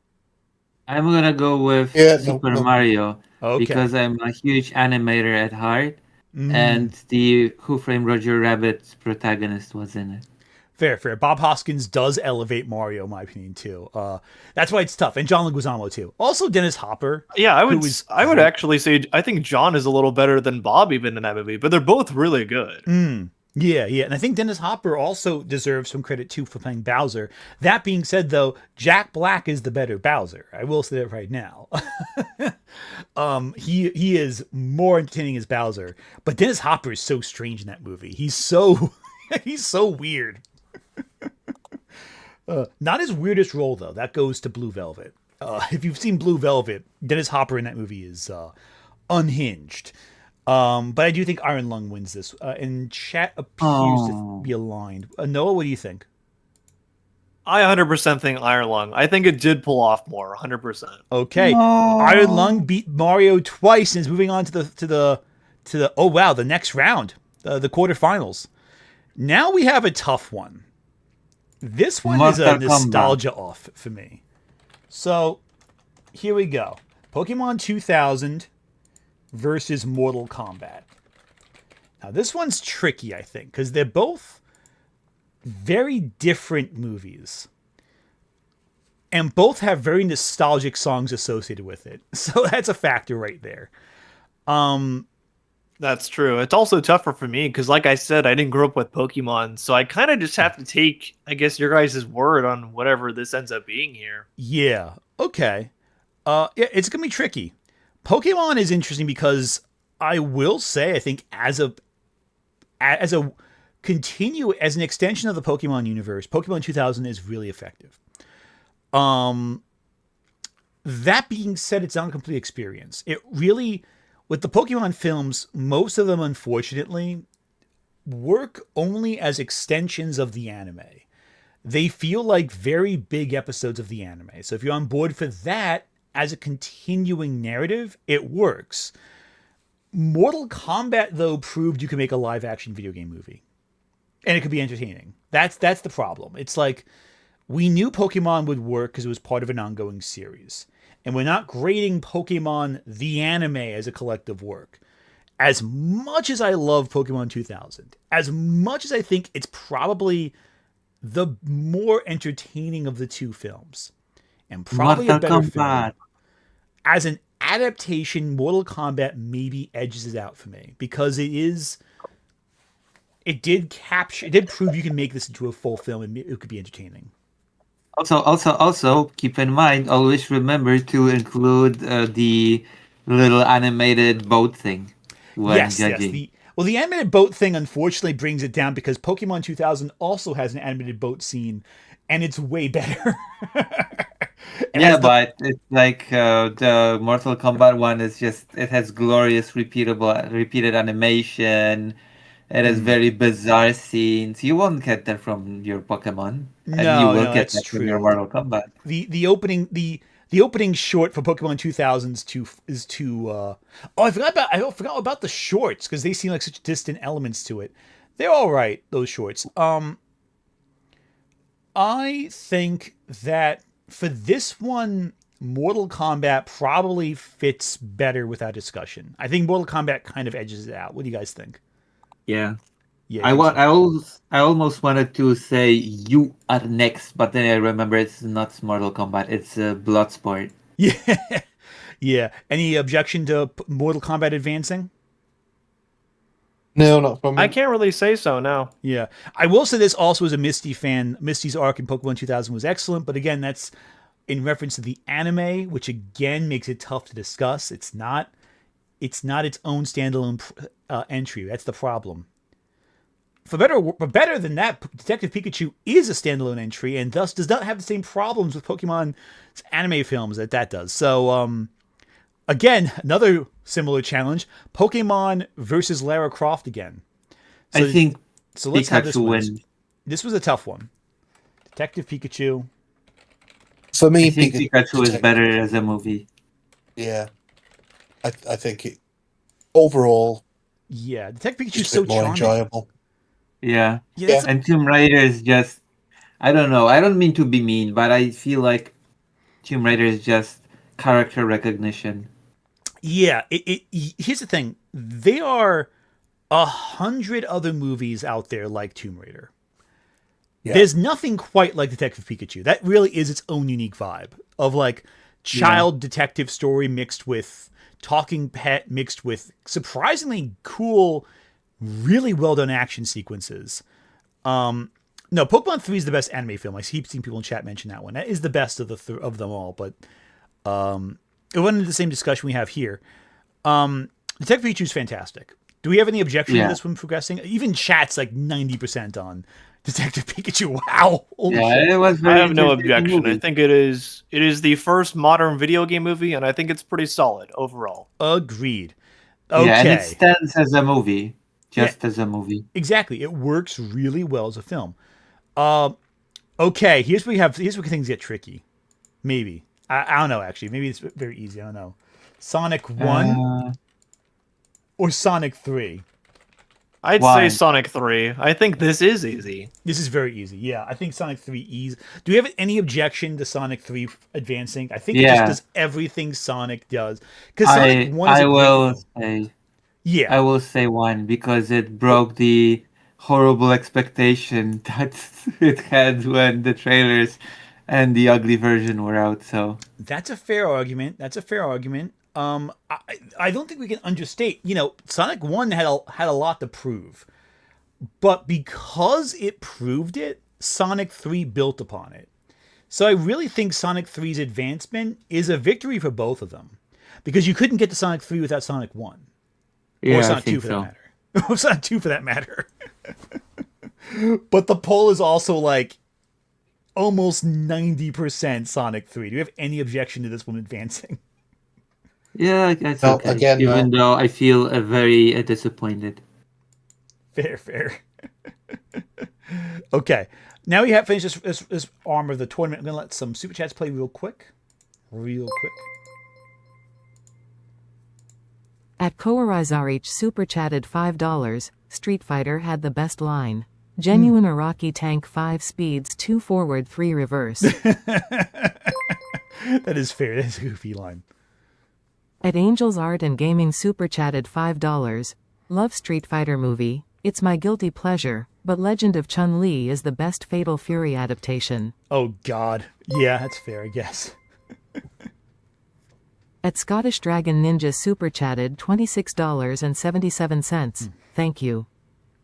I'm gonna go with Super Mario because I'm a huge animator at heart, and the Who Framed Roger Rabbit protagonist was in it. Fair. Bob Hoskins does elevate Mario, in my opinion, too. That's why it's tough. And John Leguizamo, too. Also, Dennis Hopper. Yeah, I would actually say I think John is a little better than Bob even in that movie, but they're both really good. Yeah. And I think Dennis Hopper also deserves some credit, too, for playing Bowser. That being said, though, Jack Black is the better Bowser. I will say that right now. He is more entertaining as Bowser. But Dennis Hopper is so strange in that movie. He's so weird. Not his weirdest role, though. That goes to Blue Velvet. If you've seen Blue Velvet, Dennis Hopper in that movie is unhinged. But I do think Iron Lung wins this. And chat appears to be aligned. Noah, what do you think? I 100% think Iron Lung. I think it did pull off more, 100%. Okay, Iron Lung beat Mario twice and is moving on to the the next round, the quarterfinals. Now we have a tough one. This one is a nostalgia off for me. So, here we go. Pokemon 2000 versus Mortal Kombat. Now, this one's tricky, I think, because they're both very different movies. And both have very nostalgic songs associated with it. So, that's a factor right there. That's true. It's also tougher for me because, like I said, I didn't grow up with Pokemon, so I kind of just have to take, I guess, your guys' word on whatever this ends up being here. Yeah. Okay. It's gonna be tricky. Pokemon is interesting because I will say I think as an extension of the Pokemon universe, Pokemon 2000 is really effective. That being said, it's not a complete experience. It really, with the Pokemon films, most of them, unfortunately, work only as extensions of the anime. They feel like very big episodes of the anime. So if you're on board for that as a continuing narrative, it works. Mortal Kombat, though, proved you can make a live action video game movie. And it could be entertaining. That's the problem. It's like, we knew Pokemon would work because it was part of an ongoing series. And we're not grading Pokemon the anime as a collective work. As much as I love Pokemon 2000, as much as I think it's probably the more entertaining of the two films, and probably a better film, as an adaptation, Mortal Kombat maybe edges it out for me, because it did prove you can make this into a full film and it could be entertaining. Also, keep in mind, always remember to include the little animated boat thing when judging. Yes. The animated boat thing unfortunately brings it down, because Pokemon 2000 also has an animated boat scene, and it's way better. But it's like the Mortal Kombat one is just, it has glorious repeated animation. It has very bizarre scenes. You won't get that from your Pokemon. And you will get that from your Mortal Kombat. The opening short for Pokemon 2000 is too. I forgot about the shorts, because they seem like such distant elements to it. They're all right, those shorts. I think that for this one, Mortal Kombat probably fits better without discussion. I think Mortal Kombat kind of edges it out. What do you guys think? Yeah. I almost wanted to say you are next, but then I remember it's not Mortal Kombat, it's Bloodsport. Yeah. Yeah. Any objection to Mortal Kombat advancing? No, not from me. I can't really say so, no. Yeah. I will say this also as a Misty fan. Misty's arc in Pokemon 2000 was excellent, but again, that's in reference to the anime, which again makes it tough to discuss. It's not its own standalone entry. That's the problem. But better than that, Detective Pikachu is a standalone entry, and thus does not have the same problems with Pokemon's anime films that does. So, again, another similar challenge: Pokemon versus Lara Croft again. So, I think so. Let's have this Pikachu one. wins. This was a tough one. Detective Pikachu. For me, I think Pikachu is better as a movie. Yeah, I think it overall. Yeah, Detective Pikachu is It's so a bit more charming. enjoyable. Yeah. Yeah, And Tomb Raider is just, I don't know. I don't mean to be mean, but I feel like Tomb Raider is just character recognition. Yeah, here's the thing. There are 100 other movies out there like Tomb Raider. Yeah. There's nothing quite like Detective Pikachu. That really is its own unique vibe of like child detective story mixed with talking pet, mixed with surprisingly cool, really well done action sequences. No, Pokemon 3 is the best anime film. I keep seeing people in chat mention that one. That is the best of them all, but it went into the same discussion we have here. Detective Pikachu is fantastic. Do we have any objection to this one progressing? Even chat's like 90% on Detective Pikachu. Wow. Holy shit. It was I very have no interesting objection. movie. I think it is the first modern video game movie, and I think it's pretty solid overall. Agreed. Okay. Yeah, and it stands as a movie. Just as a movie. Exactly. It works really well as a film. Okay, here's where things get tricky. Maybe. I don't know, actually. Maybe it's very easy. I don't know. Sonic 1 or Sonic 3? I'd Why? say Sonic 3. I think this is easy. This is very easy. Yeah, I think Sonic 3 easy. Do you have any objection to Sonic 3 advancing? I think it just does everything Sonic does. Because Sonic 1 is I will say... Yeah. I will say 1 because it broke the horrible expectation that it had when the trailers and the ugly version were out. So that's a fair argument. I don't think we can understate. Sonic 1 had a lot to prove, but because it proved it, Sonic 3 built upon it. So I really think Sonic 3's advancement is a victory for both of them, because you couldn't get to Sonic 3 without Sonic 1. Or Sonic 2 for that matter. Or Sonic 2 for that matter. But the poll is also like, almost 90% Sonic 3. Do you have any objection to this one advancing? Yeah, that's No, okay. again, no. Even though I feel very disappointed. Fair. Okay. Now we have finished this arm of the tournament. I'm going to let some Super Chats play real quick. At Kowarizarich super chatted $5. Street Fighter had the best line. Genuine Iraqi tank 5 speeds, 2 forward, 3 reverse. That is fair. That is a goofy line. At Angels Art and Gaming super chatted $5. Love Street Fighter movie. It's my guilty pleasure, but Legend of Chun-Li is the best Fatal Fury adaptation. Oh, God. Yeah, that's fair, I guess. At Scottish Dragon Ninja super chatted $26.77. Thank you.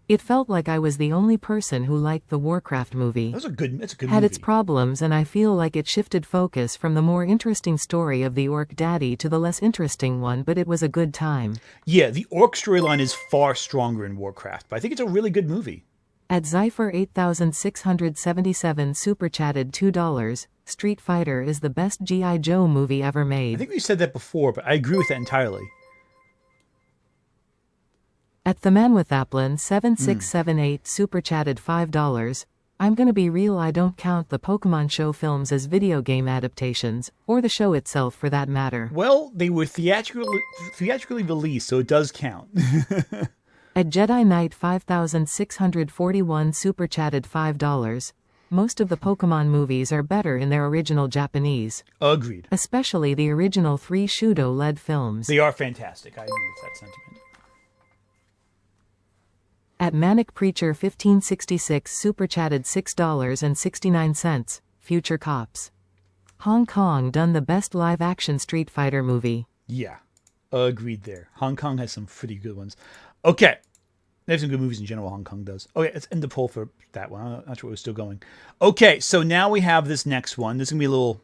It felt like I was the only person who liked the Warcraft movie. That's a good Had movie. its problems, and I feel like it shifted focus from the more interesting story of the Orc Daddy to the less interesting one, but it was a good time. Yeah, the Orc storyline is far stronger in Warcraft, but I think it's a really good movie. At Zypher 8677 super chatted $2. Street Fighter is the best G.I. Joe movie ever I made. think we said that before, but I agree with that entirely. At The Man with Applin 7678 super chatted $5. I'm gonna be real, I don't count the Pokemon show films as video game adaptations, or the show itself for that matter. Well, they were theatrically released, so it does count. At Jedi Knight 5641 super chatted $5. Most of the Pokemon movies are better in their original Japanese, Agreed. especially the original 3 Shudo-led films. They are fantastic. I agree with that sentiment. At Manic Preacher 1566 super chatted $6.69. Future Cops. Hong Kong done the best live-action Street Fighter movie. Yeah, agreed there. Hong Kong has some pretty good ones. Okay. They have some good movies in general, Hong Kong does. Oh, yeah, let's end the poll for that one. I'm not sure we're still going. Okay, so now we have this next one. This is going to be a little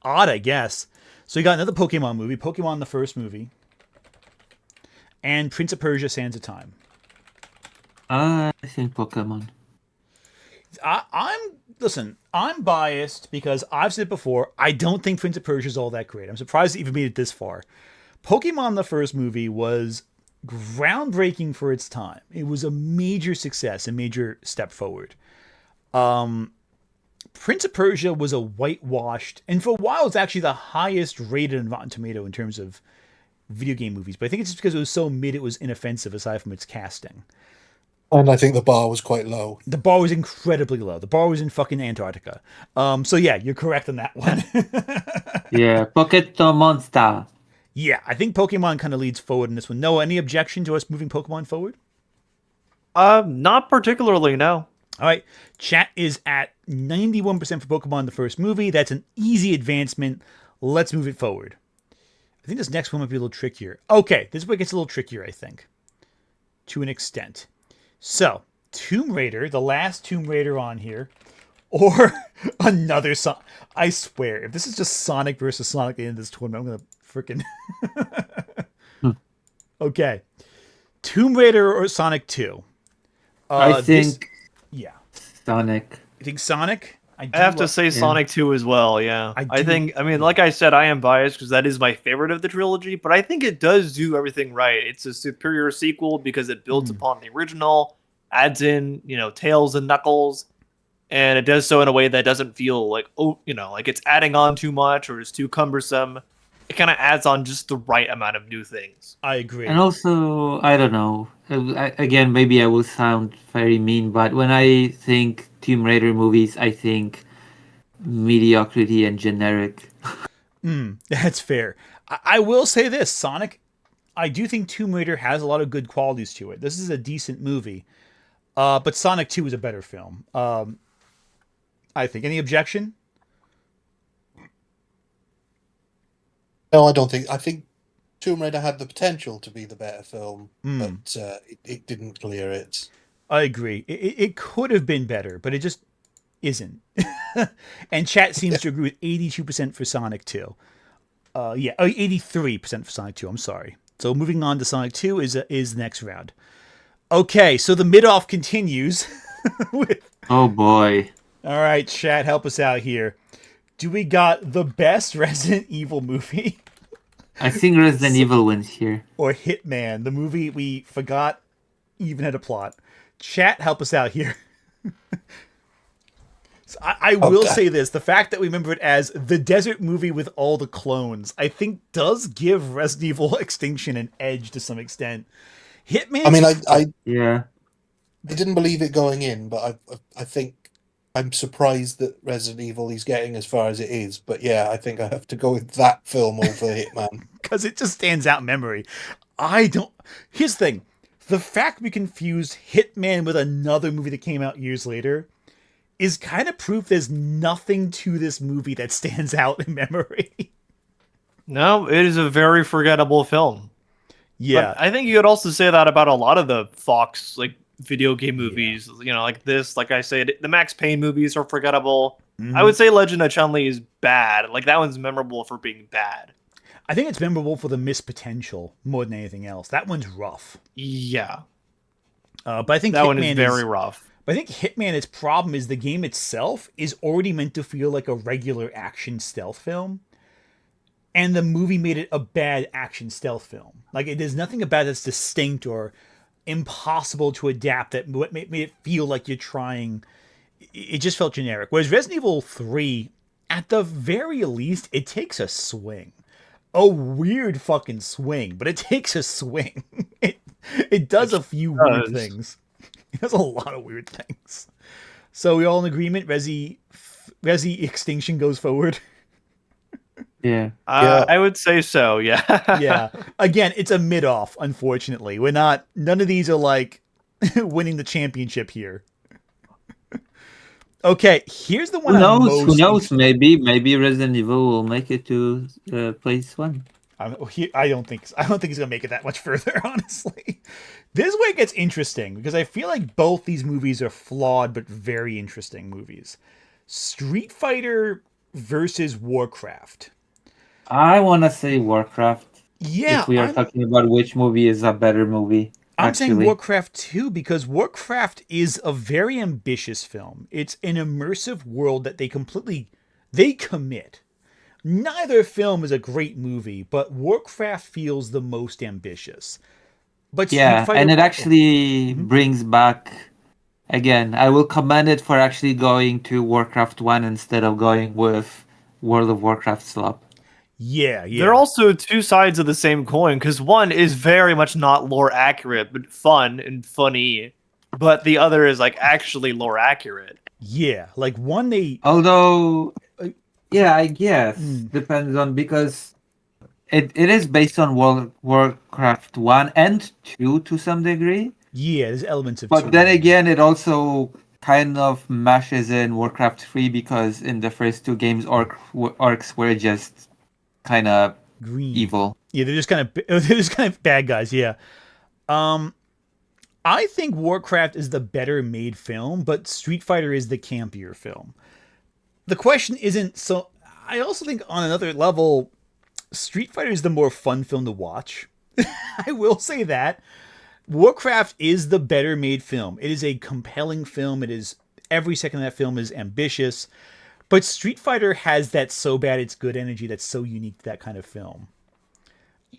odd, I guess. So we got another Pokemon movie, Pokemon the first movie, and Prince of Persia Sands of Time. I think Pokemon. I'm biased because I've said it before, I don't think Prince of Persia is all that great. I'm surprised it even made it this far. Pokemon the first movie was groundbreaking for its time. It was a major success, a major step forward. Prince of Persia was a whitewashed, and for a while it's actually the highest rated on Rotten Tomato in terms of video game movies, but I think it's just because it was so mid it was inoffensive aside from its casting. And I think the bar was quite low. The bar was incredibly low. The bar was in fucking Antarctica. So yeah, you're correct on that one. Yeah, Pokémon Monster. Yeah, I think Pokemon kind of leads forward in this one. Noah, any objection to us moving Pokemon forward? Not particularly, no. All right, chat is at 91% for Pokemon the first movie. That's an easy advancement. Let's move it forward. I think this next one might be a little trickier. Okay, this is where it gets a little trickier, I think, to an extent. So, Tomb Raider, the last Tomb Raider on here, or another Sonic. I swear, if this is just Sonic versus Sonic at the end of this tournament, I'm going to freaking... Okay. Tomb Raider or Sonic 2? I think yeah. Sonic. You think Sonic? I have to say Sonic 2 as well, yeah. I mean, like I said, I am biased because that is my favorite of the trilogy, but I think it does do everything right. It's a superior sequel because it builds upon the original, adds in, Tails and Knuckles, and it does so in a way that doesn't feel like, like it's adding on too much or is too cumbersome. It kind of adds on just the right amount of new things. I agree. And also, I don't know. Again, maybe I will sound very mean, but when I think Tomb Raider movies, I think mediocrity and generic. That's fair. I will say this, Sonic, I do think Tomb Raider has a lot of good qualities to it. This is a decent movie. But Sonic 2 is a better film. I think. Any objection? No, I don't think. I think Tomb Raider had the potential to be the better film, but it didn't clear it. I agree. It could have been better, but it just isn't. And chat seems to agree with 82% for Sonic 2. 83% for Sonic 2. I'm sorry. So moving on to Sonic 2 is the next round. Okay, so the mid-off continues with Oh boy. All right, chat, help us out here. Do we got the best Resident Evil movie? I think Resident Evil wins here. Or Hitman, the movie we forgot even had a plot? Chat, help us out here. So I will say this. The fact that we remember it as the desert movie with all the clones, I think does give Resident Evil Extinction an edge to some extent. Hitman. I mean, Yeah. I didn't believe it going in, but I think I'm surprised that Resident Evil is getting as far as it is. But yeah, I think I have to go with that film over Hitman. Because it just stands out in memory. Here's the thing. The fact we confused Hitman with another movie that came out years later is kind of proof there's nothing to this movie that stands out in memory. No, it is a very forgettable film. Yeah. But I think you could also say that about a lot of the Fox video game movies. Yeah. Like this, like I said, the Max Payne movies are forgettable. Mm-hmm. I would say Legend of Chun-Li is bad. Like that one's memorable for being bad. I think it's memorable for the missed potential more than anything else. That one's rough. Yeah. But I think that Hitman one is very rough. But I think Hitman, its problem is the game itself is already meant to feel like a regular action stealth film. And the movie made it a bad action stealth film. There's nothing about it that's distinct or impossible to adapt that made it feel like you're trying. It just felt generic. Whereas Resident Evil 3, at the very least, it takes a swing. A weird fucking swing, but it takes a swing. It does a few weird things. It does a lot of weird things. So we all in agreement? Resi Extinction goes forward. Yeah. I would say so. Yeah. Yeah. Again, it's a mid-off. Unfortunately, none of these are winning the championship here. Okay, here's the one. Who knows? Maybe Resident Evil will make it to place 1. I don't think he's gonna make it that much further, honestly. This is where it gets interesting because I feel like both these movies are flawed but very interesting movies. Street Fighter versus Warcraft. I want to say Warcraft. Yeah, if we are talking about which movie is a better movie. I'm saying Warcraft 2 because Warcraft is a very ambitious film. It's an immersive world that they commit. Neither film is a great movie, but Warcraft feels the most ambitious. But and it actually brings back, again, I will commend it for actually going to Warcraft 1 instead of going with World of Warcraft slop. Yeah. They're also two sides of the same coin because one is very much not lore accurate, but fun and funny. But the other is actually lore accurate. Yeah, Although, yeah, I guess depends on because it is based on Warcraft 1 and 2 to some degree. Yeah, there's elements of. But then again, it also kind of mashes in Warcraft 3 because in the first 2 games, orcs were just kind of green, evil. Yeah, they're just kind of bad guys. Yeah. I think Warcraft is the better made film, but Street Fighter is the campier film. The question isn't so. I also think on another level, Street Fighter is the more fun film to watch. I will say that. Warcraft is the better made film. It is a compelling film. It is every second of that film is ambitious. But Street Fighter has that so bad it's good energy that's so unique to that kind of film.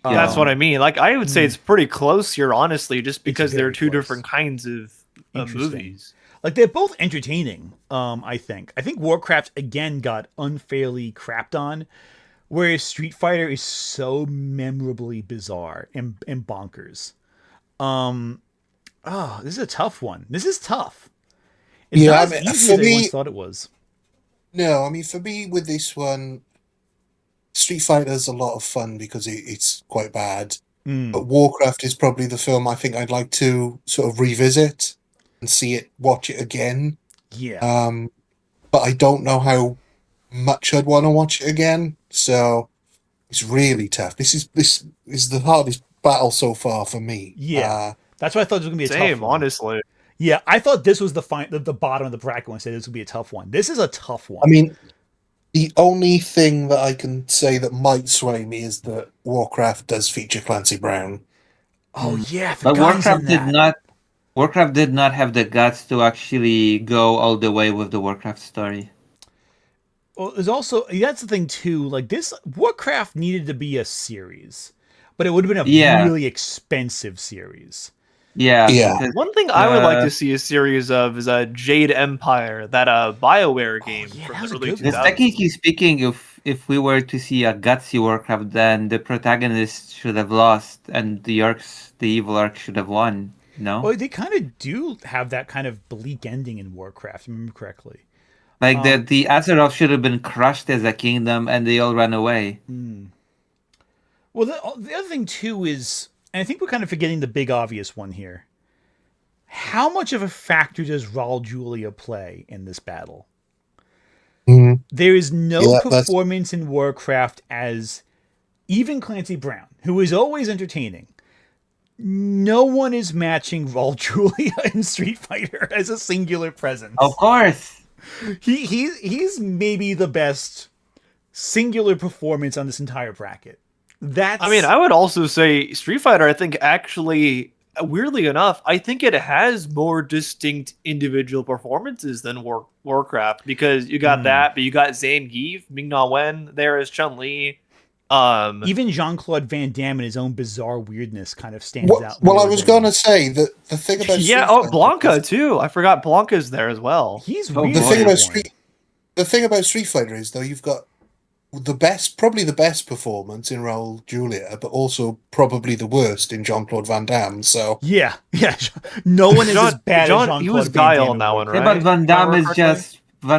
Yeah, that's what I mean. I would say it's pretty close here, honestly, just because they're two different kinds of movies. They're both entertaining, I think. I think Warcraft, again, got unfairly crapped on, whereas Street Fighter is so memorably bizarre and bonkers. This is a tough one. This is tough. It's not as easy as I once thought it was. No, I mean, for me, with this one, Street Fighter is a lot of fun because it's quite bad. But Warcraft is probably the film I think I'd like to sort of revisit and watch it again. Yeah. But I don't know how much I'd want to watch it again. So it's really tough. This is the hardest battle so far for me. Yeah. That's why I thought it was going to be a tough one. Honestly. Yeah, I thought this was the bottom of the bracket when I said this would be a tough one. This is a tough one. I mean, the only thing that I can say that might sway me is that Warcraft does feature Clancy Brown. Oh yeah, but Warcraft did not. Warcraft did not have the guts to actually go all the way with the Warcraft story. Well, there's also that's the thing too. Like this, Warcraft needed to be a series, but it would have been a really expensive series. Yeah. Because, One thing I would like to see a series of is a Jade Empire, that BioWare game from the early 2000s. Technically speaking, if we were to see a gutsy Warcraft, then the protagonist should have lost, and the evil arc should have won. No, well, they kind of do have that kind of bleak ending in Warcraft, if I remember correctly. Like the Azeroth should have been crushed as a kingdom, and they all ran away. Well, the other thing too is, and I think we're kind of forgetting the big obvious one here. How much of a factor does Raul Julia play in this battle? There is no performance in Warcraft as even Clancy Brown, who is always entertaining. No one is matching Raul Julia in Street Fighter as a singular presence. Of course. He's maybe the best singular performance on this entire bracket. I mean, I would also say Street Fighter, I think actually, weirdly enough, I think it has more distinct individual performances than Warcraft, because you got that, but you got Zangief, Ming-Na Wen there as Chun-Li. Even Jean-Claude Van Damme and his own bizarre weirdness kind of stands out. Well, I was going to say that the thing about Street Fighter, Blanca too. I forgot Blanca's there as well. He's the thing about Street Fighter is, though, you've got probably the best performance in Raul Julia, but also probably the worst in Jean-Claude Van Damme. So yeah, no one is as bad as Jean-Claude. He was Guile in that one, right? Yeah, but Van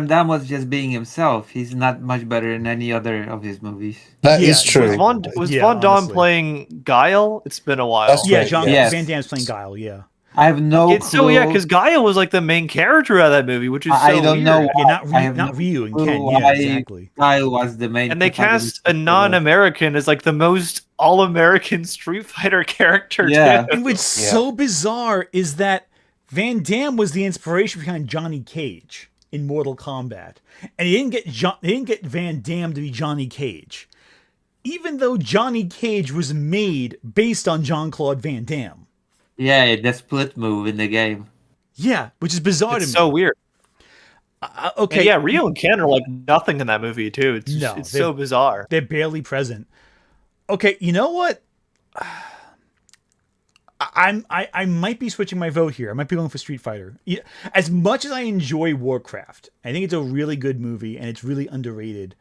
Damme was just being himself. He's not much better in any other of his movies. That is true. Was Van Damme playing Guile? It's been a while. That's right, Van Damme's playing Guile. Yeah. I have no clue. So because Guile was like the main character of that movie, which is I don't know. Yeah, not Ryu and Ken. Yeah, exactly. Guile was the main. And they cast a non-American as like the most all-American Street Fighter character. Yeah. And what's so bizarre is that Van Damme was the inspiration behind Johnny Cage in Mortal Kombat, and they didn't get Van Damme to be Johnny Cage, even though Johnny Cage was made based on Jean-Claude Van Damme. Yeah, the split move in the game. Yeah, which is bizarre to me. So weird. Okay. And yeah, Ryu and Ken are like nothing in that movie too. It's so bizarre. They're barely present. Okay, you know what? I might be switching my vote here. I might be going for Street Fighter. As much as I enjoy Warcraft, I think it's a really good movie and it's really underrated.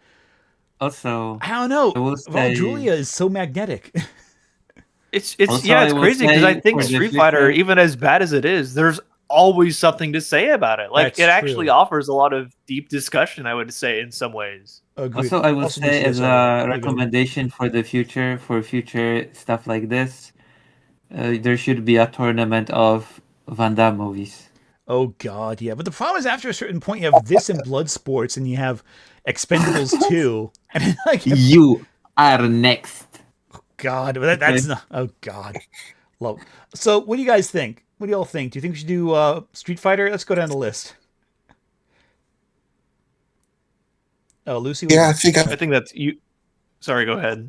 Also, I don't know. Raul Julia is so magnetic. It's crazy because I think Street Fighter, even as bad as it is, there's always something to say about it. Like it actually offers a lot of deep discussion, I would say, in some ways. Agreed. Also, I would say as a recommendation for the future, for future stuff like this, there should be a tournament of Van Damme movies. Oh God, yeah. But the problem is, after a certain point, you have this and Bloodsports, and you have Expendables 2, and like you are next. God, that's not. Oh God, low. So, what do you guys think? What do y'all think? Do you think we should do Street Fighter? Let's go down the list. Oh, Lucy. Yeah, I think that's you. Sorry, go ahead.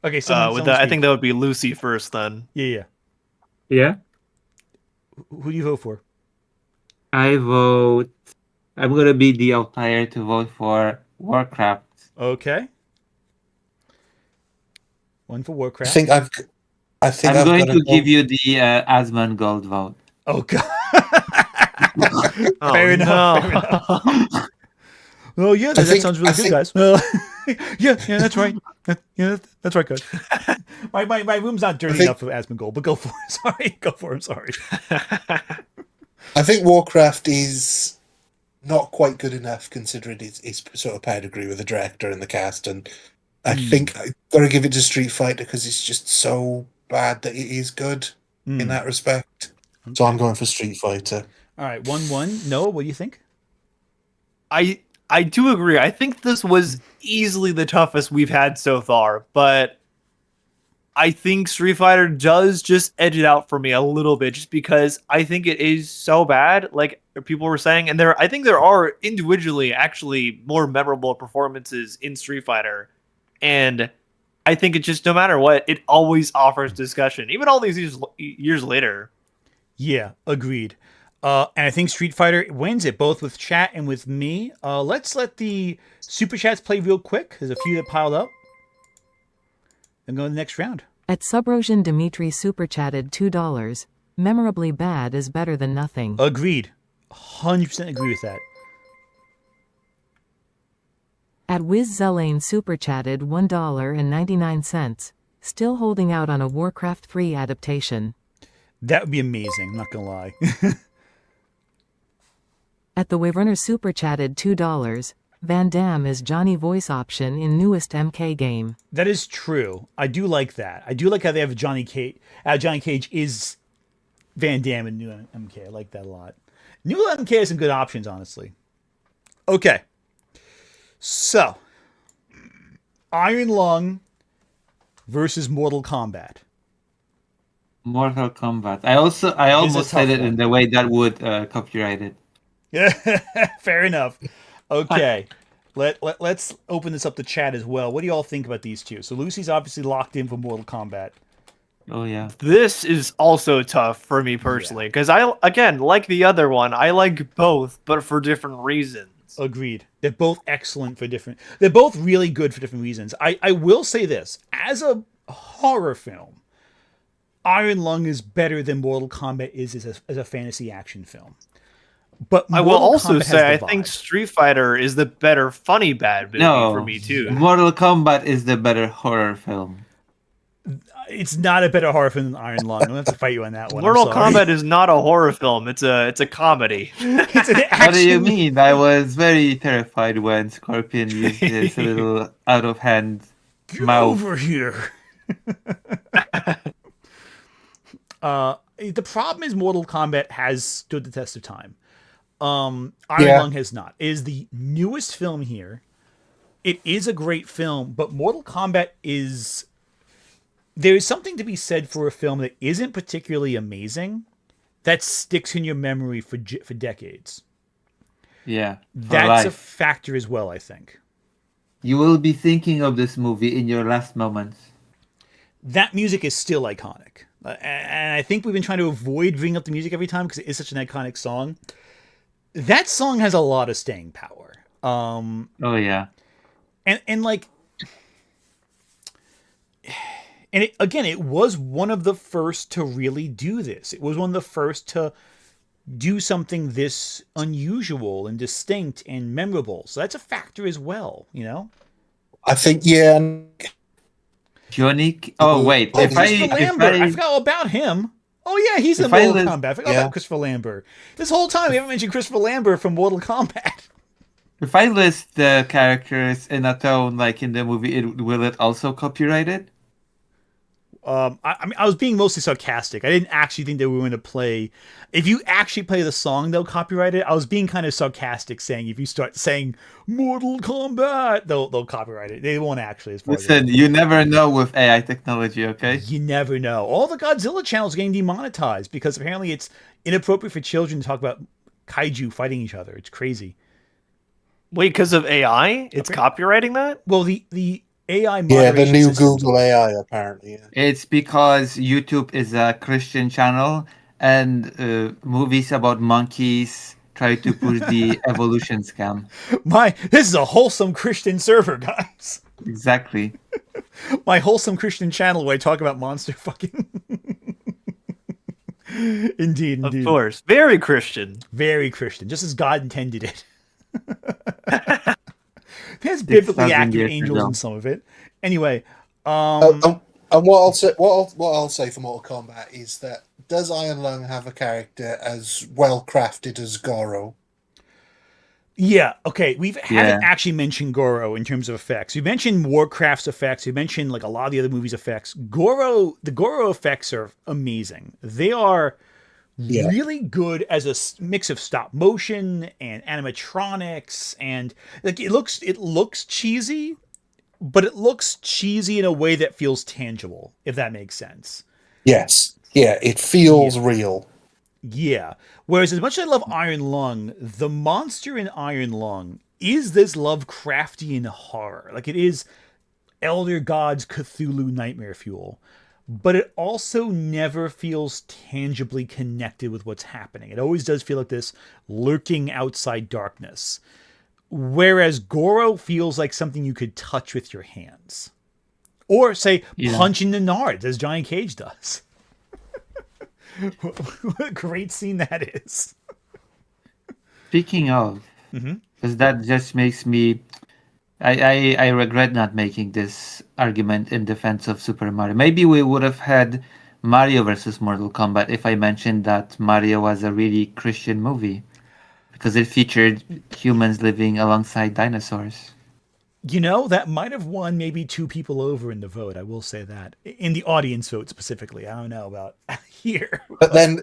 Okay, I think that would be Lucy first, then. Yeah. Who do you vote for? I'm gonna be the outlier to vote for Warcraft. Okay. One for Warcraft. I'm going to give you the Asmongold vote. Oh God. Fair enough. Well, yeah, that sounds really good, guys. Yeah, that's right. Yeah, that's right, guys. My room's not dirty enough for Asmongold, but go for it. Sorry, go for him. Sorry. I think Warcraft is not quite good enough considering its sort of pedigree with the director and the cast, and I think I've got to give it to Street Fighter because it's just so bad that it is good in that respect. Okay. So I'm going for Street Fighter. All right, 1-1. Noah, what do you think? I do agree. I think this was easily the toughest we've had so far, but I think Street Fighter does just edge it out for me a little bit, just because I think it is so bad, like people were saying, and I think there are individually actually more memorable performances in Street Fighter, and I think it just, no matter what, it always offers discussion, even all these years later. Yeah, agreed. And I think Street Fighter wins it both with chat and with me. Let's let the super chats play real quick. There's a few that piled up. And go to the next round. At Subrosian Dimitri super chatted $2. Memorably bad is better than nothing. Agreed. 100% agree with that. At Wiz Zelane super chatted $1.99. Still holding out on a Warcraft 3 adaptation. That would be amazing, I'm not gonna lie. At the Waverner super chatted $2. Van Damme is Johnny voice option in newest MK game. That is true. I do like that. I do like how they have Johnny Cage. Johnny Cage is Van Damme in new MK. I like that a lot. New MK has some good options, honestly. Okay. So, Iron Lung versus Mortal Kombat. Mortal Kombat. I almost said it in the way that would copyright it. Yeah, fair enough. Okay, let's open this up to chat as well. What do you all think about these two? So Lucy's obviously locked in for Mortal Kombat. Oh yeah. This is also tough for me personally, because again, like the other one, I like both, but for different reasons. Agreed. They're both excellent for different. They're both really good for different reasons. I will say this: as a horror film, Iron Lung is better than Mortal Kombat is as a fantasy action film. But I will Mortal also Kombat say I has the think vibe. Street Fighter is the better funny bad movie No, for me too. Mortal Kombat is the better horror film. It's not a better horror film than Iron Lung. I'm gonna have to fight you on that one. Mortal I'm sorry. Kombat is not a horror film; it's a comedy. It's an action. What do you mean? I was very terrified when Scorpion used his little out of hand Get mouth. over here. The problem is Mortal Kombat has stood the test of time. Iron Lung has not. It is the newest film here. It is a great film, but Mortal Kombat is... There is something to be said for a film that isn't particularly amazing that sticks in your memory for decades. Yeah, for That's a life. factor as well, I think. You will be thinking of this movie in your last moments. That music is still iconic. And I think we've been trying to avoid bringing up the music every time because it is such an iconic song. That song has a lot of staying power. Oh yeah. And like... And it was one of the first to really do this. It was one of the first to do something this unusual and distinct and memorable. So that's a factor as well, you know? I think, yeah. Johnny. Oh wait, Oh, if Christopher Lambert. I I forgot all about him. Oh yeah, he's in If I Mortal live- Kombat. I forgot Yeah. about Christopher Lambert. This whole time we haven't mentioned Christopher Lambert from Mortal Kombat. if I list the characters in a tone like in the movie, will it also copyright it? I mean, I was being mostly sarcastic. I didn't actually think they were going to play. If you actually play the song, they'll copyright it. I was being kind of sarcastic, saying if you start saying Mortal Kombat, they'll copyright it. They won't actually. As far as Listen, you never know with AI technology, okay? you never know. All the Godzilla channels are getting demonetized because apparently it's inappropriate for children to talk about kaiju fighting each other. It's crazy. Wait, because of AI, it's Okay. copywriting that? Well, the AI Yeah, the moderation new systems- Google AI, apparently. Yeah. It's because YouTube is a Christian channel and movies about monkeys try to push the evolution scam. This is a wholesome Christian server, guys. Exactly. My wholesome Christian channel where I talk about monster fucking. Indeed. Of course, very Christian. Very Christian, just as God intended it. There's biblically 6,000 accurate years angels ago. in some of it. Anyway, And what I'll say for Mortal Kombat is that does Iron Lung have a character as well crafted as Goro? yeah, okay. We haven't Yeah. actually mentioned Goro in terms of effects. We mentioned Warcraft's effects. We mentioned like a lot of the other movies' effects. The Goro effects are amazing. They are Yeah. really good as a mix of stop motion and animatronics, and like it looks cheesy, but it looks cheesy in a way that feels tangible, if that makes sense. Yes. Yeah, it feels real. Yeah. Whereas as much as I love Iron Lung, the monster in Iron Lung is this Lovecraftian horror. Like it is Elder Gods Cthulhu nightmare fuel, but it also never feels tangibly connected with what's happening. It always does feel like this lurking outside darkness. Whereas Goro feels like something you could touch with your hands. Or, say, punch in the nards, as Johnny Cage does. What a great scene that is. Speaking of, because that just makes me... I regret not making this argument in defense of Super Mario. Maybe we would have had Mario versus Mortal Kombat if I mentioned that Mario was a really Christian movie. Because it featured humans living alongside dinosaurs. You know, that might have won maybe 2 people over in the vote. I will say that. In the audience vote specifically. I don't know about here. But then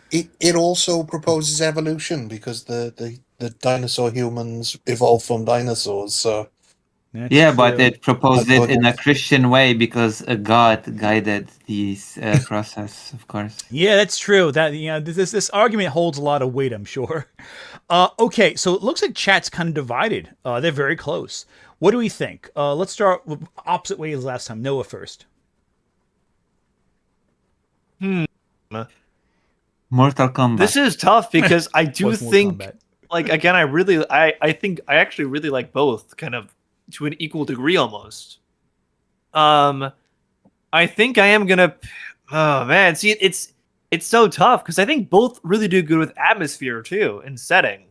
it also proposes evolution because the dinosaur humans evolved from dinosaurs. So That's but true. it proposed it in a Christian way because a god guided this process, of course. Yeah, that's true. That this argument holds a lot of weight, I'm sure. Okay, so it looks like chat's kind of divided. They're very close. What do we think? Let's start with opposite way as last time. Noah first. Mortal Kombat. This is tough because I do What's Mortal think, Kombat? like, again, I think I actually really like both, kind of to an equal degree almost. I think I am gonna. Oh man, see, it's so tough because I think both really do good with atmosphere too and setting.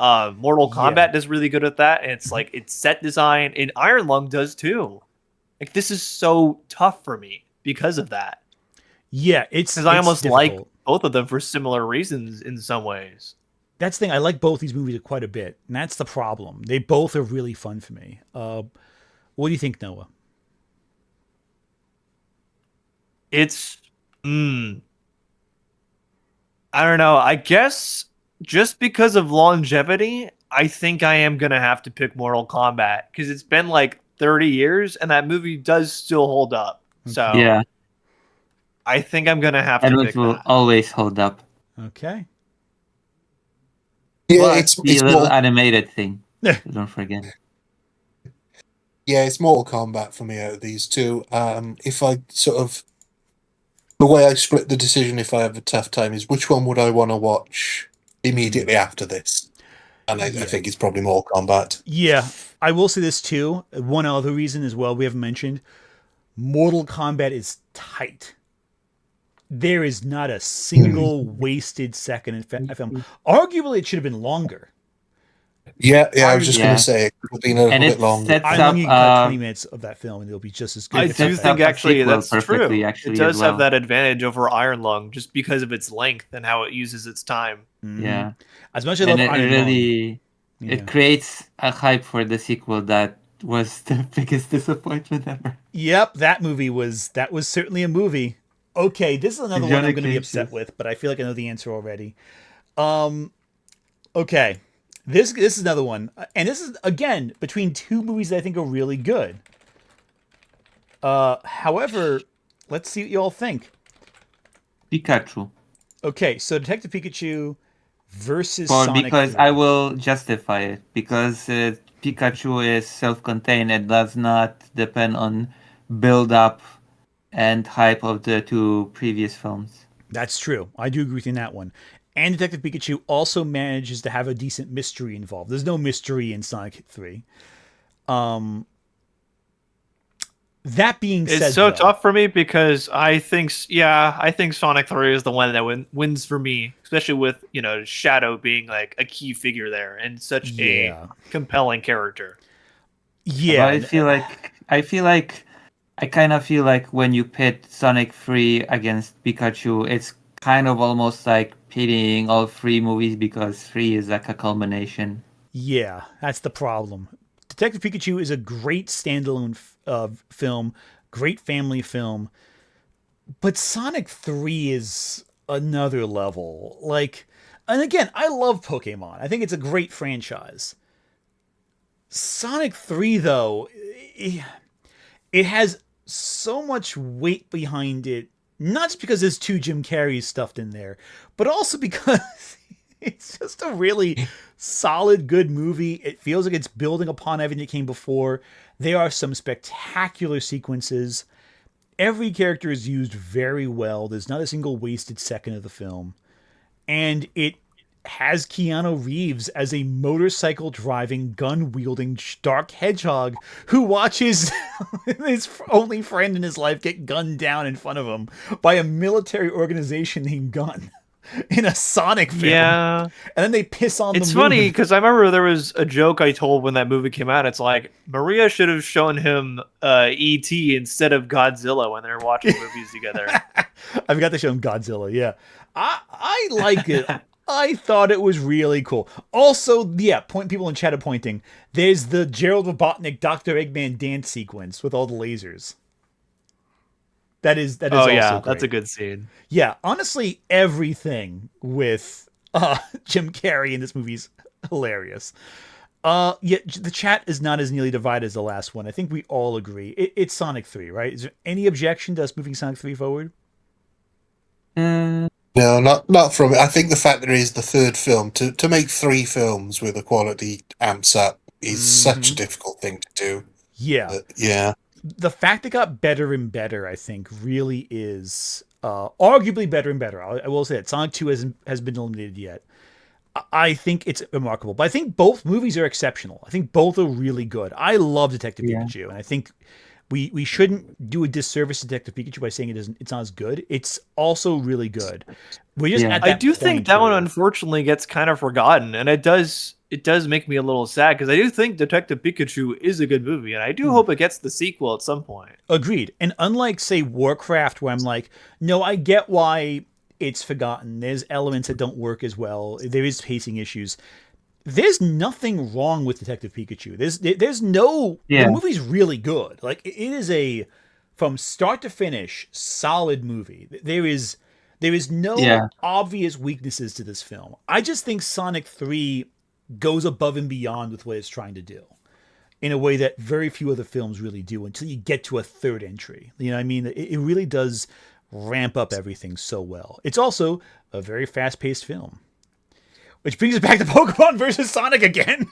Mortal Kombat does really good with that, and it's like its set design, and Iron Lung does too. Like, this is so tough for me because of that. Yeah, it's Because I almost like difficult. both of them for similar reasons in some ways. That's the thing. I like both these movies quite a bit, and that's the problem. They both are really fun for me. What do you think, Noah? It's I don't know. I guess just because of longevity, I think I am gonna have to pick Mortal Kombat because it's been like 30 years and that movie does still hold up. So Yeah, I think I'm gonna have and to it pick will that. always hold up. Okay. yeah, Plus it's the little more, animated thing. Don't forget. yeah, it's Mortal Kombat for me out of these two. If I sort of the way I split the decision, if I have a tough time, is which one would I want to watch immediately after this? And I think it's probably Mortal Kombat. Yeah, I will say this too. One other reason as well we haven't mentioned: Mortal Kombat is tight. There is not a single wasted second in film. Arguably, it should have been longer. Yeah, I was just Yeah. going to say it could have been a little And bit it longer. sets I up. think you can cut 20 minutes of that film, and it'll be just as good. I if It do it's sets think up a actually sequel that's true. perfectly, It actually, does as well. have that advantage over Iron Lung just because of its length and how it uses its time. Yeah, As much as I love and it Iron really Lung, it creates a hype for the sequel that was the biggest disappointment ever. Yep, that was certainly a movie. Okay, this is another one Johnny I'm going to be Cage upset is- with, but I feel like I know the answer already. Okay, this is another one, and this is again between 2 movies that I think are really good. However, let's see what you all think. Pikachu. Okay, so Detective Pikachu versus Or Sonic because 3. I will justify it because Pikachu is self-contained and does not depend on build-up and hype of the 2 previous films. That's true. I do agree with you on that one. And Detective Pikachu also manages to have a decent mystery involved. There's no mystery in Sonic 3. That being said, It's so though, tough for me because I think Sonic 3 is the one that wins for me, especially with, Shadow being like a key figure there and such Yeah. a compelling character. Yeah, But I kind of feel like when you pit Sonic 3 against Pikachu, it's kind of almost like pitting all 3 movies because 3 is like a culmination. yeah, that's the problem. Detective Pikachu is a great standalone film, great family film, but Sonic 3 is another level. Like, and again, I love Pokemon. I think it's a great franchise. Sonic 3, though, it has so much weight behind it, not just because there's 2 Jim Carreys stuffed in there, but also because It's just a really solid, good movie. It feels like it's building upon everything that came before. There are some spectacular sequences. Every character is used very well. There's not a single wasted second of the film. And it has Keanu Reeves as a motorcycle driving, gun wielding dark hedgehog who watches his only friend in his life get gunned down in front of him by a military organization named Gun in a Sonic film. Yeah. And then they piss on It's the funny movie. because I remember there was a joke I told when that movie came out. It's like Maria should have shown him E.T. instead of Godzilla when they were watching movies together. I forgot to show him Godzilla. Yeah. I like it. I thought it was really cool. Also, yeah, people in chat are pointing. There's the Gerald Robotnik Dr. Eggman dance sequence with all the lasers. That is Oh also yeah, great. that's a good scene. Yeah, honestly, everything with Jim Carrey in this movie's hilarious. Yeah, the chat is not as nearly divided as the last one. I think we all agree. It's Sonic 3, right? Is there any objection to us moving Sonic 3 forward? Uh, No, not from it. I think the fact that it is the third film to make 3 films with the quality amps up is such a difficult thing to do. Yeah. Yeah. The fact it got better and better, I think, really is arguably better and better. I will say that Sonic 2 has been eliminated yet. I think it's remarkable, but I think both movies are exceptional. I think both are really good. I love Detective Pikachu, and I think we shouldn't do a disservice to Detective Pikachu by saying it's not as good. It's also really good. We're just at that I do think point that one where- unfortunately gets kind of forgotten, and it does make me a little sad because I do think Detective Pikachu is a good movie, and I do hope it gets the sequel at some point. Agreed. And unlike, say, Warcraft, where I'm like, no, I get why it's forgotten. There's elements that don't work as well. There is pacing issues. There's nothing wrong with Detective Pikachu. There's no... Yeah. The movie's really good. Like, it is a, from start to finish, solid movie. There is no Yeah. obvious weaknesses to this film. I just think Sonic 3 goes above and beyond with what it's trying to do in a way that very few other films really do until you get to a third entry. You know what I mean? It really does ramp up everything so well. It's also a very fast-paced film. Which brings us back to Pokemon versus Sonic again.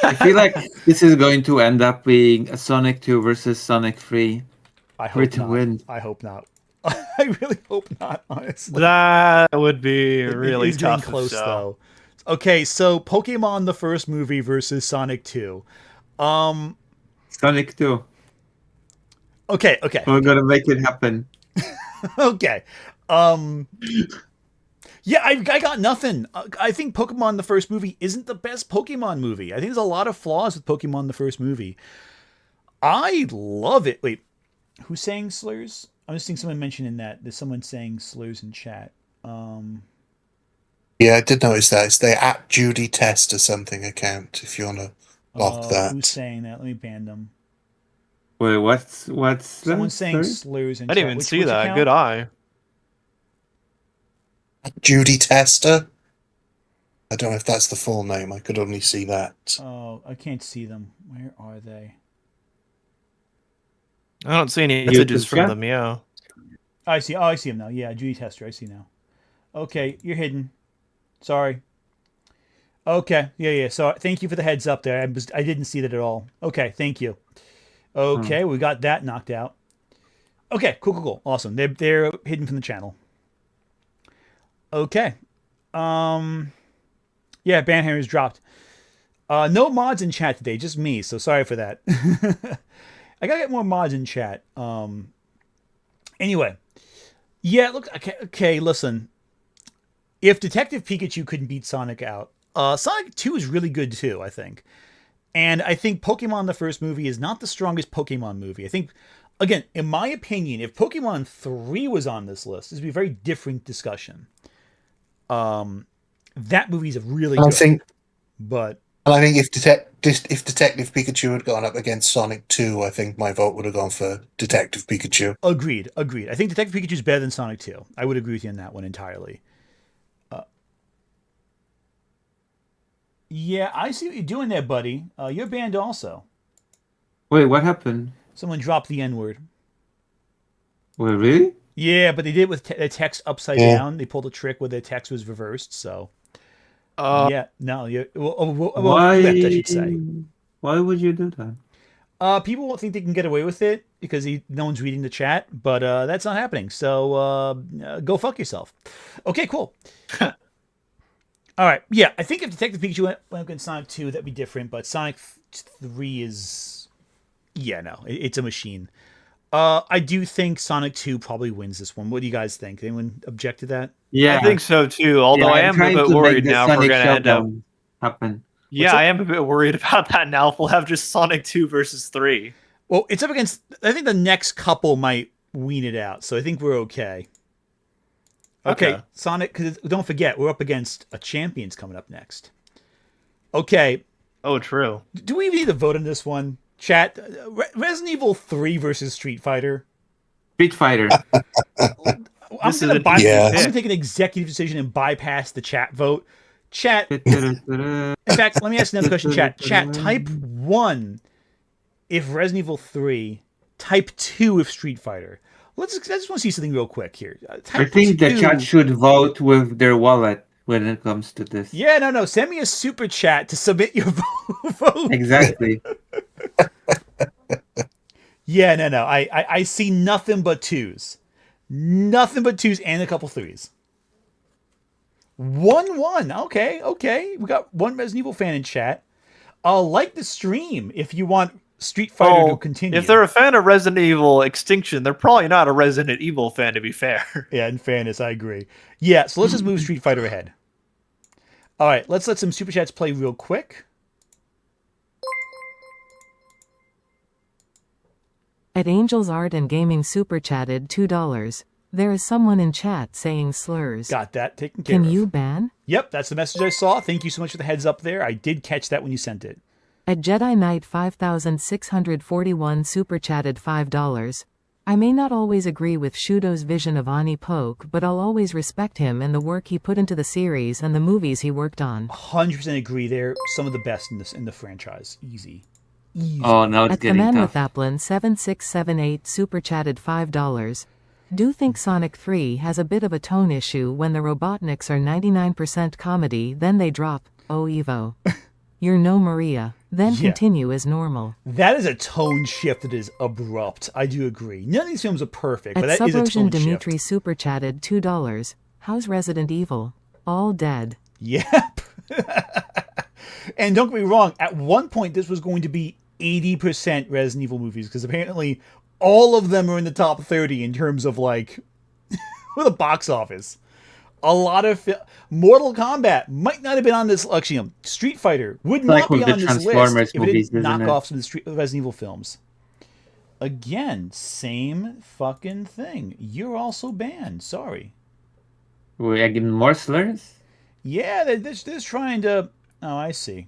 I feel like this is going to end up being a Sonic 2 versus Sonic 3. I For it hope to not. win. I hope not. I really hope not, honestly. That would be It really is getting tough. close, so. though. Okay, so Pokemon the first movie versus Sonic 2. Sonic 2. Okay. We're gonna make it happen. Okay. Yeah, I got nothing. I think Pokemon the first movie isn't the best Pokemon movie. I think there's a lot of flaws with Pokemon the first movie. I love it. Wait, who's saying slurs? I'm just seeing someone mentioning that. There's someone saying slurs in chat. Yeah, I did notice that. It's the @JudyTest or something account if you want to block that. Who's saying that? Let me ban them. Wait, what's Someone's saying sorry? slurs in I chat. didn't even Which see that. account? Good eye. Judy Tester. I don't know if that's the full name. I could only see that. Oh, I can't see them. Where are they? I don't see any YouTube messages from chat? them. Yeah. I see. Oh, I see him now. Yeah, Judy Tester. I see now. Okay, you're hidden. Sorry. Okay. Yeah. So thank you for the heads up there. I didn't see that at all. Okay. Thank you. Okay, we got that knocked out. Okay. Cool. Awesome. They're hidden from the channel. Okay. Yeah, Banhammer's dropped. No mods in chat today, just me. So sorry for that. I gotta get more mods in chat. Anyway, yeah. Look. Okay. Listen. If Detective Pikachu couldn't beat Sonic out, Sonic 2 is really good too, I think. And I think Pokemon the first movie is not the strongest Pokemon movie. I think, again, in my opinion, if Pokemon 3 was on this list, this would be a very different discussion. That movie's a really And good. I think if Detective Pikachu had gone up against Sonic 2, I think my vote would have gone for Detective Pikachu. Agreed. I think Detective Pikachu's better than Sonic 2. I would agree with you on that one entirely. Yeah, I see what you're doing there, buddy. You're banned also. Wait, what happened? Someone dropped the N-word. Wait, really? Yeah, but they did it with the text upside down. They pulled a trick where the text was reversed. So yeah, no, Why? flipped, I should say. Why would you do that? People won't think they can get away with it because no one's reading the chat, but that's not happening. So go fuck yourself. Okay, cool. All right, yeah, I think if Detective Pikachu went against Sonic 2, that'd be different, but Sonic 3 is... Yeah, no, it's a machine. I do think Sonic 2 probably wins this one. What do you guys think? Anyone object to that? Yeah, I think so too. Although Yeah, I I'm am a trying bit to worried make the now if we're Sonic going to end up. Showdown happen. Yeah, I am a bit worried about that now. If we'll have just Sonic 2 versus 3. Well, it's up against... I think the next couple might wean it out, so I think we're okay. Okay. Sonic, because don't forget, we're up against a Champions coming up next. Okay. Oh, true. Do we even need to vote on this one? Chat, Resident Evil 3 versus Street Fighter. Street Fighter. I'm This going is to a- Yeah. I'm going to take an executive decision and bypass the chat vote. Chat, in fact, let me ask another question, chat. Chat, type 1 if Resident Evil 3, type 2 if Street Fighter. I just want to see something real quick here. I Type think the 2. chat should vote with their wallet when it comes to this. Yeah, no. Send me a super chat to submit your vote. Exactly. Yeah, no. I see nothing but 2s. Nothing but 2s and a couple 3s. 1-1. Okay. We got one Resident Evil fan in chat. Like the stream if you want Street Fighter to continue. If they're a fan of Resident Evil Extinction, they're probably not a Resident Evil fan, to be fair. Yeah, in fairness, I agree. Yeah, so let's just move Street Fighter ahead. All right, let's let some super chats play real quick. At Angels Art and Gaming super chatted $2. There is someone in chat saying slurs. Got that taken care Can of. you ban? Yep, that's the message I saw. Thank you so much for the heads up there. I did catch that when you sent it. At Jedi Knight 5641 super chatted $5. I may not always agree with Shudo's vision of Ani Poke, but I'll always respect him and the work he put into the series and the movies he worked on. 100% agree. They're some of the best in the franchise. Easy. Oh, now it's At the getting man with tough. Applin 7678 super chatted $5. Do think Sonic 3 has a bit of a tone issue when the Robotniks are 99% comedy, then they drop, oh Evo. You're no Maria. Then Yeah. continue as normal. That is a tone shift that is abrupt. I do agree. None of these films are perfect, but At that is a Subocean tone Dimitri shift. super chatted $2. How's Resident Evil? All dead. Yep. And don't get me wrong, at one point this was going to be 80% Resident Evil movies, because apparently all of them are in the top 30 in terms of like with the box office. A lot of Mortal Kombat might not have been on this. Actually, Street Fighter would Like not be with the on this list Transformers if movies, it didn't knock isn't it? off some of the Resident Evil films. Again, same fucking thing. You're also banned. Sorry. We're getting more slurs? Yeah, they're just trying to. Oh, I see.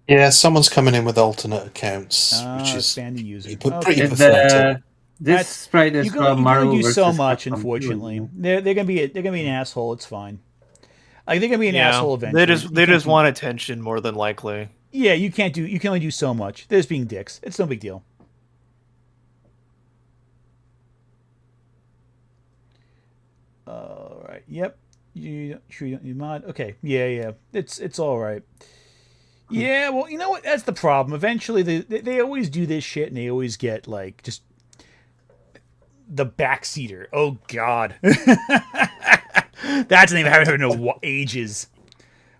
Yeah, someone's coming in with alternate accounts, which is ban the user. pretty And pathetic. this That's- sprite is You from can only Marvel do so versus much, Capcom 2, unfortunately. isn't it? They're gonna be an asshole. It's fine. Like they're gonna be an Yeah, asshole eventually. They You just can't do- want attention more than likely. Yeah, you can only do so much. They're just being dicks. It's no big deal. All right. Yep. You mod. Okay. Yeah. It's all right. Yeah. Well, you know what? That's the problem. Eventually, they always do this shit, and they always get like just the backseater. Oh God. That's a name I haven't heard in ages.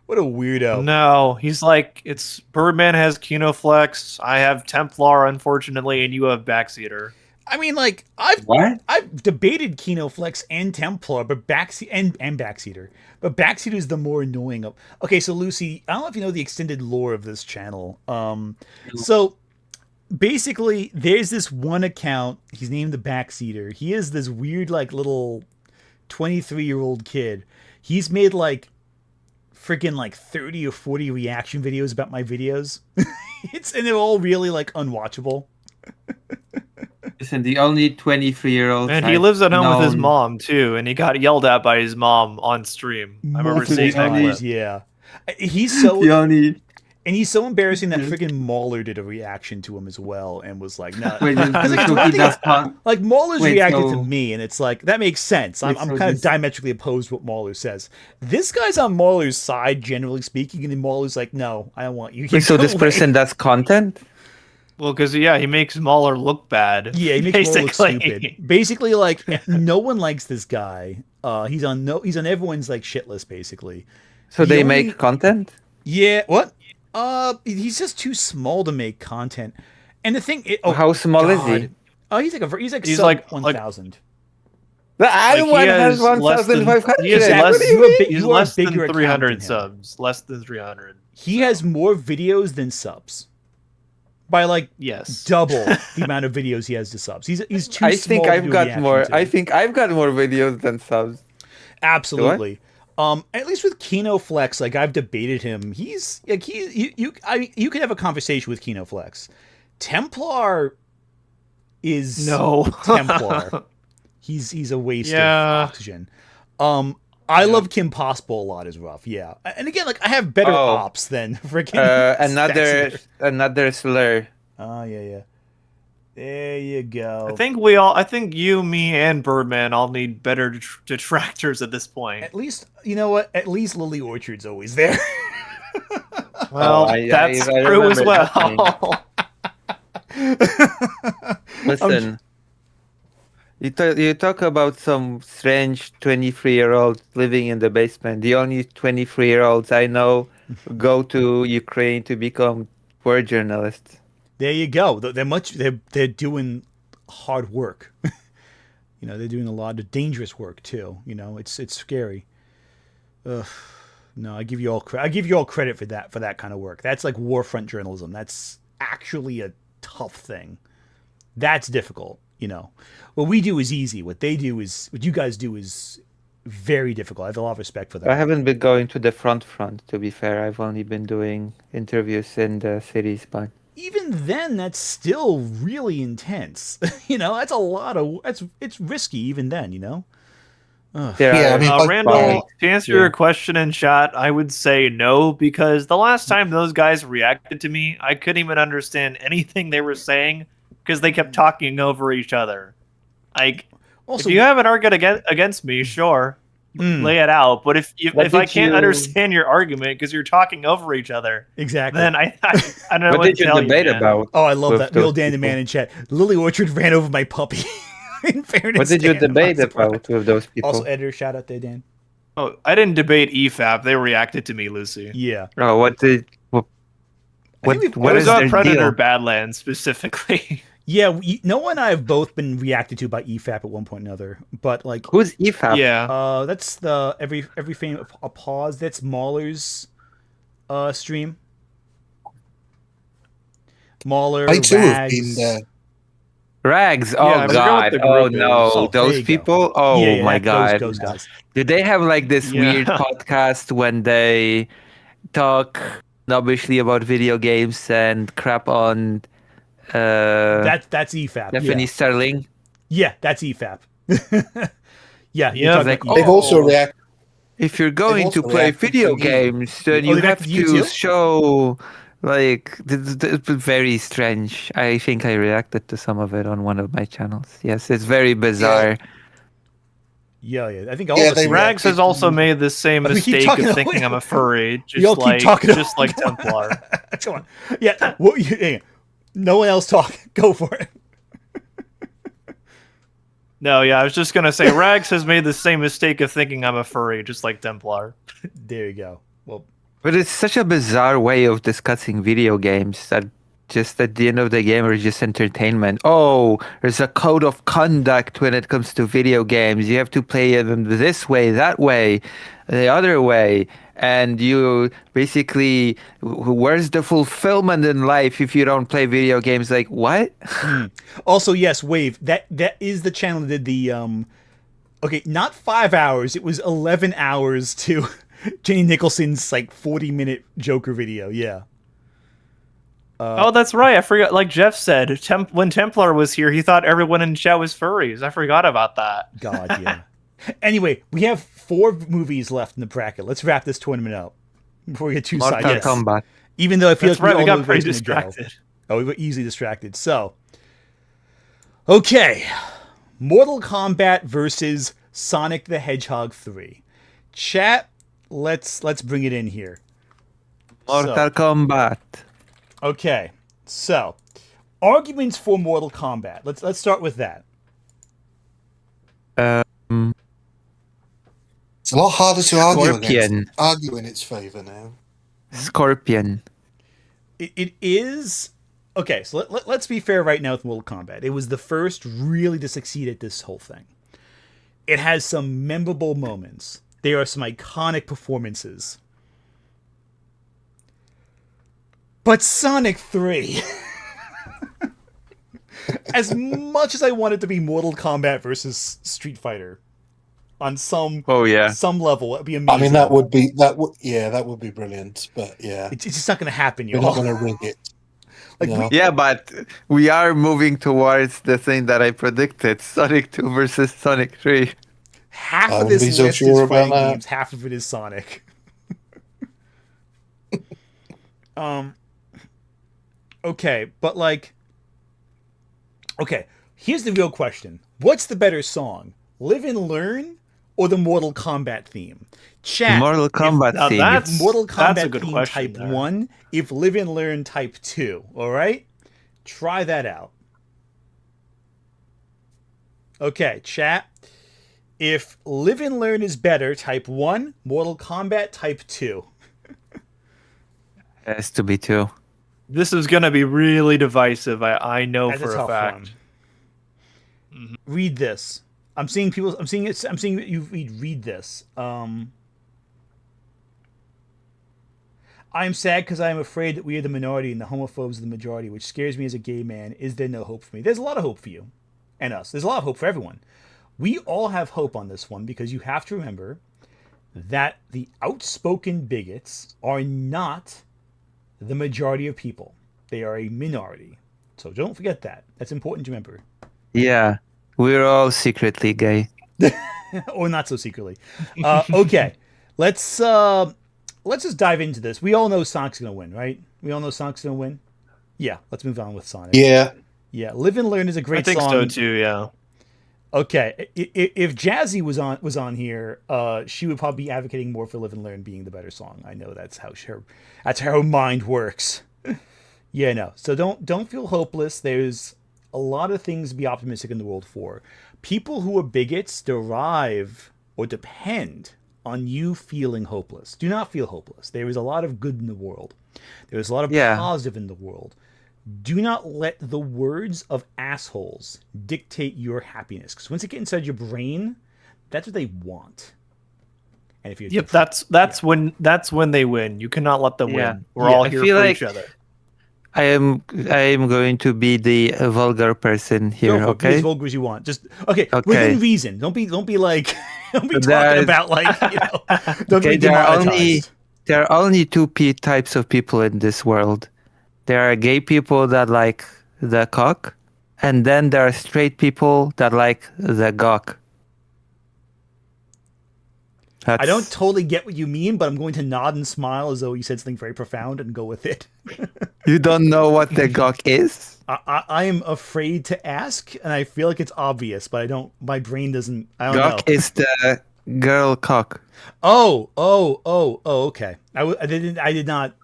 What a weirdo. No, he's like, it's Birdman has Kinoflex, I have Templar, unfortunately, and you have Backseater. I mean, like I've debated Kinoflex and Templar, but and Backseater. But Backseater is the more annoying of. Okay, so Lucy, I don't know if you know the extended lore of this channel. So basically, there's this one account. He's named the Backseater. He is this weird, like little 23-year-old kid. He's made like freaking like 30 or 40 reaction videos about my videos. And they're all really like unwatchable. Listen, the only 23-year-old. And he lives at home with his mom, too, and he got yelled at by his mom on stream. I remember seeing that clip. Yeah. He's so... And he's so embarrassing that freaking Mauler did a reaction to him as well and was like, no. Wait, Like Mauler's Wait, reacted so- to me, and it's like, that makes sense. I'm Wait, so kind of this- diametrically opposed to what Mauler says. This guy's on Mauler's side, generally speaking, and then Mauler's like, no, I don't want you. Wait, so Go this away. person does content? Well, because he makes Mauler look bad. Yeah, he makes Mauler look basically. stupid. Basically, like, no one likes this guy. He's on everyone's like shit list, basically. So The they only- make content? Yeah, what? He's just too small to make content. And the thing, How small is he? Oh, he's like He's sub like- 1,000. The Like, other he one has has less than- 1,500. he has Exactly. less- What do you You are mean? big- He's you are a less bigger than account 300 than him. subs. Less than 300. He has more videos than subs. By like Yes. double the amount of videos he has to subs. He's too I small think to I've do a got reaction more. to. I think I've got more videos than subs. Absolutely. At least with Kino Flex, like I've debated him. He's like you could have a conversation with Kino Flex. Templar is No. Templar. He's a waste Yeah. of oxygen. I love Kim Possible a lot as rough. Yeah, and again, like I have better Oh. ops than freaking Another slur. Oh yeah. There you go. I think you, me, and Birdman all need better detractors at this point. At least you know what? At least Lily Orchard's always there. Well, I that's true as remember that well. Listen, you talk about some strange 23-year-old living in the basement. The only 23-year-olds I know go to Ukraine to become war journalists. There you go. They're doing hard work. You know, they're doing a lot of dangerous work too. You know, it's scary. Ugh. No, I give you all credit for that kind of work. That's like warfront journalism. That's actually a tough thing. That's difficult. You know, what we do is easy. What you guys do is very difficult. I have a lot of respect for that. I haven't been going to the front, to be fair. I've only been doing interviews in the cities, but... Even then, that's still really intense. You know, that's it's risky even then, you know? Yeah, I mean, like, Randall, to answer your question in chat, I would say no, because the last time those guys reacted to me, I couldn't even understand anything they were saying because they kept talking over each other. Like, Also, if you have an argument against me, sure, lay it out. But if I can't understand your argument because you're talking over each other, exactly. then I don't know What what did to you tell debate man. about? Oh, I love with that. Real those Dan the people? man in chat. Lily Orchard ran over my puppy. In fairness, What did you Dan, I'm debate not surprised. about with those people? Also, editor, shout out there, Dan. Oh, I didn't debate EFAP. They reacted to me, Lucy. Yeah. Oh, what did... I What, think what it is was on their Predator deal? Badlands specifically. Yeah, Noah and I have both been reacted to by EFAP at one point or another. But, like, Who's EFAP? Yeah. that's the every frame a pause. That's Mauler's stream. Mauler, I too have Rags. been there. Rags. Oh, Yeah, I forgot what God. the Oh, group is. no. Oh, there those you go. people? Oh, Yeah, my God. Those guys. Do they have like this Yeah. weird podcast when they talk snobbishly about video games and crap on That's EFAP. Stephanie Yeah. Sterling? Yeah, that's EFAP. Yeah, you're Yeah, talking like, about They've EFAP. also reacted. If you're going to also play reacted video to me. games, then Oh, you they have reacted to you to too? show like it's very strange. I think I reacted to some of it on one of my channels. Yes, it's very bizarre. Yeah. I think all Yeah, of us. they do. Rags has also made the same We keep mistake talking of thinking away. I'm a furry, We all keep talking just like Templar. Come on. Yeah. No one else talk. Go for it. No, yeah, I was just gonna say Rags has made the same mistake of thinking I'm a furry, just like Templar. There you go. Well, But it's such a bizarre way of discussing video games that just at the end of the game are just entertainment. Oh, there's a code of conduct when it comes to video games. You have to play them this way, that way, the other way. And you basically, where's the fulfillment in life if you don't play video games? Like, what? also, yes, Wave. That is the channel that did the okay, not 5 hours. It was 11 hours to Jenny Nicholson's like 40-minute Joker video. Yeah. Oh, that's right. I forgot. Like Jeff said, when Templar was here, he thought everyone in chat was furries. I forgot about that. God, yeah. Anyway, we have 4 movies left in the bracket. Let's wrap this tournament up before we get too Mortal sidetracked. Kombat. Even though I feel That's like right. We all know got where pretty it's gonna go. distracted. Oh, we were easily distracted. So, okay, Mortal Kombat versus Sonic the Hedgehog 3. Chat, let's bring it in here. Mortal Kombat. Okay, so arguments for Mortal Kombat. Let's start with that. It's a lot harder to Scorpion. argue in its favor now. Scorpion. It is okay. So let's be fair right now with Mortal Kombat. It was the first really to succeed at this whole thing. It has some memorable moments. There are some iconic performances. But Sonic 3, as much as I want it to be Mortal Kombat versus Street Fighter, on some level, it'd be amazing. I mean, that would be brilliant. But yeah, it's just not going to happen. You're not going to rig it. Like No. Yeah, but we are moving towards the thing that I predicted: Sonic 2 versus Sonic 3. half I of wouldn't this be so list sure is about fighting that. games, half of it is Sonic. Okay, but like, okay, here's the real question: what's the better song, Live and Learn or the Mortal Kombat theme? Chat. Mortal Kombat Now theme. that's- Mortal that's a Kombat good theme question type there. 1, if Live and Learn type 2. All right? Try that out. Okay, chat. If Live and Learn is better, type 1, Mortal Kombat type 2. Has to be 2. This is going to be really divisive. I know That's for a tough fact. one. Read this. I'm seeing that you read this. I am sad because I am afraid that we are the minority and the homophobes are the majority, which scares me as a gay man. Is there no hope for me? There's a lot of hope for you and us. There's a lot of hope for everyone. We all have hope on this one because you have to remember that the outspoken bigots are not the majority of people. They are a minority. So don't forget that. That's important to remember. Yeah, we're all secretly gay. Or not so secretly. Okay, let's just dive into this. We all know Sonic's gonna win, right? We all know Sonic's gonna win. Yeah, let's move on with Sonic. Yeah. Yeah, Live and Learn is a great I think song. so too, yeah. Okay, if Jazzy was on here, she would probably be advocating more for Live and Learn being the better song. I know that's how her mind works. Yeah, no. So don't feel hopeless. There's a lot of things to be optimistic in the world for. People who are bigots derive or depend on you feeling hopeless. Do not feel hopeless. There is a lot of good in the world. There is a lot of positive in the world. Do not let the words of assholes dictate your happiness. Because once it gets inside your brain, that's what they want. And if you that's when they win. You cannot let them win. We're all I here feel for like each other. I am going to be the vulgar person here, go for it. Be okay? as vulgar as you want. Just okay. Within reason. Don't be like don't be talking about like don't be demonetized. There are only two types of people in this world. There are gay people that like the cock, and then there are straight people that like the gawk. I don't totally get what you mean, but I'm going to nod and smile as though you said something very profound and go with it. You don't know what the gawk is? I am afraid to ask, and I feel like it's obvious, but I don't. My brain doesn't. I don't know. Gawk is the girl cock. Oh, okay. I did not.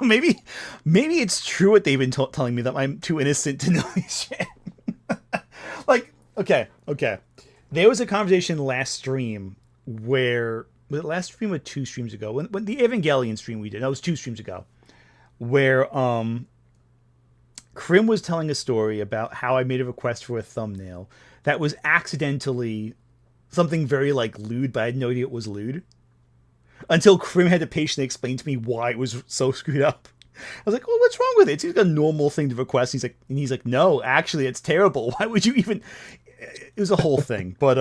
maybe it's true what they've been telling me that I'm too innocent to know this shit. Like, okay. There was a conversation last stream where, was it last stream or 2 streams ago? When the Evangelion stream we did, that was 2 streams ago, where Krim was telling a story about how I made a request for a thumbnail that was accidentally something very like lewd, but I had no idea it was lewd. Until Krim had to patiently explain to me why it was so screwed up. I was like, well, what's wrong with it? It's like a normal thing to request. He's like, no, actually, it's terrible. Why would you even? It was a whole thing. But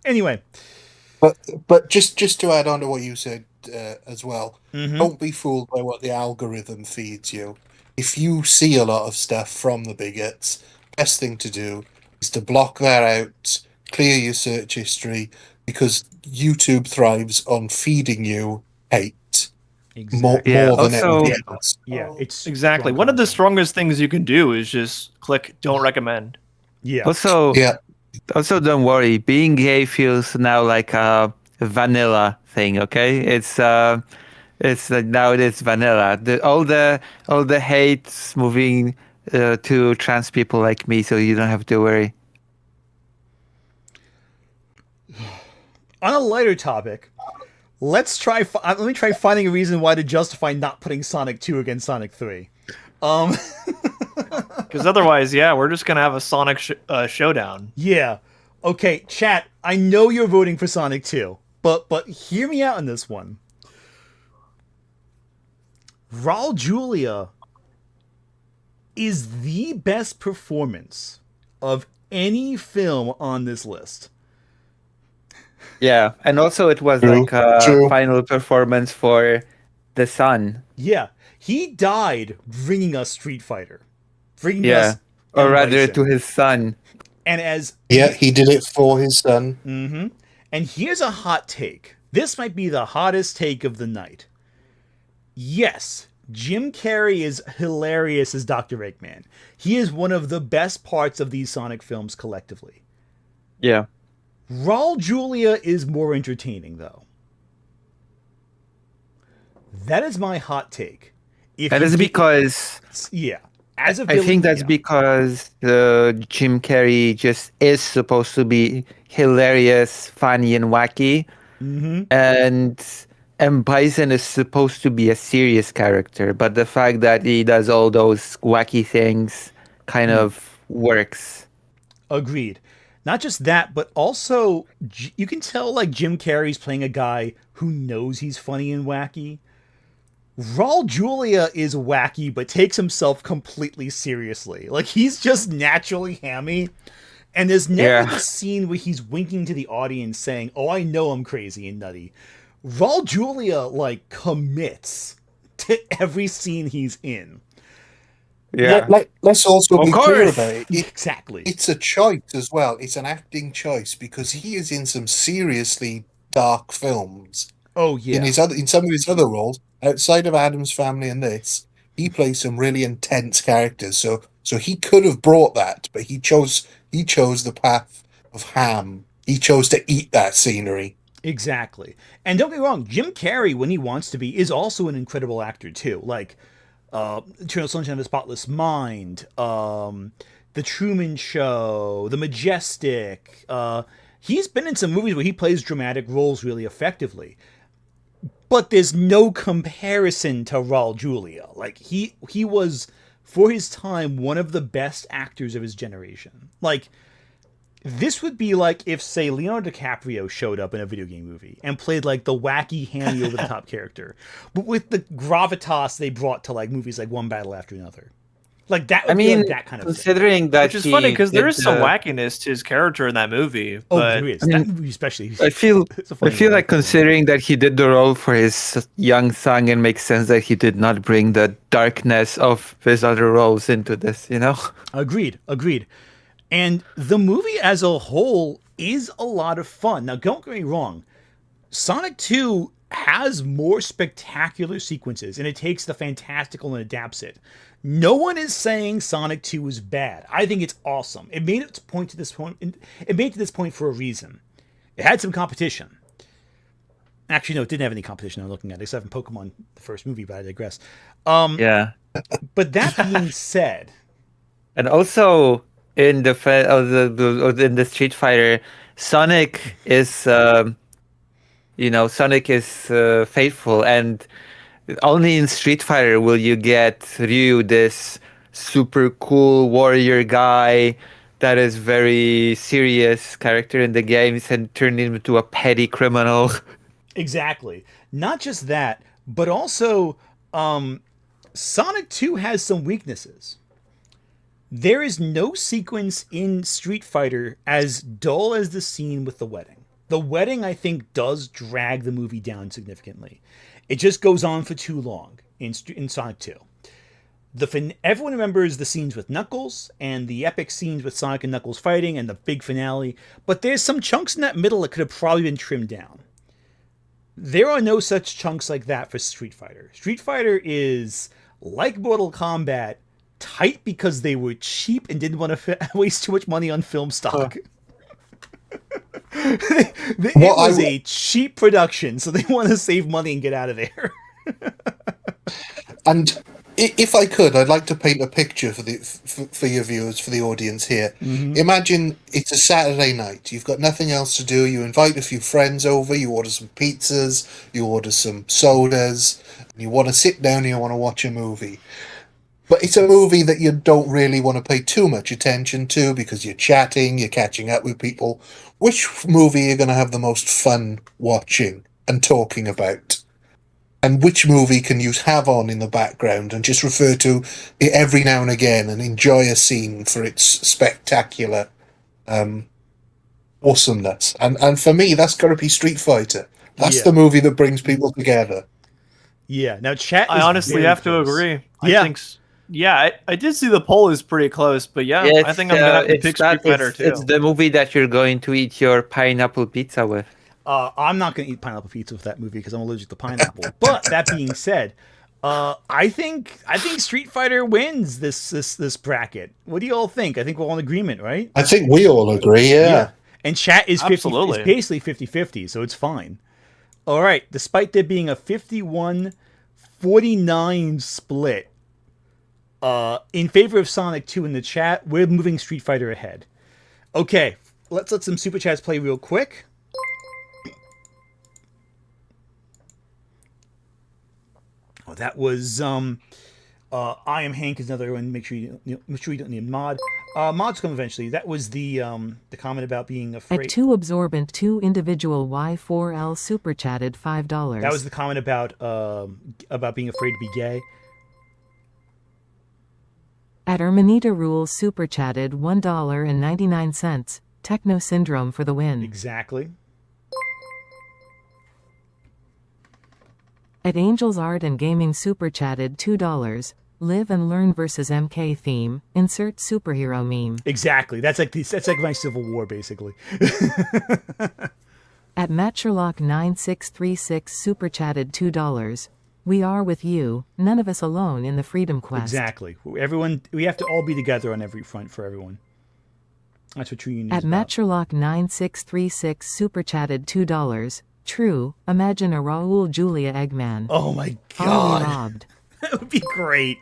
anyway. But just to add on to what you said as well, don't be fooled by what the algorithm feeds you. If you see a lot of stuff from the bigots, best thing to do is to block that out, clear your search history, because YouTube thrives on feeding you hate. Exactly. Yeah, more than also- anything else. Yeah, it's Exactly. strong One of the content. strongest things you can do is just click don't recommend. Yeah. Also, Yeah, also don't worry. Being gay feels now like a vanilla thing. Okay, it's like now it is vanilla. All the hate's moving to trans people like me, so you don't have to worry. On a lighter topic, let me try finding a reason why to justify not putting Sonic 2 against Sonic 3. Because otherwise, yeah, we're just gonna have a Sonic showdown. Yeah. Okay, chat, I know you're voting for Sonic 2, but hear me out on this one. Raul Julia is the best performance of any film on this list. Yeah, and also it was True, like a true. final performance for the Sun. Yeah, he died bringing us Street Fighter. Bringing Yeah, us or M. rather Bison. to his son. And as yeah, he did it for his son. And here's a hot take. This might be the hottest take of the night. Yes, Jim Carrey is hilarious as Dr. Eggman. He is one of the best parts of these Sonic films collectively. Yeah. Raul Julia is more entertaining, though. That is my hot take. If That you is get- because yeah, as a I villain, think that's yeah. because Jim Carrey just is supposed to be hilarious, funny, and wacky, and M. Bison is supposed to be a serious character. But the fact that he does all those wacky things kind of works. Agreed. Not just that, but also you can tell like Jim Carrey's playing a guy who knows he's funny and wacky. Raul Julia is wacky, but takes himself completely seriously. Like he's just naturally hammy, and there's never Yeah. the scene where he's winking to the audience saying, "Oh, I know I'm crazy and nutty." Raul Julia like commits to every scene he's in. Yeah. Let's also Of be clear course. about it. Exactly. It's a choice as well. It's an acting choice because he is in some seriously dark films. Oh yeah. In some of his other roles, outside of Adam's Family and this, he plays some really intense characters. So he could have brought that, but he chose the path of ham. He chose to eat that scenery. Exactly. And don't get me wrong, Jim Carrey, when he wants to be, is also an incredible actor too. Like Eternal Sunshine of the Spotless Mind, The Truman Show, The Majestic. He's been in some movies where he plays dramatic roles really effectively. But there's no comparison to Raul Julia. Like he was, for his time, one of the best actors of his generation. Like this would be like if, say, Leonardo DiCaprio showed up in a video game movie and played like the wacky, hammy, over the top character, but with the gravitas they brought to like movies like One Battle After Another. Like that would I be mean, like that kind of thing. considering that Which is funny because there did is some the- wackiness to his character in that movie. Oh, But there is. I mean, That movie especially. I feel It's a funny like one. considering that he did the role for his young son, it makes sense that he did not bring the darkness of his other roles into this, you know? Agreed. And the movie as a whole is a lot of fun. Now, don't get me wrong. Sonic 2 has more spectacular sequences, and it takes the fantastical and adapts it. No one is saying Sonic 2 is bad. I think it's awesome. It made its point to this point. It made it to this point for a reason. It had some competition. Actually, no, it didn't have any competition I'm looking at, except for Pokemon, the first movie, but I digress. Yeah. But that being said, And also in in the Street Fighter, Sonic is Sonic is faithful, and only in Street Fighter will you get Ryu, this super cool warrior guy that is very serious character in the games, and turn him into a petty criminal. exactly. Not just that, but also Sonic 2 has some weaknesses. There is no sequence in Street Fighter as dull as the scene with the wedding. The wedding, I think, does drag the movie down significantly. It just goes on for too long in Sonic 2. Everyone remembers the scenes with Knuckles and the epic scenes with Sonic and Knuckles fighting and the big finale, but there's some chunks in that middle that could have probably been trimmed down. There are no such chunks like that for Street Fighter. Street Fighter is like Mortal Kombat, tight because they were cheap and didn't want to waste too much money on film stock. It was a cheap production, so they want to save money and get out of there. And if I could, I'd like to paint a picture for your viewers, for the audience here. Mm-hmm. Imagine it's a Saturday night. You've got nothing else to do. You invite a few friends over. You order some pizzas. You order some sodas. You want to sit down and you want to watch a movie. But it's a movie that you don't really want to pay too much attention to because you're chatting, you're catching up with people. Which movie are you going to have the most fun watching and talking about? And which movie can you have on in the background and just refer to it every now and again and enjoy a scene for its spectacular awesomeness? And for me, that's got to be Street Fighter. That's the movie that brings people together. Yeah. Now, chat. I honestly have to agree. I did see the poll is pretty close, but I think I'm gonna have to pick Street Fighter too. It's the movie that you're going to eat your pineapple pizza with. I'm not going to eat pineapple pizza with that movie because I'm allergic to pineapple. But that being said, I think Street Fighter wins this bracket. What do you all think? I think we're all in agreement, right? I think we all agree, yeah. And chat is 50, Absolutely. it's basically 50-50, so it's fine. All right, despite there being a 51-49 split in favor of Sonic 2 in the chat, we're moving Street Fighter ahead. Okay, let's let some super chats play real quick. Oh, that was I Am Hank is another one. Make sure you don't need mod. Mods come eventually. That was the comment about being afraid. At 2 absorbent 2 individual Y4L super chatted $5. That was the comment about being afraid to be gay. At Ermanita Rules super chatted $1.99. Techno Syndrome for the win. Exactly. At Angels Art and Gaming super chatted $2. Live and Learn versus MK theme. Insert superhero meme. Exactly. That's like my Civil War, basically. At Matt Sherlock 9636 super chatted $2. We are with you, none of us alone in the Freedom Quest. Exactly. Everyone, we have to all be together on every front for everyone. That's what True Union is At Matt Sherlock 9636 super chatted $2. True. Imagine a Raul Julia Eggman. Oh my God. God. That would be great.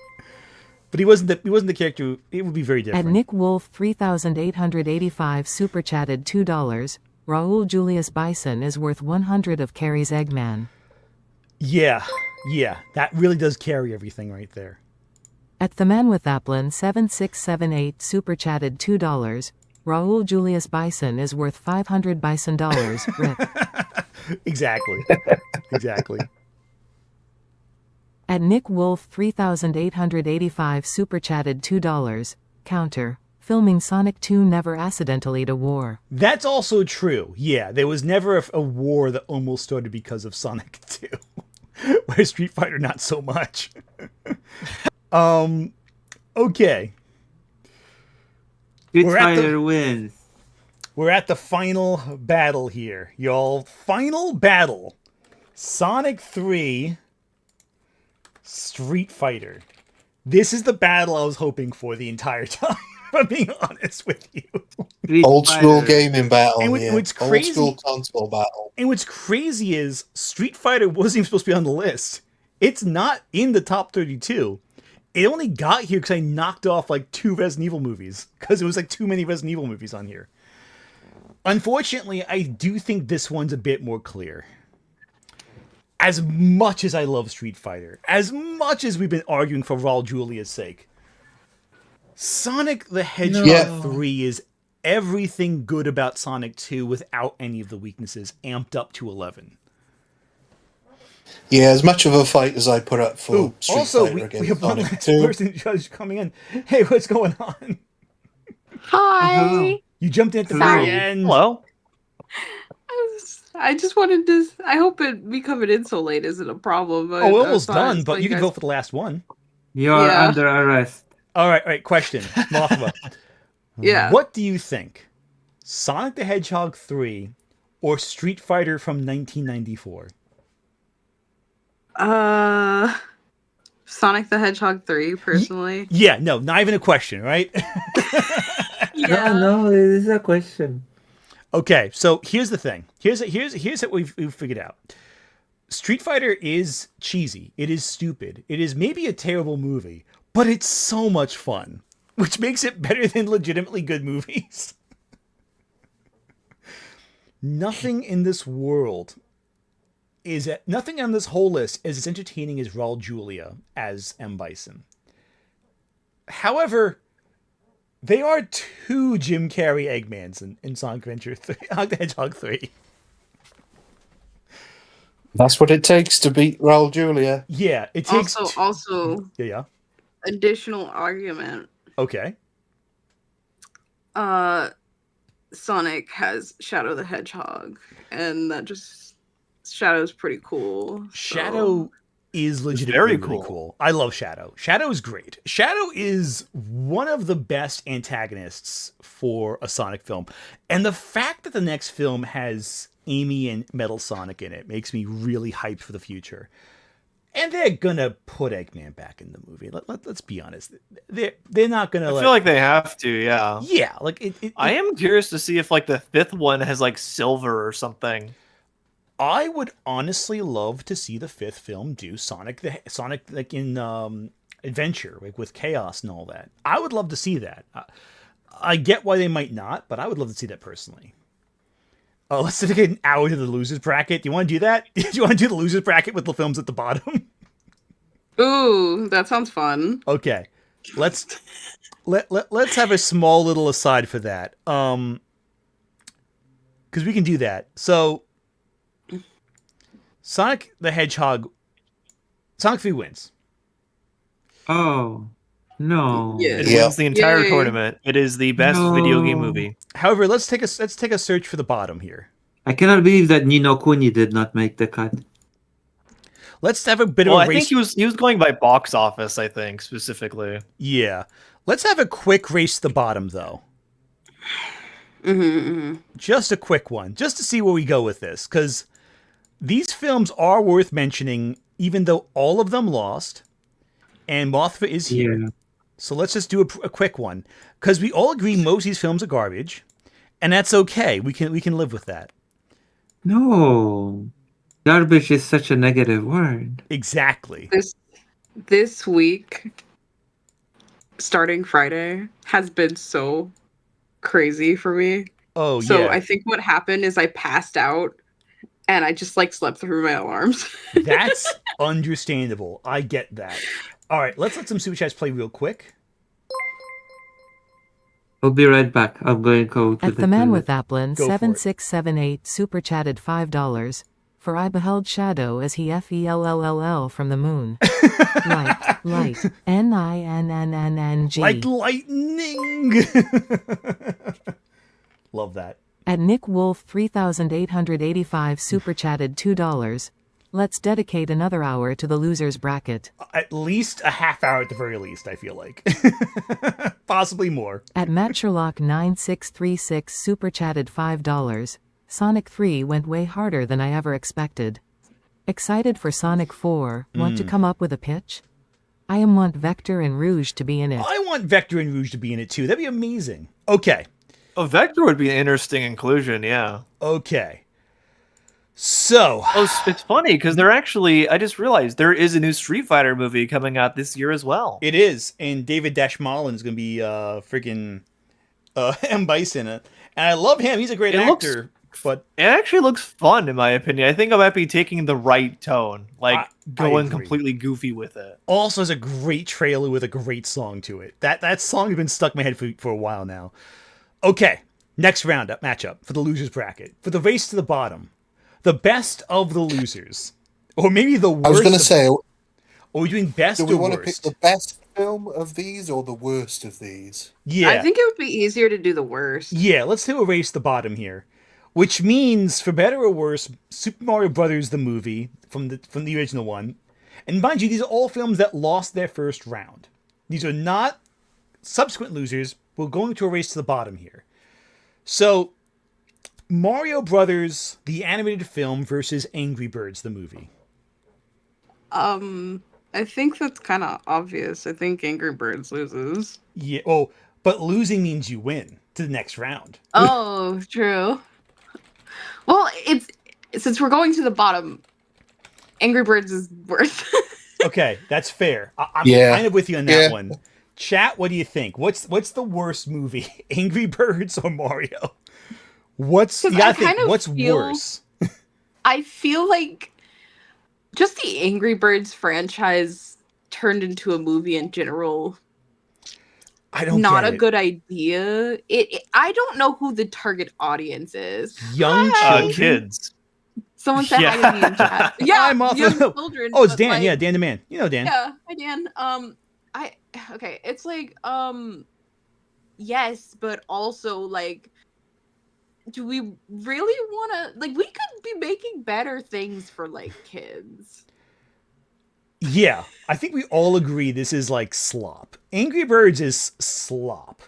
But he wasn't the character. It would be very different. At Nick Wolf 3885 super chatted $2. Raul Julius Bison is worth 100 of Carrie's Eggman. Yeah, that really does carry everything right there. At The Man with Applin 7678 super chatted $2. Raul Julius Bison is worth 500 Bison dollars. Rip. Exactly. At Nick Wolf 3885 super chatted $2. Counter. Filming Sonic 2 never accidentally to war. That's also true. Yeah, there was never a war that almost started because of Sonic 2. Where Street Fighter not so much. Okay. Street Fighter wins. We're at the final battle here, y'all. Final battle. Sonic 3, Street Fighter. This is the battle I was hoping for the entire time, if I'm being honest with you. Old school gaming battle, and what's crazy, old school console battle. And what's crazy is Street Fighter wasn't even supposed to be on the list. It's not in the top 32. It only got here because I knocked off like 2 Resident Evil movies, because it was like too many Resident Evil movies on here. Unfortunately, I do think this one's a bit more clear. As much as I love Street Fighter, as much as we've been arguing for Raul Julia's sake, Sonic the Hedgehog 3 is everything good about Sonic 2 without any of the weaknesses, amped up to 11. Yeah, as much of a fight as I put up for Street also, Fighter against we have one Sonic last 2. person judge coming in. Hey, what's going on? Hi. You jumped in at the very end. Hello. I just wanted to. I hope me coming in so late isn't a problem. But we're almost done, it's but like you can vote for the last one. You're under arrest. All right. Question, Mothma. Yeah. What do you think? Sonic the Hedgehog 3 or Street Fighter from 1994? Sonic the Hedgehog 3, personally. Yeah, no, not even a question, right? Yeah. No, it is a question. Okay, so here's the thing. Here's what we've figured out. Street Fighter is cheesy. It is stupid. It is maybe a terrible movie, but it's so much fun, which makes it better than legitimately good movies. Nothing in this world nothing on this whole list is as entertaining as Raul Julia as M. Bison. However, they are two Jim Carrey Eggmans in Sonic Adventure 3, the Hedgehog 3. That's what it takes to beat Raul Julia. Yeah, it takes Also, yeah. additional argument. Okay. Sonic has Shadow the Hedgehog, and Shadow's pretty cool. So. Shadow is legitimately very really cool. I love Shadow. Shadow is great. Shadow is one of the best antagonists for a Sonic film. And the fact that the next film has Amy and Metal Sonic in it makes me really hyped for the future. And they're gonna put Eggman back in the movie. Let's be honest. They're not gonna. I feel like they have to. Yeah. Yeah, like it. I am curious to see if like the fifth one has like silver or something. I would honestly love to see the fifth film do Sonic like in Adventure, like with Chaos and all that. I would love to see that. I get why they might not, but I would love to see that personally. Oh, let's take an hour to the losers bracket. Do you want to do that? Do you want to do the losers bracket with the films at the bottom? Ooh, that sounds fun. Okay, let's have a small little aside for that. Because we can do that. So, Sonic the Hedgehog, Sonic 3 wins. Oh, no. Yeah. It wins the entire Yay. tournament. It is the best video game movie. However, let's take a search for the bottom here. I cannot believe that Nino Kuni did not make the cut. Let's have a bit Well, of I a race. think he was going by box office. I think specifically. Yeah, let's have a quick race to the bottom though. Just a quick one, just to see where we go with this, because these films are worth mentioning, even though all of them lost, and Mothra is here. Yeah. So let's just do a quick one, because we all agree most of these films are garbage, and that's okay. We can live with that. No. Garbage is such a negative word. Exactly. This week, starting Friday, has been so crazy for me. Oh, So yeah. I think what happened is I passed out and I just like slept through my alarms. That's understandable. I get that. All right, let's let some super chats play real quick. I'll be right back. I'm going to go to At the man with toilet. Applin Go for it. 7678 super chatted $5 for I beheld Shadow as he fellll from the moon. Light, N-I-N-N-N-N-G. Like lightning. Love that. At Nick Wolf 3885 super chatted $2. Let's dedicate another hour to the losers bracket. At least a half hour at the very least, I feel like. Possibly more. At Matt Sherlock 9636 super chatted $5. Sonic 3 went way harder than I ever expected. Excited for Sonic 4, want to come up with a pitch? I want Vector and Rouge to be in it. I want Vector and Rouge to be in it too. That'd be amazing. Okay. Oh, Vector would be an interesting inclusion. Yeah. Okay. So, It's funny because they're actually. I just realized there is a new Street Fighter movie coming out this year as well. it is. And David Dashmalin is going to be freaking M. Bison. And I love him. He's a great It looks- actor. But It actually looks fun, in my opinion. I think I might be taking the right tone, like I going agree. completely goofy with it. also has a great trailer with a great song to it. That song has been stuck in my head for a while now. Okay, next roundup matchup for the losers bracket. For the race to the bottom. The best of the losers. Or maybe the worst. I was going to of- say, Are we doing best do we or want to pick worst? the best film of these or the worst of these? Yeah. I think it would be easier to do the worst. Yeah, let's do a race to the bottom here. Which means, for better or worse, Super Mario Brothers the movie from the original one. And mind you, these are all films that lost their first round. These are not subsequent losers. We're going to a race to the bottom here. So, Mario Brothers, the animated film, versus Angry Birds, the movie. I think that's kind of obvious. I think Angry Birds loses. Yeah. Oh, but losing means you win to the next round. Oh, true. Well, it's since we're going to the bottom, Angry Birds is worse. Okay, that's fair. I'm Yeah. kind of with you on that Yeah. one. Chat, what do you think? What's the worst movie? Angry Birds or Mario? What's you 'Cause gotta I think? kind of What's feel- worse? I feel like just the Angry Birds franchise turned into a movie in general. I don't Not get a it. good idea. I don't know who the target audience is. Young Hi. children. Kids. Someone said hi to me in chat. Yeah, I'm off young the- children. Oh, it's but, Dan. like, Yeah, Dan the man. You know Dan. Yeah, hi Dan. Okay, it's like yes, but also like, do we really want to like? We could be making better things for like kids. Yeah, I think we all agree this is like slop. Angry Birds is slop.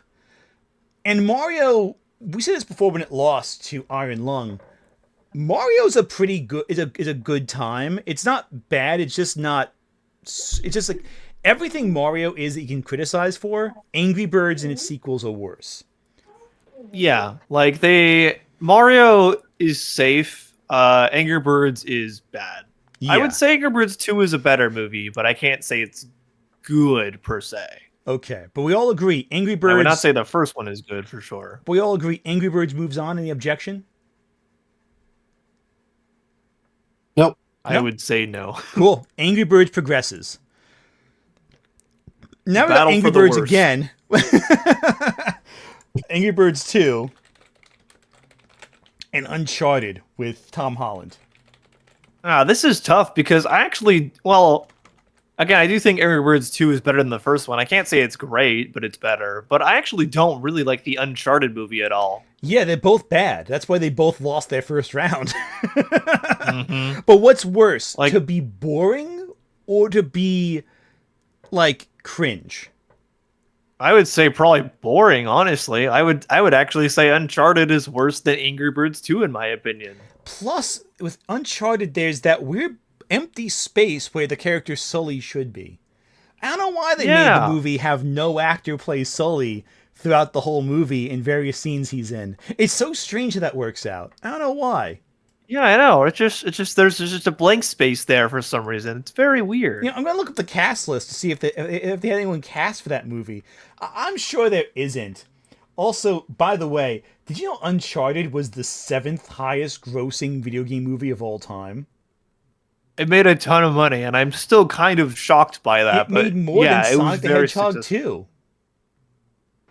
And Mario, we said this before when it lost to Iron Lung. Mario's a pretty good is a good time. It's not bad, it's just not it's just like everything Mario is that you can criticize for, Angry Birds and its sequels are worse. Yeah, like Mario is safe. Angry Birds is bad. I Yeah. would say Angry Birds 2 is a better movie, but I can't say it's good per se. Okay, but we all agree Angry I Birds would not say the first one is good for sure. we all agree Angry Birds moves on. Any objection? Nope. I would say no. Cool. Angry Birds progresses. Now we got Battle Angry for the Birds worst. again. Angry Birds 2 and Uncharted with Tom Holland. This is tough because I actually, again, I do think Angry Birds 2 is better than the first one. I can't say it's great, but it's better. But I actually don't really like the Uncharted movie at all. Yeah, they're both bad. That's why they both lost their first round. Mm-hmm. But what's worse, Like- to be boring or to be like cringe? I would say probably boring, honestly. I would actually say Uncharted is worse than Angry Birds 2 in my opinion. Plus, with Uncharted, there's that weird empty space where the character Sully should be. I don't know why they made Yeah. the movie have no actor play Sully throughout the whole movie in various scenes he's in. It's so strange how that works out. I don't know why. Yeah, I know. It's just there's just a blank space there for some reason. It's very weird. You know, I'm gonna look up the cast list to see if they had anyone cast for that movie. I'm sure there isn't. Also, by the way, did you know Uncharted was the 7th highest grossing video game movie of all time? It made a ton of money, and I'm still kind of shocked by that. It made more yeah, than it was Sonic the very Hedgehog successful. 2.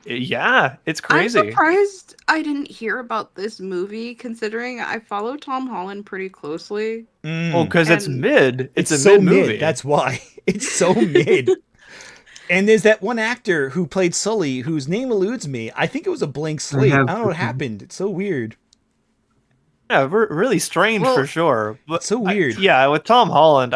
Yeah, it's I'm crazy. surprised I didn't hear about this movie, considering I follow Tom Holland pretty closely. Well, because it's And- mid. It's a so mid movie. That's why. It's so mid. And there's that one actor who played Sully, whose name eludes me. I think it was a blank slate. I have don't know what to- happened. It's so weird. Yeah, really strange Well, for sure. But so weird. yeah, with Tom Holland,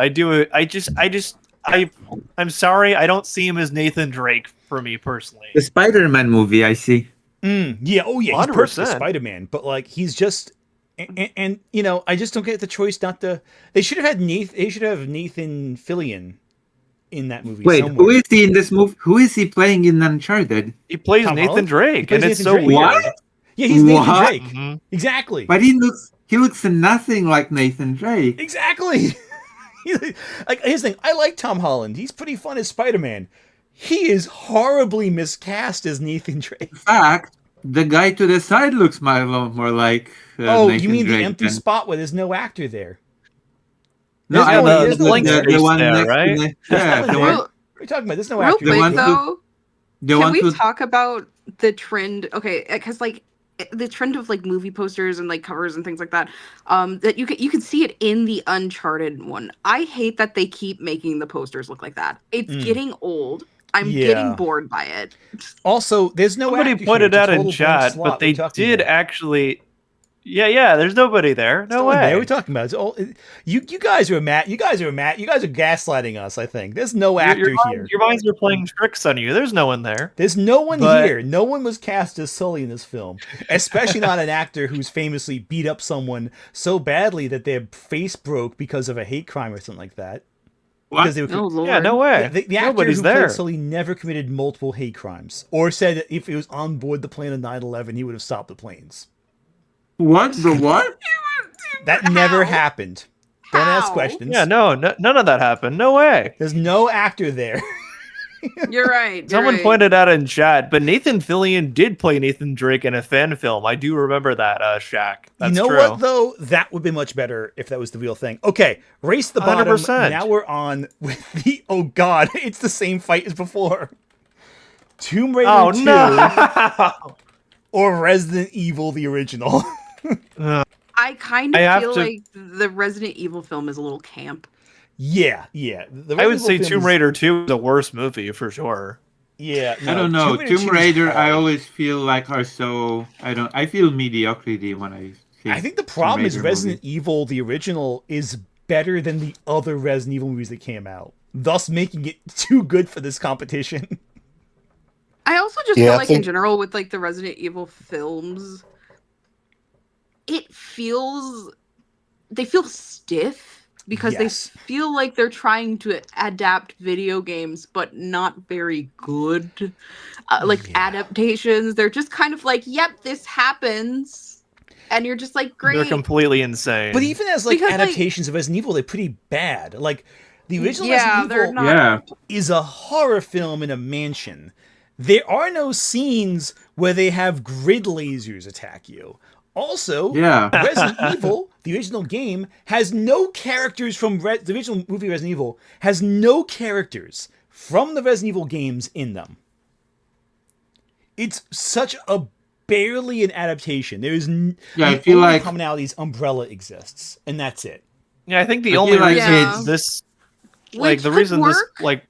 I'm sorry, I don't see him as Nathan Drake for me personally. The Spider-Man movie, I see. Yeah. Oh, yeah. He's perfect as 100%. Spider-Man, but like he's just, and you know, I just don't get the choice not to. They should have had Nathan. They should have Nathan Fillion in that movie. Wait, somewhere. who is he in this movie? Who is he playing in Uncharted? He plays Tom Nathan Holland? Drake, He plays and it's Nathan so Drake. weird. What? Yeah, he's Nathan What? Drake. Mhm. Exactly. But he looks nothing like Nathan Drake. Exactly. Like here's the thing. I like Tom Holland. He's pretty fun as Spider-Man. He is horribly miscast as Nathan Drake. In fact, the guy to the side looks more like Oh, Nathan you mean Drake the empty than- spot where there's no actor there? No, There's I no- mean there's the, no blank the space one there, next right? to the, yeah, the Real- one, What are you talking about? There's no Real actor. The quick one who- though, the can one we to talk about the trend? Okay, because like the trend of like movie posters and like covers and things like that. That you can see it in the Uncharted one. I hate that they keep making the posters look like that. It's getting old. I'm Yeah. getting bored by it. Also, there's no Somebody actor here. pointed It's a out in total blank chat, slot. but What are they you talking did about? actually. Yeah, there's nobody there. No No one way. there. What are we talking about? It's all, you guys are mad. You guys are gaslighting us. I think there's no actor here. Your minds are playing tricks on you. There's no one there. There's no one But- here. No one was cast as Sully in this film, especially not an actor who's famously beat up someone so badly that their face broke because of a hate crime or something like that. Because they were, Oh lord. Yeah, no way. yeah, the actor Nobody's who there. played Sully never committed multiple hate crimes, or said that if he was on board the plane on 9/11, he would have stopped the planes. What? The what? That never How? happened. Don't ask How? questions. Yeah, no, none of that happened. No way. There's no actor there. You're right. You're Someone right. pointed out in chat, but Nathan Fillion did play Nathan Drake in a fan film. I do remember that, Shaq. That's you know true. what, though? That would be much better if that was the real thing. Okay, race the bottom. 100%. Now we're on with the... Oh, God. It's the same fight as before. Tomb Raider Oh, 2 no. or Resident Evil, the original. I kind I of have feel to- like the Resident Evil film is a little camp. Yeah. The I would Resident say Evil film Tomb is- Raider 2 is the worst movie for sure. Yeah. I don't know. Tomb 2 is Raider, I hard. always feel like are so. I feel mediocrity when I. I think the problem is Raider Resident Evil, the original, is better than the other Resident Evil movies that came out, thus making it too good for this competition. I also just Yeah, feel I like in think- general with like the Resident Evil films, they feel stiff because Yes. they feel like they're trying to adapt video games, but not very good. Like Yeah. adaptations, they're just kind of like, "Yep, this happens," and you're just like, "Great." They're completely insane. But even as like Because, like- adaptations of Resident Evil, they're pretty bad. Like the original Yeah, Resident they're Evil not- Yeah. is a horror film in a mansion. There are no scenes where they have grid lasers attack you. Also, Yeah. Resident Evil, the original game, has no characters from the original movie Resident Evil has no characters from the Resident Evil games in them. It's such a barely an adaptation. There is Yeah, I the feel only like- commonalities Umbrella exists, and that's it. yeah, I think the I only feel like reason it's- this, Which like the could reason this, work. like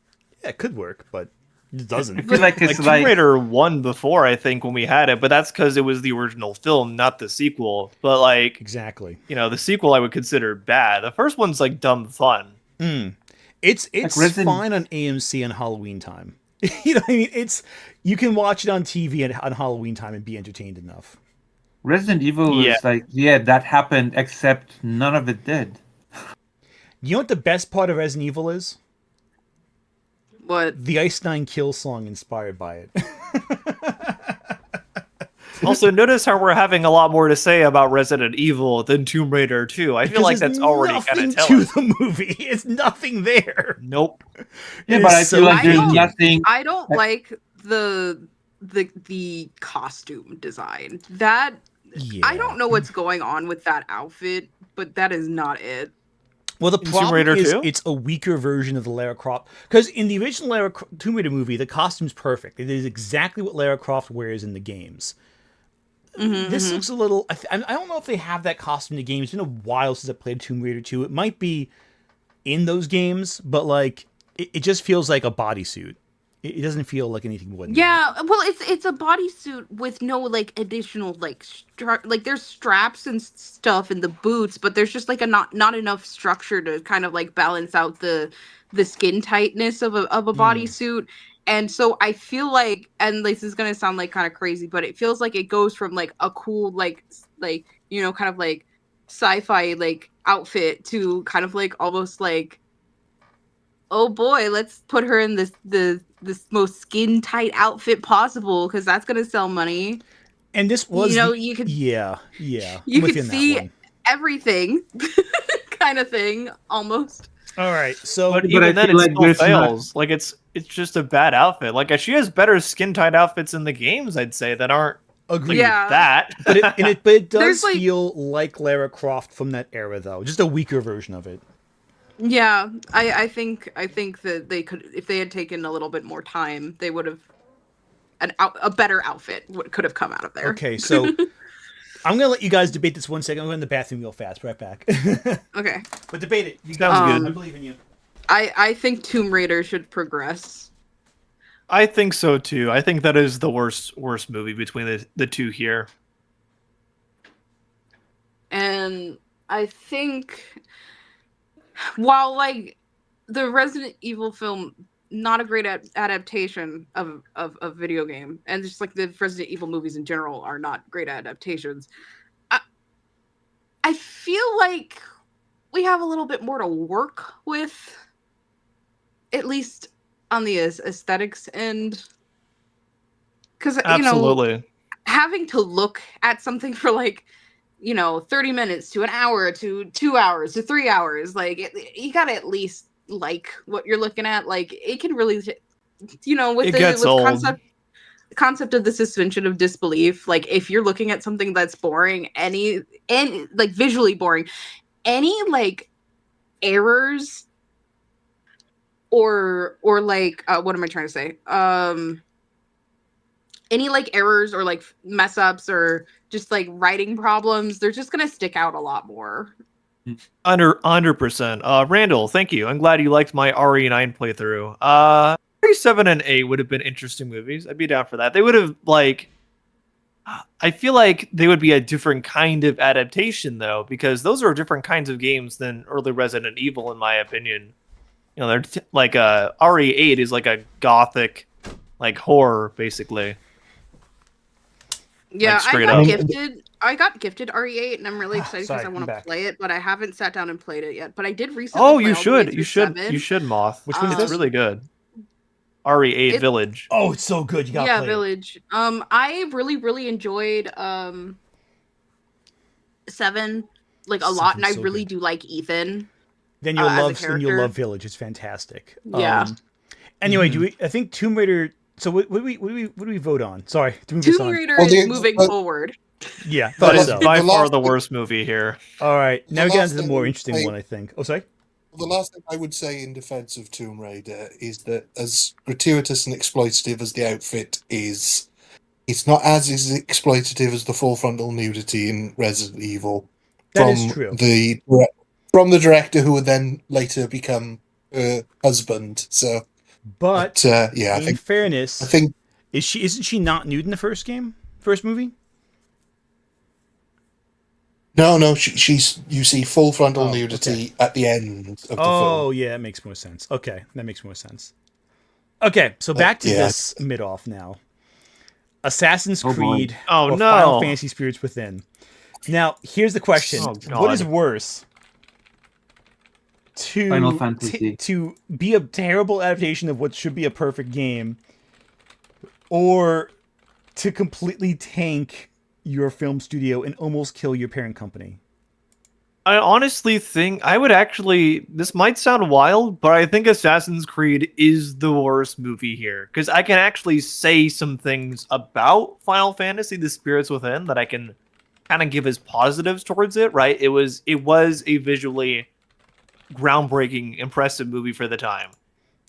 Yeah, it could work, but it doesn't. I feel like like it's Tomb like. Raider won before, I think, when we had it, but that's because it was the original film, not the sequel. But like, Exactly. you know, the sequel I would consider bad. The first one's like dumb fun. It's Resident- fine on AMC on Halloween time. You know what I mean? It's you can watch it on TV on Halloween time and be entertained enough. Resident Evil Yeah. is like, yeah, that happened, except none of it did. You know what the best part of Resident Evil is? What? The Ice Nine Kill song inspired by it. Also, notice how we're having a lot more to say about Resident Evil than Tomb Raider 2. I feel like Because that's there's already kind nothing of to telling. the movie. It's nothing there. Nope. Yeah, It but is I so feel like there's dated. nothing. I don't like the costume design. That Yeah. I don't know what's going on with that outfit, but that is not it. Well, the In Tomb problem Raider is 2? it's a weaker version of the Lara Croft. Because in the original Tomb Raider movie, the costume's perfect. It is exactly what Lara Croft wears in the games. This looks a little... I don't know if they have that costume in the game. It's been a while since I played Tomb Raider 2. It might be in those games, but like it just feels like a bodysuit. It doesn't feel like anything more than that. Yeah, well, it's a bodysuit with no like additional like like there's straps and stuff in the boots, but there's just like a not enough structure to kind of like balance out the skin tightness of a bodysuit. And so I feel like, and this is gonna sound like kind of crazy, but it feels like it goes from like a cool like you know kind of like sci-fi like outfit to kind of like almost like, oh boy, let's put her in this most skin tight outfit possible because that's gonna sell money. And this was... You know, the- you could Yeah. you I'm with could in that see one. everything kind of thing almost. All right, so... But I even then, feel it like still there's not- fails. Like it's just a bad outfit. Like she has better skin tight outfits in the games, I'd say, that aren't Agreed. Yeah. that. But it does There's, like- feel like Lara Croft from that era, though. Just a weaker version of it. Yeah, I think that they could, if they had taken a little bit more time, they would have a better outfit could have come out of there. Okay, so I'm gonna let you guys debate this 1 second. I'm going to the bathroom real fast. Right back. Okay. But debate it. You Sounds guys, good. I believe in you. I think Tomb Raider should progress. I think so too. I think that is the worst movie between the two here. And I think while like the Resident Evil film, not a great adaptation of a video game, and just like the Resident Evil movies in general are not great adaptations. I feel like we have a little bit more to work with at least on the aesthetics end, because Absolutely. having to look at something for like 30 minutes to an hour to 2 hours to 3 hours, like you gotta at least like what you're looking at. Like it can really with It the gets old. concept of the suspension of disbelief. Like if you're looking at something that's boring, and like visually boring, any like errors or like what am I trying to say, any like errors or like mess ups or just like writing problems, they're just gonna stick out a lot more. 100%. Randall, thank you. I'm glad you liked my RE9 playthrough. RE7 and 8 would have been interesting movies. I'd be down for that. They would have I feel like they would be a different kind of adaptation though, because those are different kinds of games than early Resident Evil, in my opinion. They're RE8 is like a gothic, like horror, basically. Yeah, Like, I got gifted RE8, and I'm really excited because Sorry, I want I'm to back. play it, but I haven't sat down and played it yet. But I did recently. Oh, play you all the way should. through You should. 7. You should, Moth. Which one is It's this? really good. RE8 It- Village. Oh, it's so good. You got to Yeah, play it. Village. I really enjoyed 7 like a lot, and I Seven's so really good. do like Ethan. Then you'll as a love character. Village. It's fantastic. Yeah. Anyway, I think Tomb Raider. So what do we vote on? Sorry, to move this Tomb on. Raider Well, is moving but- forward. Yeah, That thought is so. by The far last the thing- worst movie here. All right, now we get last into the thing more we interesting played- one, I think. Oh, sorry. The last thing I would say in defense of Tomb Raider is that as gratuitous and exploitative as the outfit is, it's not as exploitative as the full frontal nudity in Resident Evil. That is true. From the director who would then later become her husband. So, But yeah, in fairness, I think isn't she not nude in the first movie? no, she's you see full frontal Oh, nudity at the end of the Oh, film. yeah, that makes more sense. Okay, that makes more sense. Okay, so back to yeah. this mid-off now. Assassin's Oh, boy. Creed Oh, or no. Final Fantasy Spirits Within. Now, here's the question. Oh, What is God. worse? Final Fantasy. To be a terrible adaptation of what should be a perfect game, or to completely tank your film studio and almost kill your parent company? I honestly think this might sound wild, but I think Assassin's Creed is the worst movie here. Because I can actually say some things about Final Fantasy, The Spirits Within, that I can kind of give as positives towards it, right? It was a visually groundbreaking, impressive movie for the time.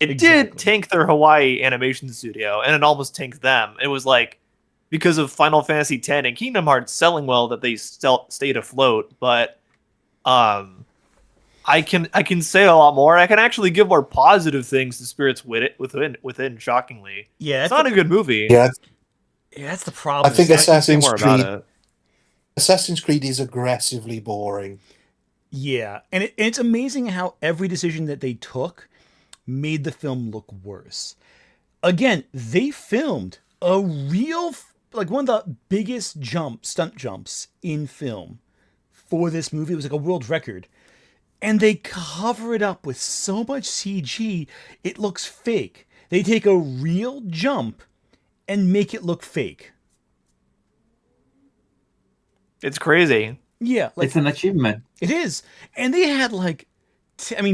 It Exactly. did tank their Hawaii animation studio, and it almost tanked them. It was like, because of Final Fantasy X and Kingdom Hearts selling well, that they still stayed afloat, but I can say a lot more. I can actually give more positive things to Spirits Within. Shockingly, Yeah, it's not a good movie. Yeah, Yeah, that's the problem. I think It's not- Say Assassin's more about Creed. it. Assassin's Creed is aggressively boring. Yeah, and it's amazing how every decision that they took made the film look worse. Again, they filmed a real, like one of the biggest stunt jumps in film for this movie. It was like a world record. And they cover it up with so much CG, it looks fake. They take a real jump and make it look fake. It's crazy. Yeah, like It's an achievement. it is. And they had like,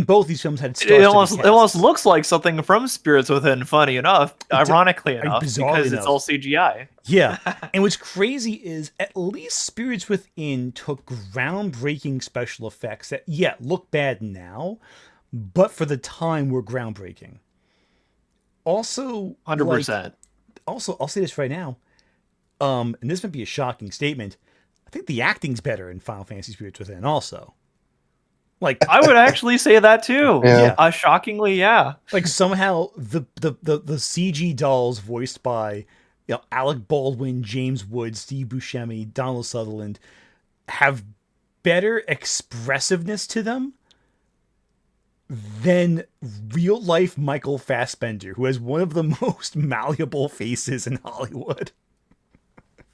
both these films had It star-studded almost casts. looks like something from Spirits Within. Funny enough, ironically enough, bizarrely because enough. it's all CGI. Yeah. And what's crazy is at least Spirits Within took groundbreaking special effects that, look bad now, but for the time were groundbreaking. Also, 100%. also, I'll say this right now, and this might be a shocking statement. I think the acting's better in Final Fantasy Spirits Within also. Like, I would actually say that too. Yeah. Shockingly, yeah. like somehow the CG dolls voiced by Alec Baldwin, James Woods, Steve Buscemi, Donald Sutherland have better expressiveness to them than real life Michael Fassbender, who has one of the most malleable faces in Hollywood.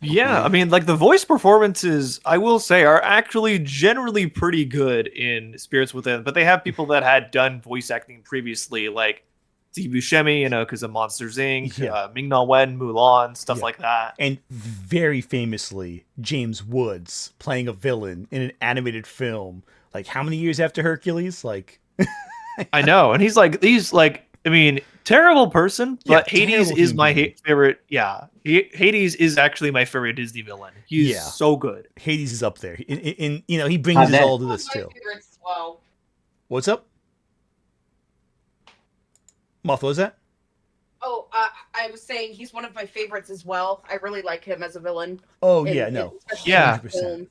Yeah, I mean, like the voice performances, I will say, are actually generally pretty good in Spirits Within, but they have people that had done voice acting previously, like Steve Buscemi, because of Monsters Inc., Yeah. Ming-Na Wen, Mulan, stuff Yeah. like that. And very famously, James Woods playing a villain in an animated film. Like, how many years after Hercules? Like, I know, and he's terrible person, but Yeah, Hades terrible is my human being. favorite. Yeah, Hades is actually my favorite Disney villain. He's Yeah. so good. Hades is up there. He brings us that- all to this too. Well, What's up? Moth, what was that? oh, I was saying he's one of my favorites as well. I really like him as a villain. Oh, yeah, no. especially Yeah. in film.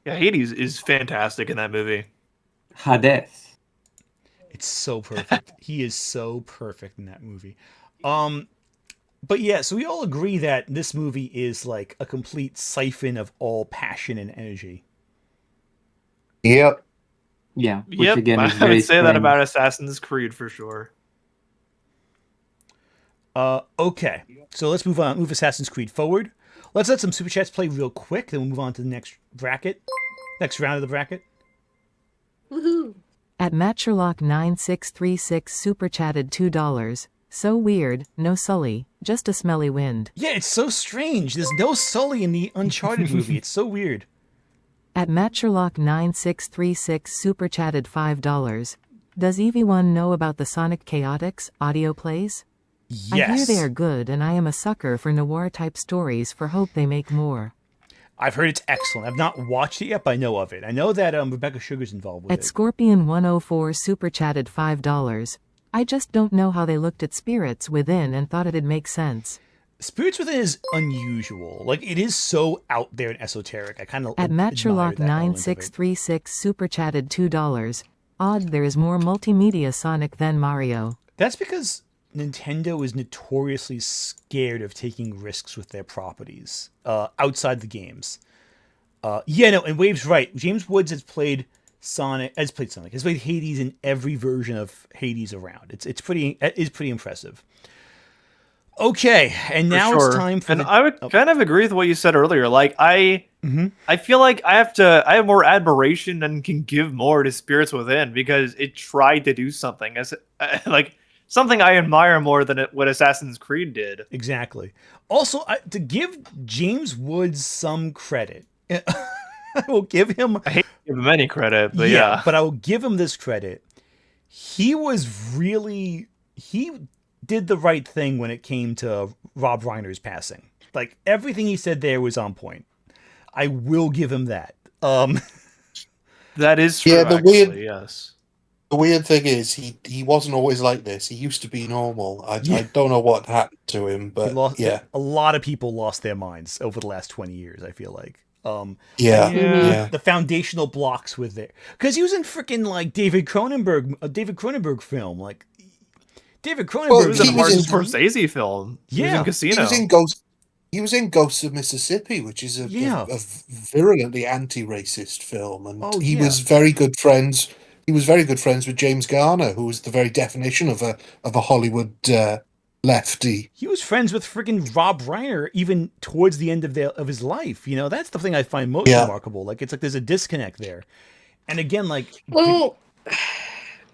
Yeah, Hades is fantastic in that movie. Hades. It's so perfect. He is so perfect in that movie. But yeah, so we all agree that this movie is like a complete siphon of all passion and energy. Yep. Yeah. Which Yep, again is I very would say that strange. about Assassin's Creed for sure. Okay, so let's move Assassin's Creed forward. Let's let some super chats play real quick, then we'll move on to the next round of the bracket. Woohoo! At Matcherlock9636 super chatted $2. So weird, no Sully, just a smelly wind. Yeah, it's so strange. There's no Sully in the Uncharted movie. It's so weird. At Matcherlock9636 super chatted $5. Does Evie1 know about the Sonic Chaotix audio plays? I hear Yes. they are good, and I am a sucker for noir-type stories for hope they make more. I've heard it's excellent. I've not watched it yet, but I know of it. I know that Rebecca Sugar's involved with At it. Scorpion104 super chatted $5. I just don't know how they looked at Spirits Within and thought it'd make sense. Spirits Within is unusual. Like, it is so out there and esoteric. I kind of At Matcherlock9636 super chatted $2. Odd there is more multimedia Sonic than Mario. That's because Nintendo is notoriously scared of taking risks with their properties outside the games. And Wave's right. James Woods has played Has played Hades in every version of Hades around. It's pretty impressive. Okay, and For now sure. it's time for and I would kind of agree with what you said earlier. Like I feel like I have more admiration and can give more to Spirits Within because it tried to do something as like something I admire more than what Assassin's Creed did. Exactly. Also, to give James Woods some credit, I will give him. I hate to give him any credit, but yeah. But I will give him this credit. He did the right thing when it came to Rob Reiner's passing. Like, everything he said there was on point. I will give him that. That is true. Yeah, Yes. The weird thing is, he wasn't always like this. He used to be normal. I don't know what happened to him, but a lot of people lost their minds over the last 20 years, I feel like. Yeah. The foundational blocks with there. Because he was in freaking, like, David Cronenberg film. Like, David Cronenberg Well, It was in a He was Martin in- Scorsese film. He was in Casino. He was in Ghosts of Mississippi, which is a virulently anti-racist film, and he was very good friends. He was very good friends with James Garner, who was the very definition of a Hollywood lefty. He was friends with freaking Rob Reiner even towards the end of his life. You know, that's the thing I find most remarkable. Like, it's like there's a disconnect there. And again, like, Well,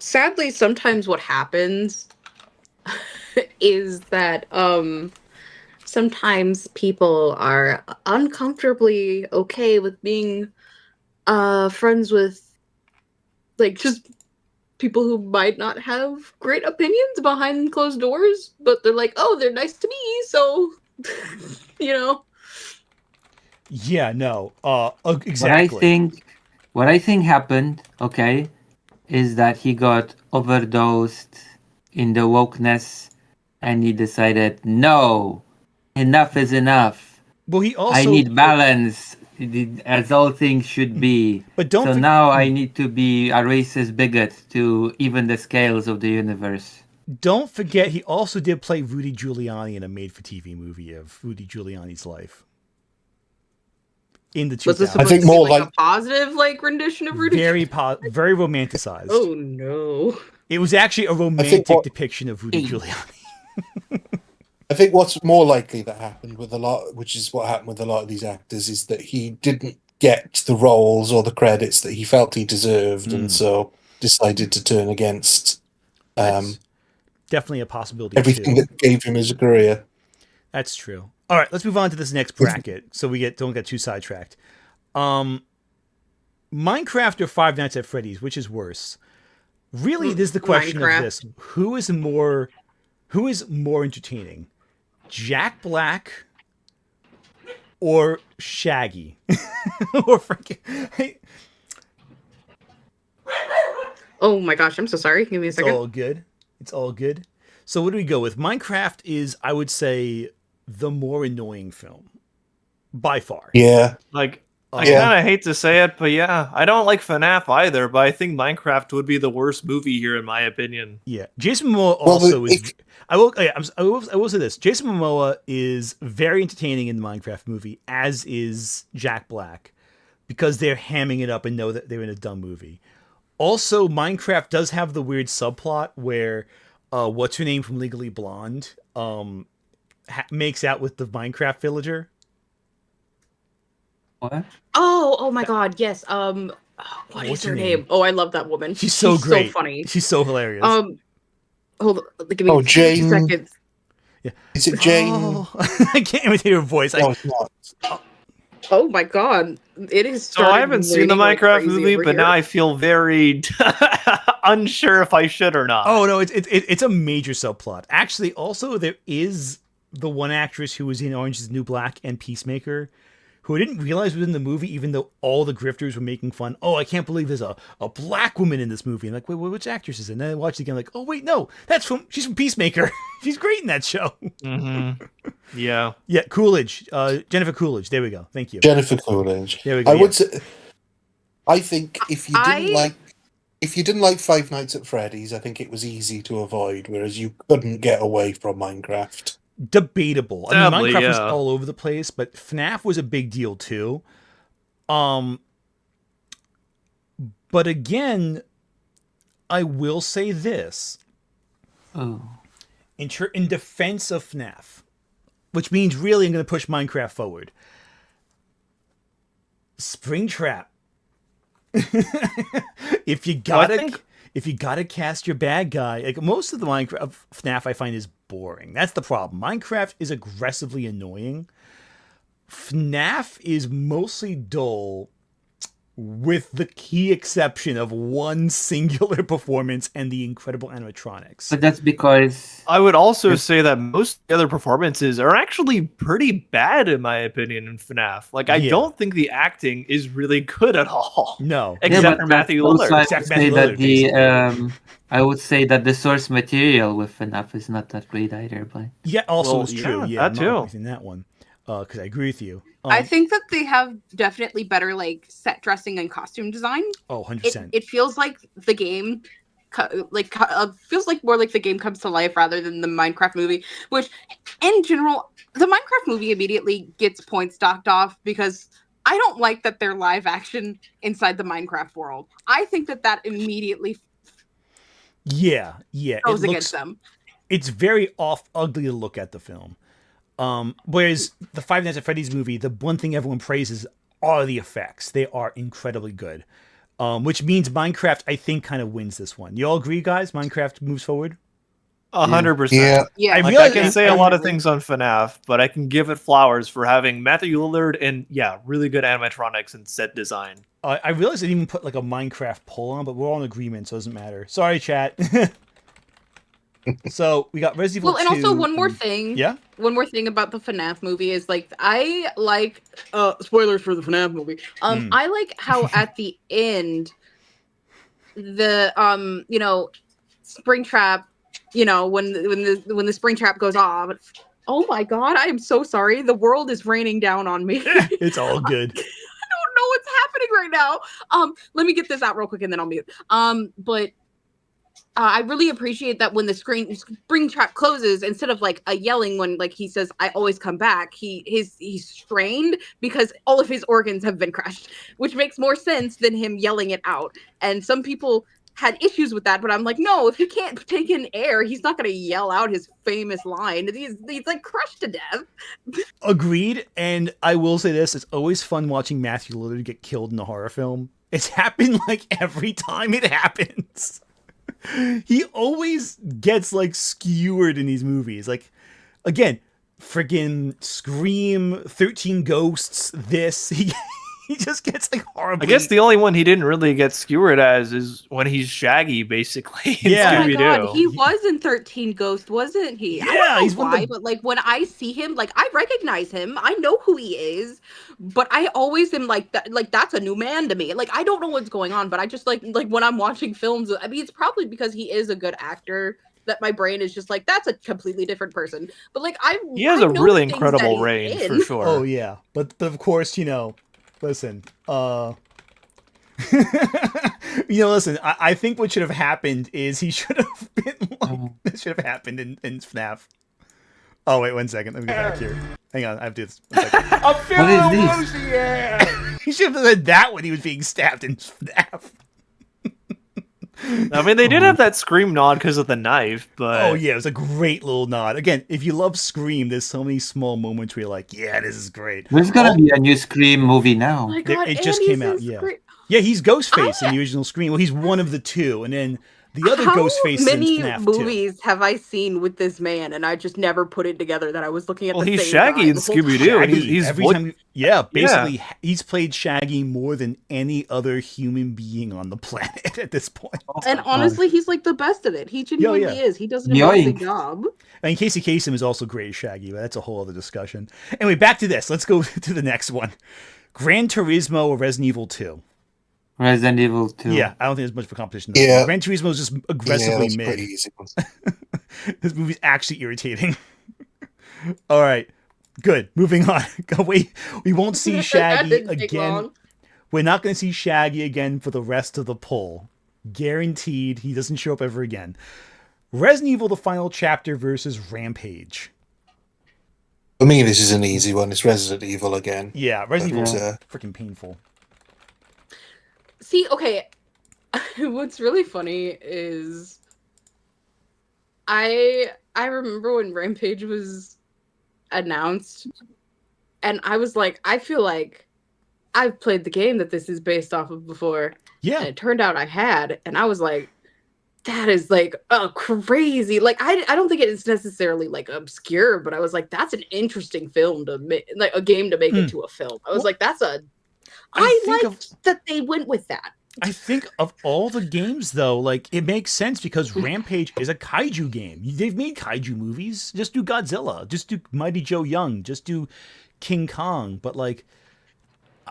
sadly, sometimes what happens is that sometimes people are uncomfortably okay with being friends with, like, just people who might not have great opinions behind closed doors, but they're like, oh, they're nice to me, so you know. Yeah, no, exactly. What I think happened, okay, is that he got overdosed in the wokeness, and he decided, no, enough is enough. Well, he also I need balance, as all things should be. But don't. So now I need to be a racist bigot to even the scales of the universe. Don't forget, he also did play Rudy Giuliani in a made-for-TV movie of Rudy Giuliani's life. In the 2000s. Was this supposed to be like a positive rendition of Rudy? Very romanticized. Oh no! It was actually a romantic depiction of Rudy Giuliani. I think what's more likely that happened with a lot, which is what happened with a lot of these actors, is that he didn't get the roles or the credits that he felt he deserved, and so decided to turn against definitely a possibility Everything too. that gave him his career. That's true. All right, let's move on to this next bracket so we don't get too sidetracked. Minecraft or Five Nights at Freddy's, which is worse? Really, this is the question Minecraft. of this: who is more entertaining, Jack Black or Shaggy, or freaking? Oh my gosh, I'm so sorry. Give me a It's second. all good. It's all good. So what do we go with? Minecraft is, I would say, the more annoying film by far. Yeah. Like, I Yeah. kind of hate to say it, but yeah, I don't like FNAF either, but I think Minecraft would be the worst movie here, in my opinion. Yeah, Jason Momoa Well, also is. if- I will say this: Jason Momoa is very entertaining in the Minecraft movie, as is Jack Black, because they're hamming it up and know that they're in a dumb movie. Also, Minecraft does have the weird subplot where, what's her name from Legally Blonde, makes out with the Minecraft villager. What? Oh my god, yes. What What's is her her name? name? Oh, I love that woman. She's so great. So funny. She's so hilarious. Hold on, give me Oh, 2 Jane. seconds. Is it Jane? Oh, I can't imitate her voice. No, it's not. Oh my god, it is. So I haven't seen the Minecraft movie, but now I feel very unsure if I should or not. Oh no, it's a major subplot. Actually, also there is the one actress who was in Orange Is the New Black and Peacemaker, who I didn't realize was in the movie, even though all the grifters were making fun. Oh, I can't believe there's a black woman in this movie. I'm like, wait, which actress is it? And then I watched it again, like, oh wait, no, she's from Peacemaker. She's great in that show. Mm-hmm. Yeah. Yeah, Coolidge, Jennifer Coolidge. There we go. Thank you. Jennifer Coolidge. There we go. I yeah. would say. I think if you didn't like Five Nights at Freddy's, I think it was easy to avoid. Whereas you couldn't get away from Minecraft. Debatable. I Sadly, mean, Minecraft was yeah. all over the place, but FNAF was a big deal too. But again, I will say this Oh. in defense of FNAF, which means really I'm going to push Minecraft forward. Springtrap. If you gotta cast your bad guy, like most of the Minecraft FNAF I find is boring. That's the problem. Minecraft is aggressively annoying. FNAF is mostly dull, with the key exception of one singular performance and the incredible animatronics. But that's because I would also say that most of the other performances are actually pretty bad, in my opinion, in FNAF. Like, I Yeah. don't think the acting is really good at all. No. Except but for Matthew also Lillard. I Except would Matthew say that Lillard, I would say that the source material with FNAF is not that great either. But Yeah, also Well, is true. yeah, Yeah, that I'm not too. agreeing that one. Because I agree with you. I think that they have definitely better like set dressing and costume design. Oh, 100%. It feels like the game, feels like more like the game comes to life rather than the Minecraft movie. Which, in general, the Minecraft movie immediately gets points docked off because I don't like that they're live action inside the Minecraft world. I think that immediately Yeah. goes against them. It's very ugly to look at the film. Whereas the Five Nights at Freddy's movie, the one thing everyone praises are the effects. They are incredibly good. Which means Minecraft, I think, kind of wins this one. You all agree, guys? Minecraft moves forward? 100%. Yeah. Yeah, I Like, realize- I can say a lot of things on FNAF, but I can give it flowers for having Matthew Lillard and, yeah, really good animatronics and set design. I realized I didn't even put like a Minecraft poll on, but we're all in agreement, so it doesn't matter. Sorry, chat. So we got Resident Evil Well, and also 2, one more thing. Yeah? One more thing about the FNAF movie is like I like spoilers for the FNAF movie. I like how at the end the Springtrap, when the Springtrap goes off. Oh my god, I am so sorry. The world is raining down on me. It's all good. I don't know what's happening right now. Let me get this out real quick and then I'll mute. But I really appreciate that when the Springtrap closes, instead of like a yelling when like he says "I always come back," he's strained because all of his organs have been crushed, which makes more sense than him yelling it out. And some people had issues with that, but I'm like, no, if he can't take in air, he's not gonna yell out his famous line. He's like crushed to death. Agreed. And I will say this: it's always fun watching Matthew Lillard get killed in a horror film. It's happened like every time it happens. He always gets like skewered in these movies. Like, again, friggin' Scream, 13 Ghosts, this. He just gets like horribly. I guess the only one he didn't really get skewered as is when he's Shaggy, basically. In Yeah. Oh my god, Scooby-Doo. he was in 13 Ghosts, wasn't he? Yeah, I don't know he's one of why, the- but like when I see him, like I recognize him. I know who he is, but I always am like that. Like that's a new man to me. Like I don't know what's going on, but I just like when I'm watching films. I mean, it's probably because he is a good actor that my brain is just like that's a completely different person. But like He has I a know really things that incredible he's range, in. for sure. Oh yeah, but of course, listen, listen. I think what should have happened is he should have been like this should have happened in FNAF. Oh wait, 1 second. Let me get back here. Hang on, I have to do this. 1 second. What is this? He should have said that when he was being stabbed in FNAF. I mean, they did have that Scream nod because of the knife, but Oh yeah, it was a great little nod. Again, if you love Scream, there's so many small moments where you're like, yeah, this is great. There's gonna be a new Scream movie now. Oh my There- god, it just and came he's out, in yeah. Scream- Yeah, he's Ghostface in the original Scream. Well, he's one of the two, and then the other How Ghostface many in FNAF movies have I seen with this man, and I just never put it together that I was looking at well, the he's same Shaggy guy in the whole Scooby time. Doo, and Shaggy. he's Every voiced- time, basically, he's played Shaggy more than any other human being on the planet at this point. And honestly, he's like the best at it. He genuinely yeah. is. He does an amazing Yoink. job. I mean, Casey Kasem is also great as Shaggy, but that's a whole other discussion. Anyway, back to this. Let's go to the next one. Gran Turismo or Resident Evil 2? Resident Evil 2. Yeah, I don't think there's much of a competition. Yeah. Gran Turismo is just Yeah, aggressively that's a pretty mid. easy one. This movie's actually irritating. All right, good. Moving on. we won't see That Shaggy didn't take again. long. We're not going to see Shaggy again for the rest of the poll. Guaranteed, he doesn't show up ever again. Resident Evil: The Final Chapter versus Rampage. For me, this is an easy one. It's Resident Evil again. Yeah, Resident But, Evil freaking painful. See, okay. What's really funny is I remember when Rampage was announced, and I was like, I feel like I've played the game that this is based off of before. And Yeah, it turned out I had, and I was like, that is like crazy. Like I don't think it is necessarily like obscure, but I was like, that's an interesting film to make, like a game to make into a film. I was Well, like, that's a. I think liked that they went with that. I think of all the games, though, like, it makes sense because Rampage is a kaiju game. They've made kaiju movies. Just do Godzilla. Just do Mighty Joe Young. Just do King Kong. But, like,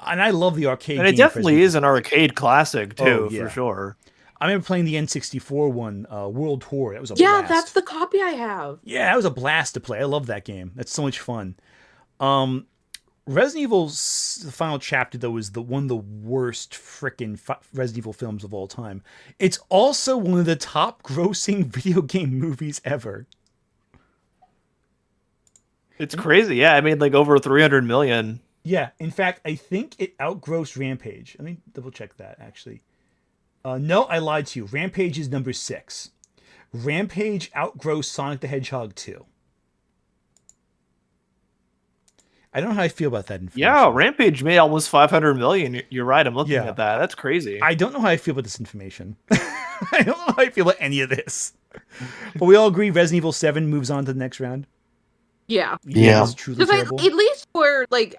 and I love the arcade and it game definitely Resident is an arcade classic too, Oh, yeah. for sure. I remember playing the N64 one, World Tour. That was a Yeah, blast. that's the copy I have. Yeah, that was a blast to play. I love that game. That's so much fun. Resident Evil's Final Chapter, though, is one of the worst frickin' Resident Evil films of all time. It's also one of the top grossing video game movies ever. It's crazy. Yeah, I mean, like over 300 million. Yeah, in fact, I think it outgrossed Rampage. Let me double check that, actually. No, I lied to you. Rampage is number 6. Rampage outgrossed Sonic the Hedgehog 2. I don't know how I feel about that information. Yeah, Rampage made almost 500 million. You're right. I'm looking Yeah. at that. That's crazy. I don't know how I feel about this information. I don't know how I feel about any of this. But we all agree Resident Evil 7 moves on to the next round. Yeah. Yeah. It's truly Because terrible. at least for like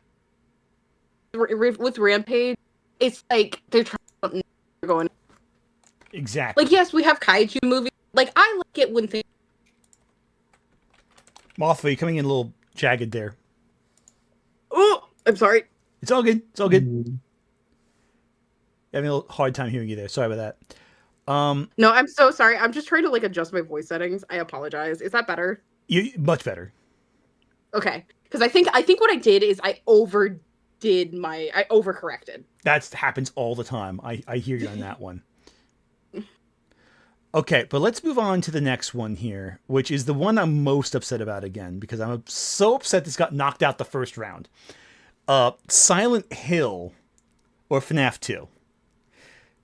with Rampage, it's like they're trying to go in. Exactly. Like, yes, we have kaiju movies. Like, I like it when things. Mothra, you're coming in a little jagged there. Oh, I'm sorry. It's all good. It's all good. Mm. Having a little hard time hearing you there. Sorry about that. No, I'm so sorry. I'm just trying to like adjust my voice settings. I apologize. Is that better? You much better. Okay. Because I think what I did is I overcorrected. That happens all the time. I hear you on that one. Okay, but let's move on to the next one here, which is the one I'm most upset about again, because I'm so upset this got knocked out the first round. Silent Hill or FNAF 2.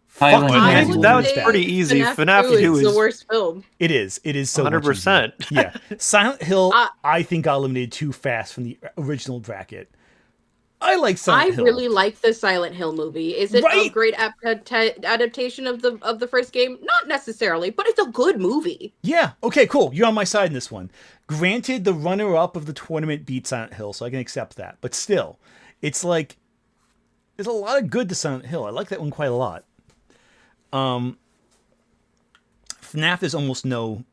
Silent Fucking Hill. Resident That Evil was is bad. pretty easy. FNAF 2 is the is worst film. It is. It is so much 100%. easier. Yeah. Silent Hill, Uh, I think got eliminated too fast from the original bracket. I like Silent Hill. I really like the Silent Hill movie. Is it a Right? great adaptation of the first game? Not necessarily, but it's a good movie. Yeah. Okay, cool. You're on my side in this one. Granted, the runner-up of the tournament beat Silent Hill, so I can accept that. But still, it's like there's a lot of good to Silent Hill. I like that one quite a lot. FNAF is almost no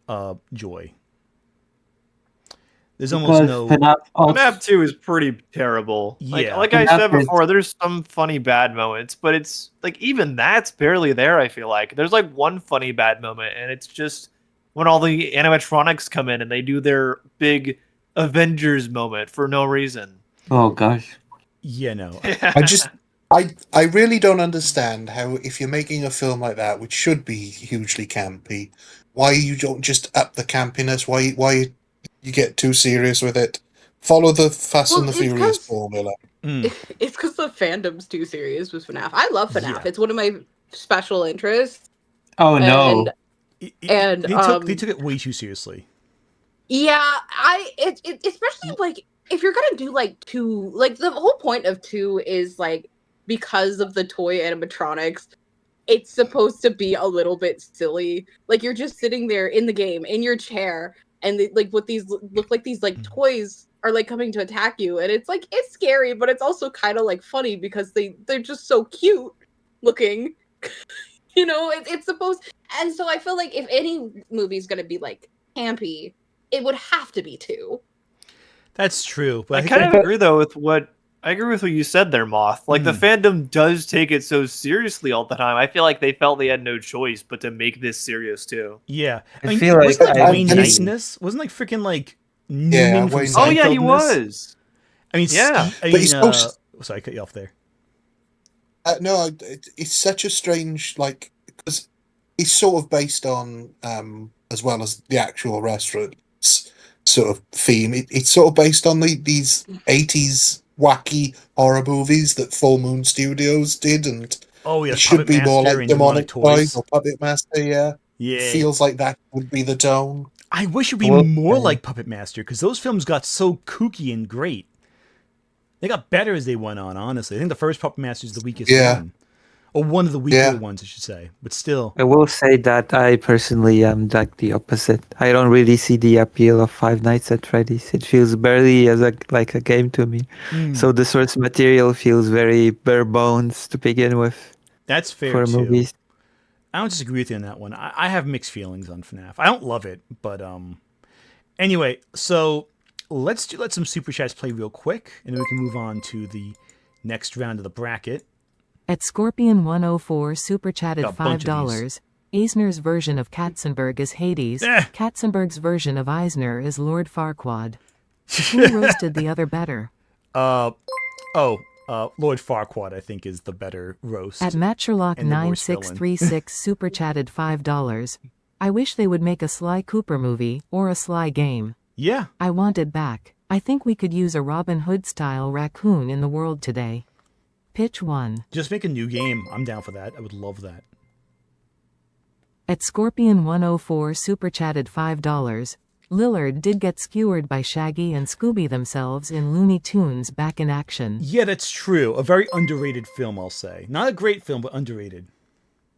joy. There's almost Because no. FNAF 2 is pretty terrible. Yeah. Like I FNAF said is- before, there's some funny bad moments, but it's like even that's barely there, I feel like. There's like one funny bad moment, and it's just when all the animatronics come in and they do their big Avengers moment for no reason. Oh gosh. Yeah, no. I really don't understand how, if you're making a film like that, which should be hugely campy, why you don't just up the campiness, why you get too serious with it. Follow the Fast and the Well, it's Furious 'cause- formula. It's because the fandom's too serious with FNAF. I love FNAF. Yeah. It's one of my special interests. Oh no. And, They took it way too seriously. Yeah, especially like if you're gonna do like 2, like the whole point of 2 is like because of the toy animatronics, it's supposed to be a little bit silly. Like you're just sitting there in the game in your chair, and like what these look like these like toys are like coming to attack you, and it's like it's scary, but it's also kind of like funny because they're just so cute looking. You know, it's supposed, and so I feel like if any movie's gonna be like campy, it would have to be 2. That's true. But I kind of agree though with what you said there, Moth. Like the fandom does take it so seriously all the time. I feel like they felt they had no choice but to make this serious too. Yeah. I feel like wasn't I- Wayne I- Knight in this? Wasn't like freaking like Newman Yeah, from Wayne Seinfeld Knight. Oh yeah, he in this? was. I mean, Yeah. I But he's mean, supposed- sorry, I cut you off there. No, it's such a strange, like, because it's sort of based on, as well as the actual restaurant's sort of theme, it's sort of based on these 80s wacky horror movies that Full Moon Studios did, and Oh yeah, it should Puppet be more Master like and Demonic Toys. Toys or Puppet Master, yeah. Yeah. It feels like that would be the tone. I wish it'd be Well, more like Puppet Master because those films got so kooky and great. They got better as they went on. Honestly, I think the first Puppet Master is the weakest Yeah. one, or one of the weaker Yeah. ones, I should say. But still, I will say that I personally am like the opposite. I don't really see the appeal of Five Nights at Freddy's. It feels barely as like a game to me. So the source material feels very bare bones to begin with that's fair for too. movies. I don't disagree with you on that one. I have mixed feelings on FNAF. I don't love it, but anyway, so let some super chats play real quick, and then we can move on to the next round of the bracket. At Scorpion 104 super chatted Got a bunch of $5. Eisner's version of Katzenberg is Hades. Eh. Katzenberg's version of Eisner is Lord Farquaad. Who roasted the other better? Lord Farquaad, I think, is the better roast. At and the worst villain. Matcherlock9636 super chatted $5. I wish they would make a Sly Cooper movie, or a Sly game. Yeah, I want it back. I think we could use a Robin Hood-style raccoon in the world today. Pitch 1. just make a new game. I'm down for that. I would love that. At Scorpion 104 super chatted $5. Lillard did get skewered by Shaggy and Scooby themselves in Looney Tunes Back in Action. Yeah, that's true. A very underrated film, I'll say. Not a great film, but underrated.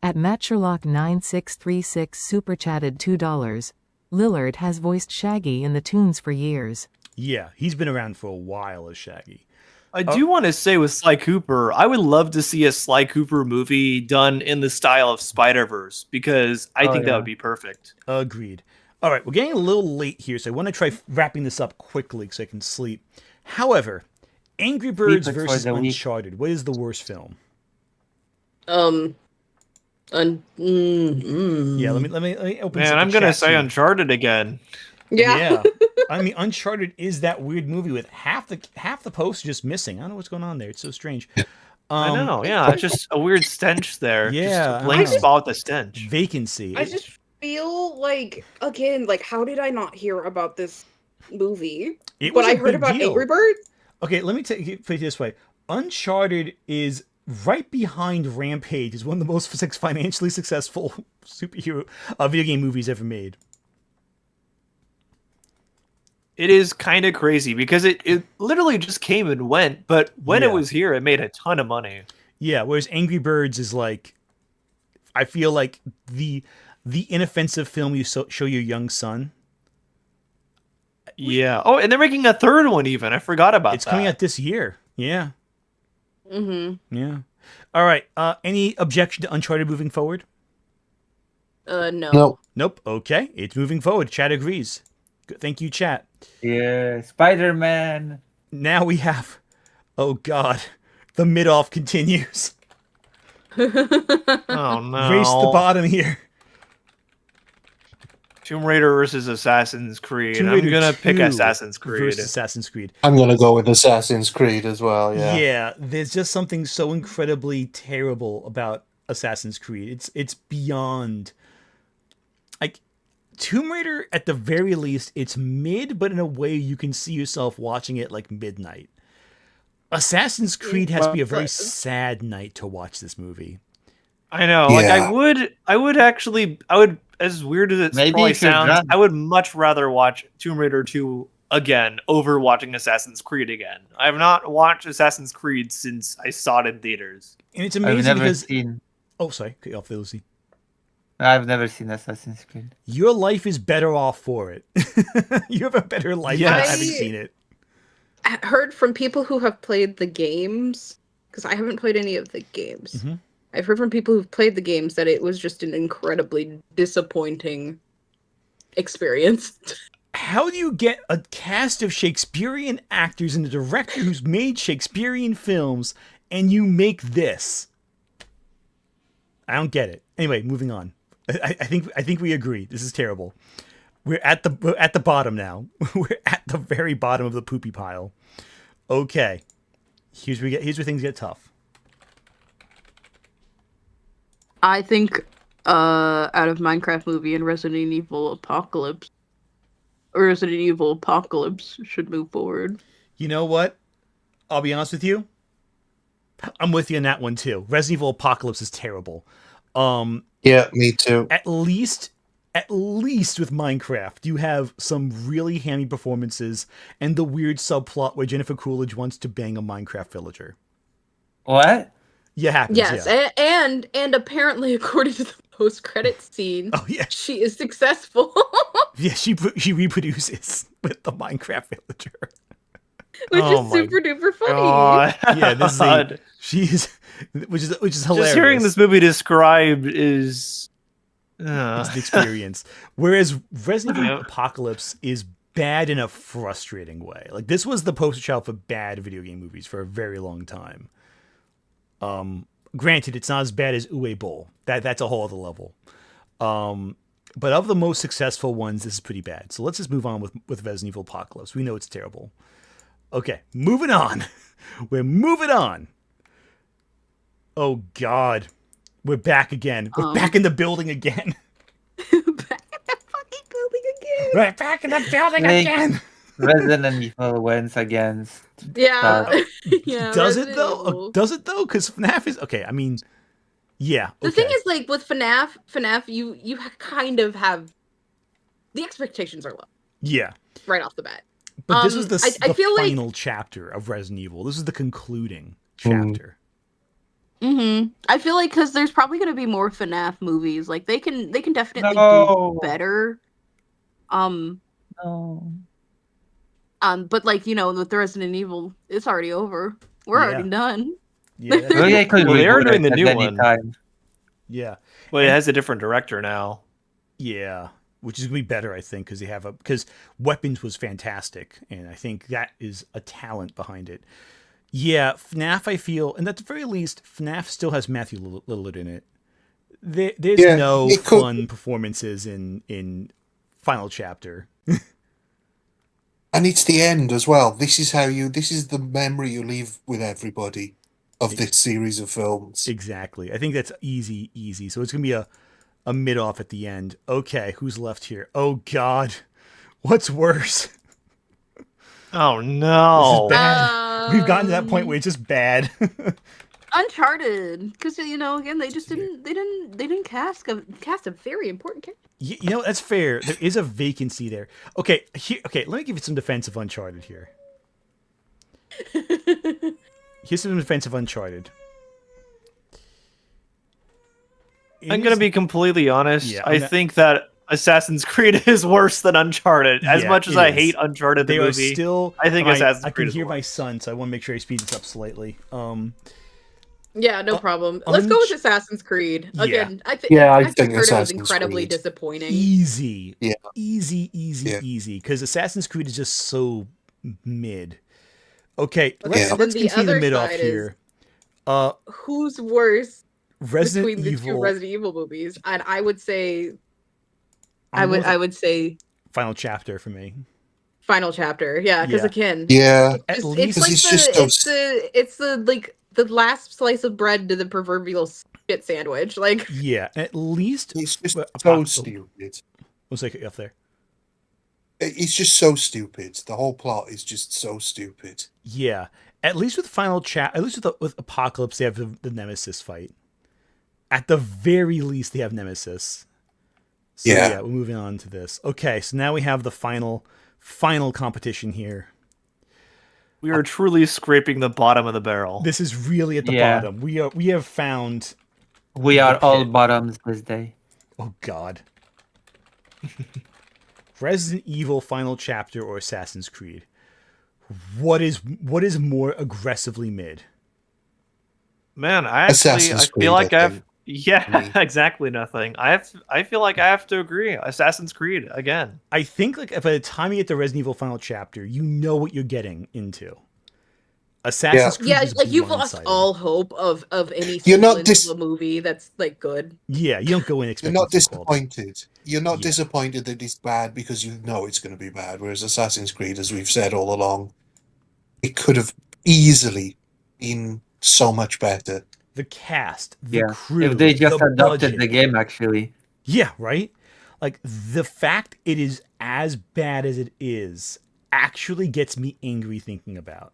At Matcherlock9636 super chatted $2. Lillard has voiced Shaggy in the Tunes for years. Yeah, he's been around for a while as Shaggy. I do want to say with Sly Cooper, I would love to see a Sly Cooper movie done in the style of Spider-Verse because I think that would be perfect. Agreed. All right, we're getting a little late here, so I want to try wrapping this up quickly so I can sleep. However, Angry Birds Sleep versus for the week. Uncharted. What is the worst film? Yeah, let me open. Man, some I'm gonna chats say here. Uncharted again. Yeah. I mean, Uncharted is that weird movie with half the post just missing. I don't know what's going on there. It's so strange. I know, yeah, it's just a weird stench there. Yeah, just I a blank know. spot with the stench. Vacancy. I just feel like, again, like, how did I not hear about this movie? It But was a I heard big about deal. Angry Birds? Okay, let me put it this way. Uncharted is right behind Rampage as one of the most financially successful superhero video game movies ever made. It is kind of crazy because it literally just came and went, but when Yeah. it was here, it made a ton of money. Yeah, whereas Angry Birds is like, I feel like the inoffensive film you show your young son. Yeah. Oh, and they're making a third one even. I forgot about It's that. coming out this year. Yeah, Mm-hmm. yeah. All right. Any objection to Uncharted moving forward? No. No. Nope. Okay, it's moving forward. Chat agrees. Good. Thank you, chat. Yeah, Spider-Man. Now we have, oh God, the mid-off continues. Oh no. Race to the bottom here. Tomb Raider versus Assassin's Creed. Tomb I'm Raider gonna pick 2 Assassin's Creed. versus Assassin's Creed. I'm gonna go with Assassin's Creed as well. Yeah. Yeah. There's just something so incredibly terrible about Assassin's Creed. It's beyond. Like, Tomb Raider, at the very least, it's mid, but in a way you can see yourself watching it like midnight. Assassin's Creed has to be a very sad night to watch this movie. I know. Like Yeah. I would actually, I would, as weird as it Maybe probably if you're sounds, drunk. I would much rather watch Tomb Raider 2 again over watching Assassin's Creed again. I have not watched Assassin's Creed since I saw it in theaters. And it's I've amazing never because. seen. Oh, sorry. Cut you off, Lucy. I've never seen Assassin's Creed. Your life is better off for it. You have a better life Yes. for having seen it. I heard from people who have played the games, because I haven't played any of the games. Mhm. I've heard from people who've played the games that it was just an incredibly disappointing experience. How do you get a cast of Shakespearean actors and a director who's made Shakespearean films and you make this? I don't get it. Anyway, moving on. I think we agree. This is terrible. We're at the bottom now. We're at the very bottom of the poopy pile. Okay. Here's where things get tough. I think out of Minecraft movie and Resident Evil Apocalypse should move forward. You know what? I'll be honest with you. I'm with you on that one too. Resident Evil Apocalypse is terrible. Yeah, me too. At least with Minecraft, you have some really hammy performances and the weird subplot where Jennifer Coolidge wants to bang a Minecraft villager. What? Yeah, happens. Yes, Yeah. and apparently, according to the post-credit scene, Oh yeah, she is successful. yeah. She reproduces with the Minecraft villager. Which Oh is my super duper funny. God. Yeah, this is she's which is hilarious. Just hearing this movie described is. It's an experience. Whereas Resident Evil Yep. Apocalypse is bad in a frustrating way. Like, this was the poster child for bad video game movies for a very long time. Granted, it's not as bad as Uwe Boll. That's a whole other level. But of the most successful ones, this is pretty bad. So let's just move on with Resident Evil Apocalypse. We know it's terrible. Okay, moving on. We're moving on. Oh God, we're back again. We're back in the building again. Back in that fucking building again. We're back in the building Like- again. Resident Evil wins against. Yeah. Yeah. Does it Resident though? Evil. Does it though? Because FNAF is okay. I mean, yeah. The okay. thing is, like with FNAF, you kind of have the expectations are low yeah. right off the bat. But this was the I feel like- final chapter of Resident Evil. This is the concluding chapter. I feel like because there's probably going to be more FNAF movies. Like they can definitely No. do better. No. But like with the Resident Evil, it's already over. We're Yeah. already done. Yeah. that's- Well, they could Well, they are reboot doing it the at new any one. time. yeah. Well, it has a different director now. Yeah. Which is gonna be better, I think, because Weapons was fantastic, and I think that is a talent behind it. Yeah, FNAF, I feel, and at the very least, FNAF still has Matthew Lillard in it. There's Yeah, no it could- fun performances in final chapter. And it's the end as well. This is the memory you leave with everybody of this series of films. Exactly. I think that's easy. So it's gonna be a mid-off at the end. Okay, who's left here? Oh God, what's worse? Oh no! This is bad. We've gotten to that point where it's just bad. Uncharted, because again, they just didn't cast a very important character. That's fair. There is a vacancy there. Okay, let me give you some defense of Uncharted here. Here's some defense of Uncharted. I'm going to be completely honest. Yeah, I think that Assassin's Creed is worse than Uncharted. As much as I hate Uncharted, the movie, I think Assassin's Creed I can is hear worse. my son, so I want to make sure I speed this up slightly. Yeah, no problem. Let's go with Assassin's Creed. Again, I think Assassin's heard it was Creed. incredibly disappointing. Easy. Yeah. Easy. Because Assassin's Creed is just so mid. Okay, Okay, let's then the continue the other mid off side here. Who's worse Resident between the Evil two Resident Evil movies? And I would say, I would say final chapter for me. Final Chapter. Yeah, because again, Yeah. At it's least like it's it's the last slice of bread to the proverbial shit sandwich. Like, yeah, at least It's just well, so oh, stupid. We'll take it off there. It's just so stupid. The whole plot is just so stupid. Yeah, at least with at least with Apocalypse, they have the Nemesis fight. At the very least, they have Nemesis. So, Yeah. we're moving on to this. Okay, so now we have the final competition here. We are truly scraping the bottom of the barrel. This is really at the Yeah. bottom. We have found. We are all pit. bottoms this day. Oh God. Resident Evil Final Chapter or Assassin's Creed. What is more aggressively mid? Man, I Assassin's feel like Creed, I I've think. yeah, exactly nothing. I feel like I have to agree. Assassin's Creed again. I think like by the time you get to Resident Evil Final Chapter, you know what you're getting into. Assassin's Creed is like you've lost blindsided. all hope of any You're not semblance of a movie that's like good. Yeah, you don't go in You're expecting not some quality. disappointed. You're not Yeah. disappointed that it's bad because you know it's going to be bad. Whereas Assassin's Creed, as we've said all along, it could have easily been so much better. The cast, the Yeah. crew, If they just the adopted budget. the game, actually. Yeah, right? Like, the fact it is as bad as it is actually gets me angry thinking about.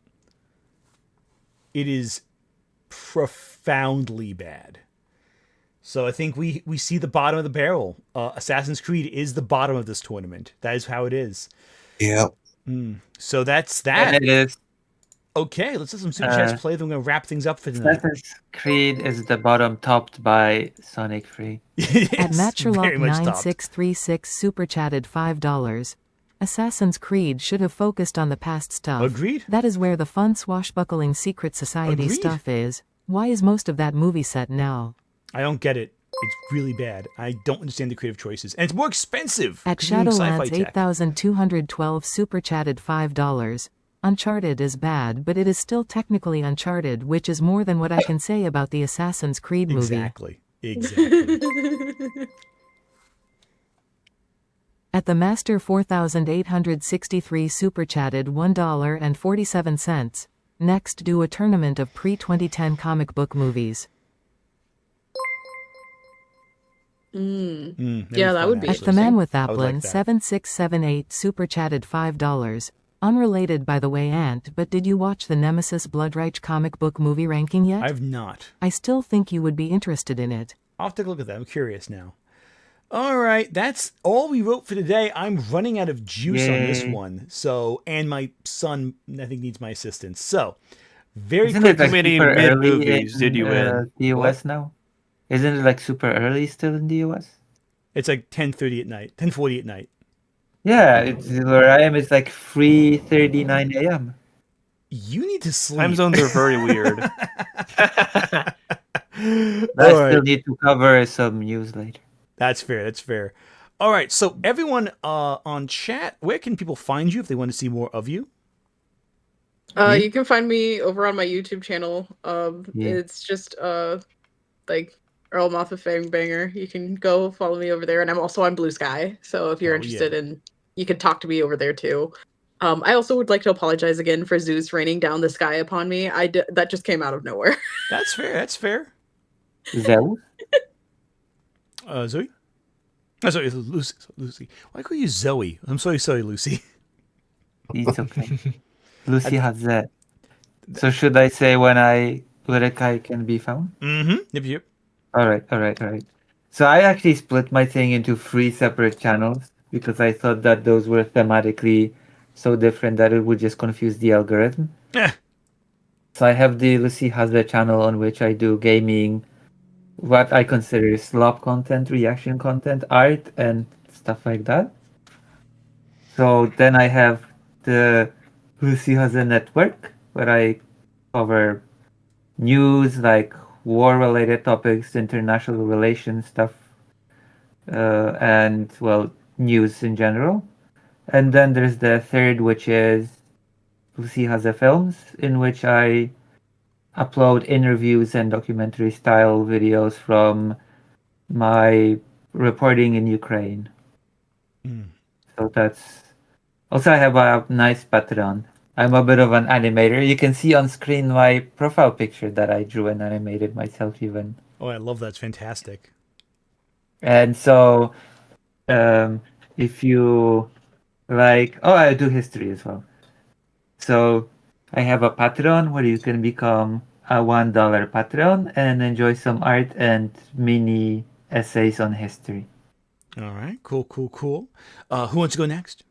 It is profoundly bad. So I think we see the bottom of the barrel. Assassin's Creed is the bottom of this tournament. That is how it is. Yeah. So that's that. And it is. Okay, let's let some Super Chats play. Then we're going to wrap things up for tonight. Assassin's Creed is the bottom, topped by Sonic 3. At Yes, very much topped. Matcherlock9636 super chatted $5. Assassin's Creed should have focused on the past stuff. Agreed. That is where the fun swashbuckling secret society Agreed. stuff is. Why is most of that movie set now? I don't get it. It's really bad. I don't understand the creative choices. And it's more expensive. At 'cause you're doing sci-fi Shadowlands tech. 8212 super chatted $5. Uncharted is bad, but it is still technically Uncharted, which is more than what I can say about the Assassin's Creed movie. Exactly. At the Master 4863 super chatted $1.47. Next, do a tournament of pre-2010 comic book movies. That'd Yeah, that fun, would be At actually. the Man with I would like Applin that. 7678 super chatted $5. Unrelated, by the way, Ant, but did you watch the Nemesis Bloodreich comic book movie ranking yet? I've not. I still think you would be interested in it. I'll have to take a look at that. I'm curious now. All right, that's all we wrote for today. I'm running out of juice on this Yay. one. So, and my son, I think, needs my assistance. So, very Isn't it quickly. like many super mid early movies in did you the US now? Isn't it like super early still in the US? It's like 10:30 at night, 10:40 at night. Yeah, it's where I am. It's like 3:39 a.m. You need to sleep. Time zones are very weird. I All right. still need to cover some news later. That's fair. That's fair. All right. So everyone on chat, where can people find you if they want to see more of you? You can find me over on my YouTube channel. Yeah. It's just like Earl Moth of Fang Banger. You can go follow me over there, and I'm also on Blue Sky. So if you're Oh, interested in, you can talk to me over there too. I also would like to apologize again for Zeus raining down the sky upon me. That just came out of nowhere. That's fair. That's fair. Zeus? Zoe? Oh, sorry, Lucy. Lucy. Why call you Zoe? I'm sorry, Lucy. It's okay. Lucy has that. So should I say when I Urekai can be found? Yep. All right. So I actually split my thing into 3 separate channels because I thought that those were thematically so different that it would just confuse the algorithm. Eh. So I have the Lucy Haze channel on which I do gaming, what I consider slop content, reaction content, art, and stuff like that. So then I have the Lucy Haze network where I cover news like war-related topics, international relations stuff, and well, news in general. And then there's the third, which is Lucy Haze Films, in which I upload interviews and documentary style videos from my reporting in Ukraine. So that's also I have a nice Patreon. I'm a bit of an animator. You can see on screen my profile picture that I drew and animated myself even. Oh, I love that. It's fantastic. And so if you like, oh, I do history as well. So I have a Patreon where you can become a $1 Patreon and enjoy some art and mini essays on history. All right. Cool. Who wants to go next?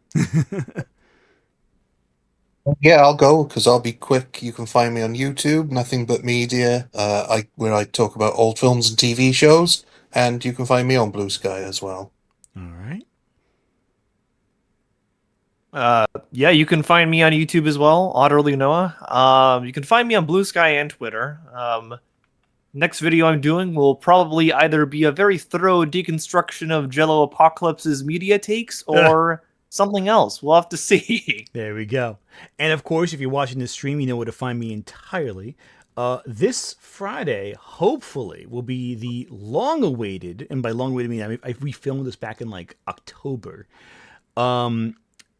Yeah, I'll go because I'll be quick. You can find me on YouTube, Nothing But Media, where I talk about old films and TV shows, and you can find me on Blue Sky as well. All right. Yeah, you can find me on YouTube as well, Otterly Noah. You can find me on Blue Sky and Twitter. Next video I'm doing will probably either be a very thorough deconstruction of Jello Apocalypse's media takes or something else. We'll have to see. There we go. And of course, if you're watching this stream, you know where to find me entirely. This Friday, hopefully, will be the long-awaited, and by long-awaited, I mean we filmed this back in like October,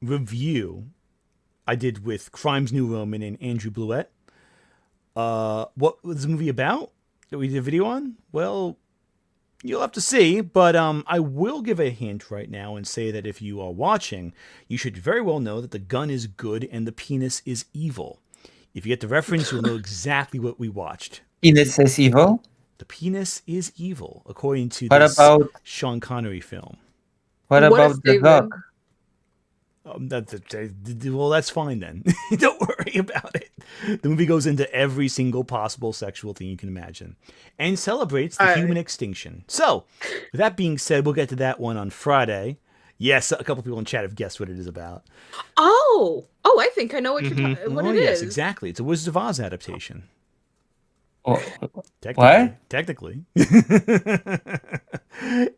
review I did with Crimes New Roman and Andrew Bluett. What was the movie about that we did a video on? Well, you'll have to see, but I will give a hint right now and say that if you are watching, you should very well know that the gun is good and the penis is evil. If you get the reference, you'll know exactly what we watched. Penis is evil? The penis is evil, according to What this about Sean Connery film. what What a about the statement. dog? Well, that's fine then. Don't worry about it. The movie goes into every single possible sexual thing you can imagine and celebrates the human extinction. So, with that being said, we'll get to that one on Friday. Yes, a couple people in chat have guessed what it is about. Oh, I think I know what what it is. Yes, exactly. It's a Wizard of Oz adaptation. Oh, Technically.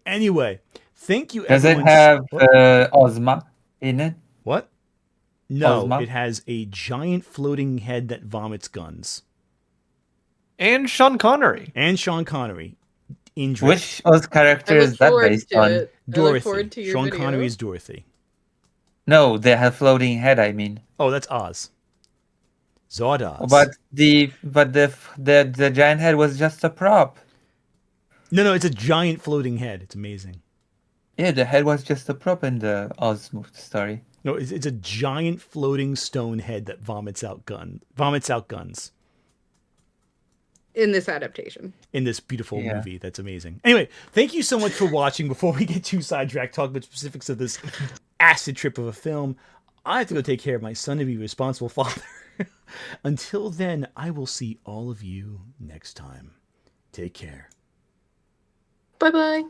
Anyway, thank you, does it everyone. have What? Ozma in it? What? No, Ozma? it has a giant floating head that vomits guns. And Sean Connery. And Sean Connery. In Drift. Which Oz character I look is that forward based to on? it. I look Dorothy. forward to your Sean video. Connery is Dorothy. No, they have floating head. I mean, Oh, that's Oz. Zardoz. but the giant head was just a prop. No, it's a giant floating head. It's amazing. Yeah, the head was just a prop in the Oz story. No, it's a giant floating stone head that vomits out guns. In this adaptation. In this beautiful movie. That's amazing. Anyway, thank you so much for watching. Before we get too sidetracked, talk about specifics of this acid trip of a film, I have to go take care of my son to be a responsible father. Until then, I will see all of you next time. Take care. Bye-bye.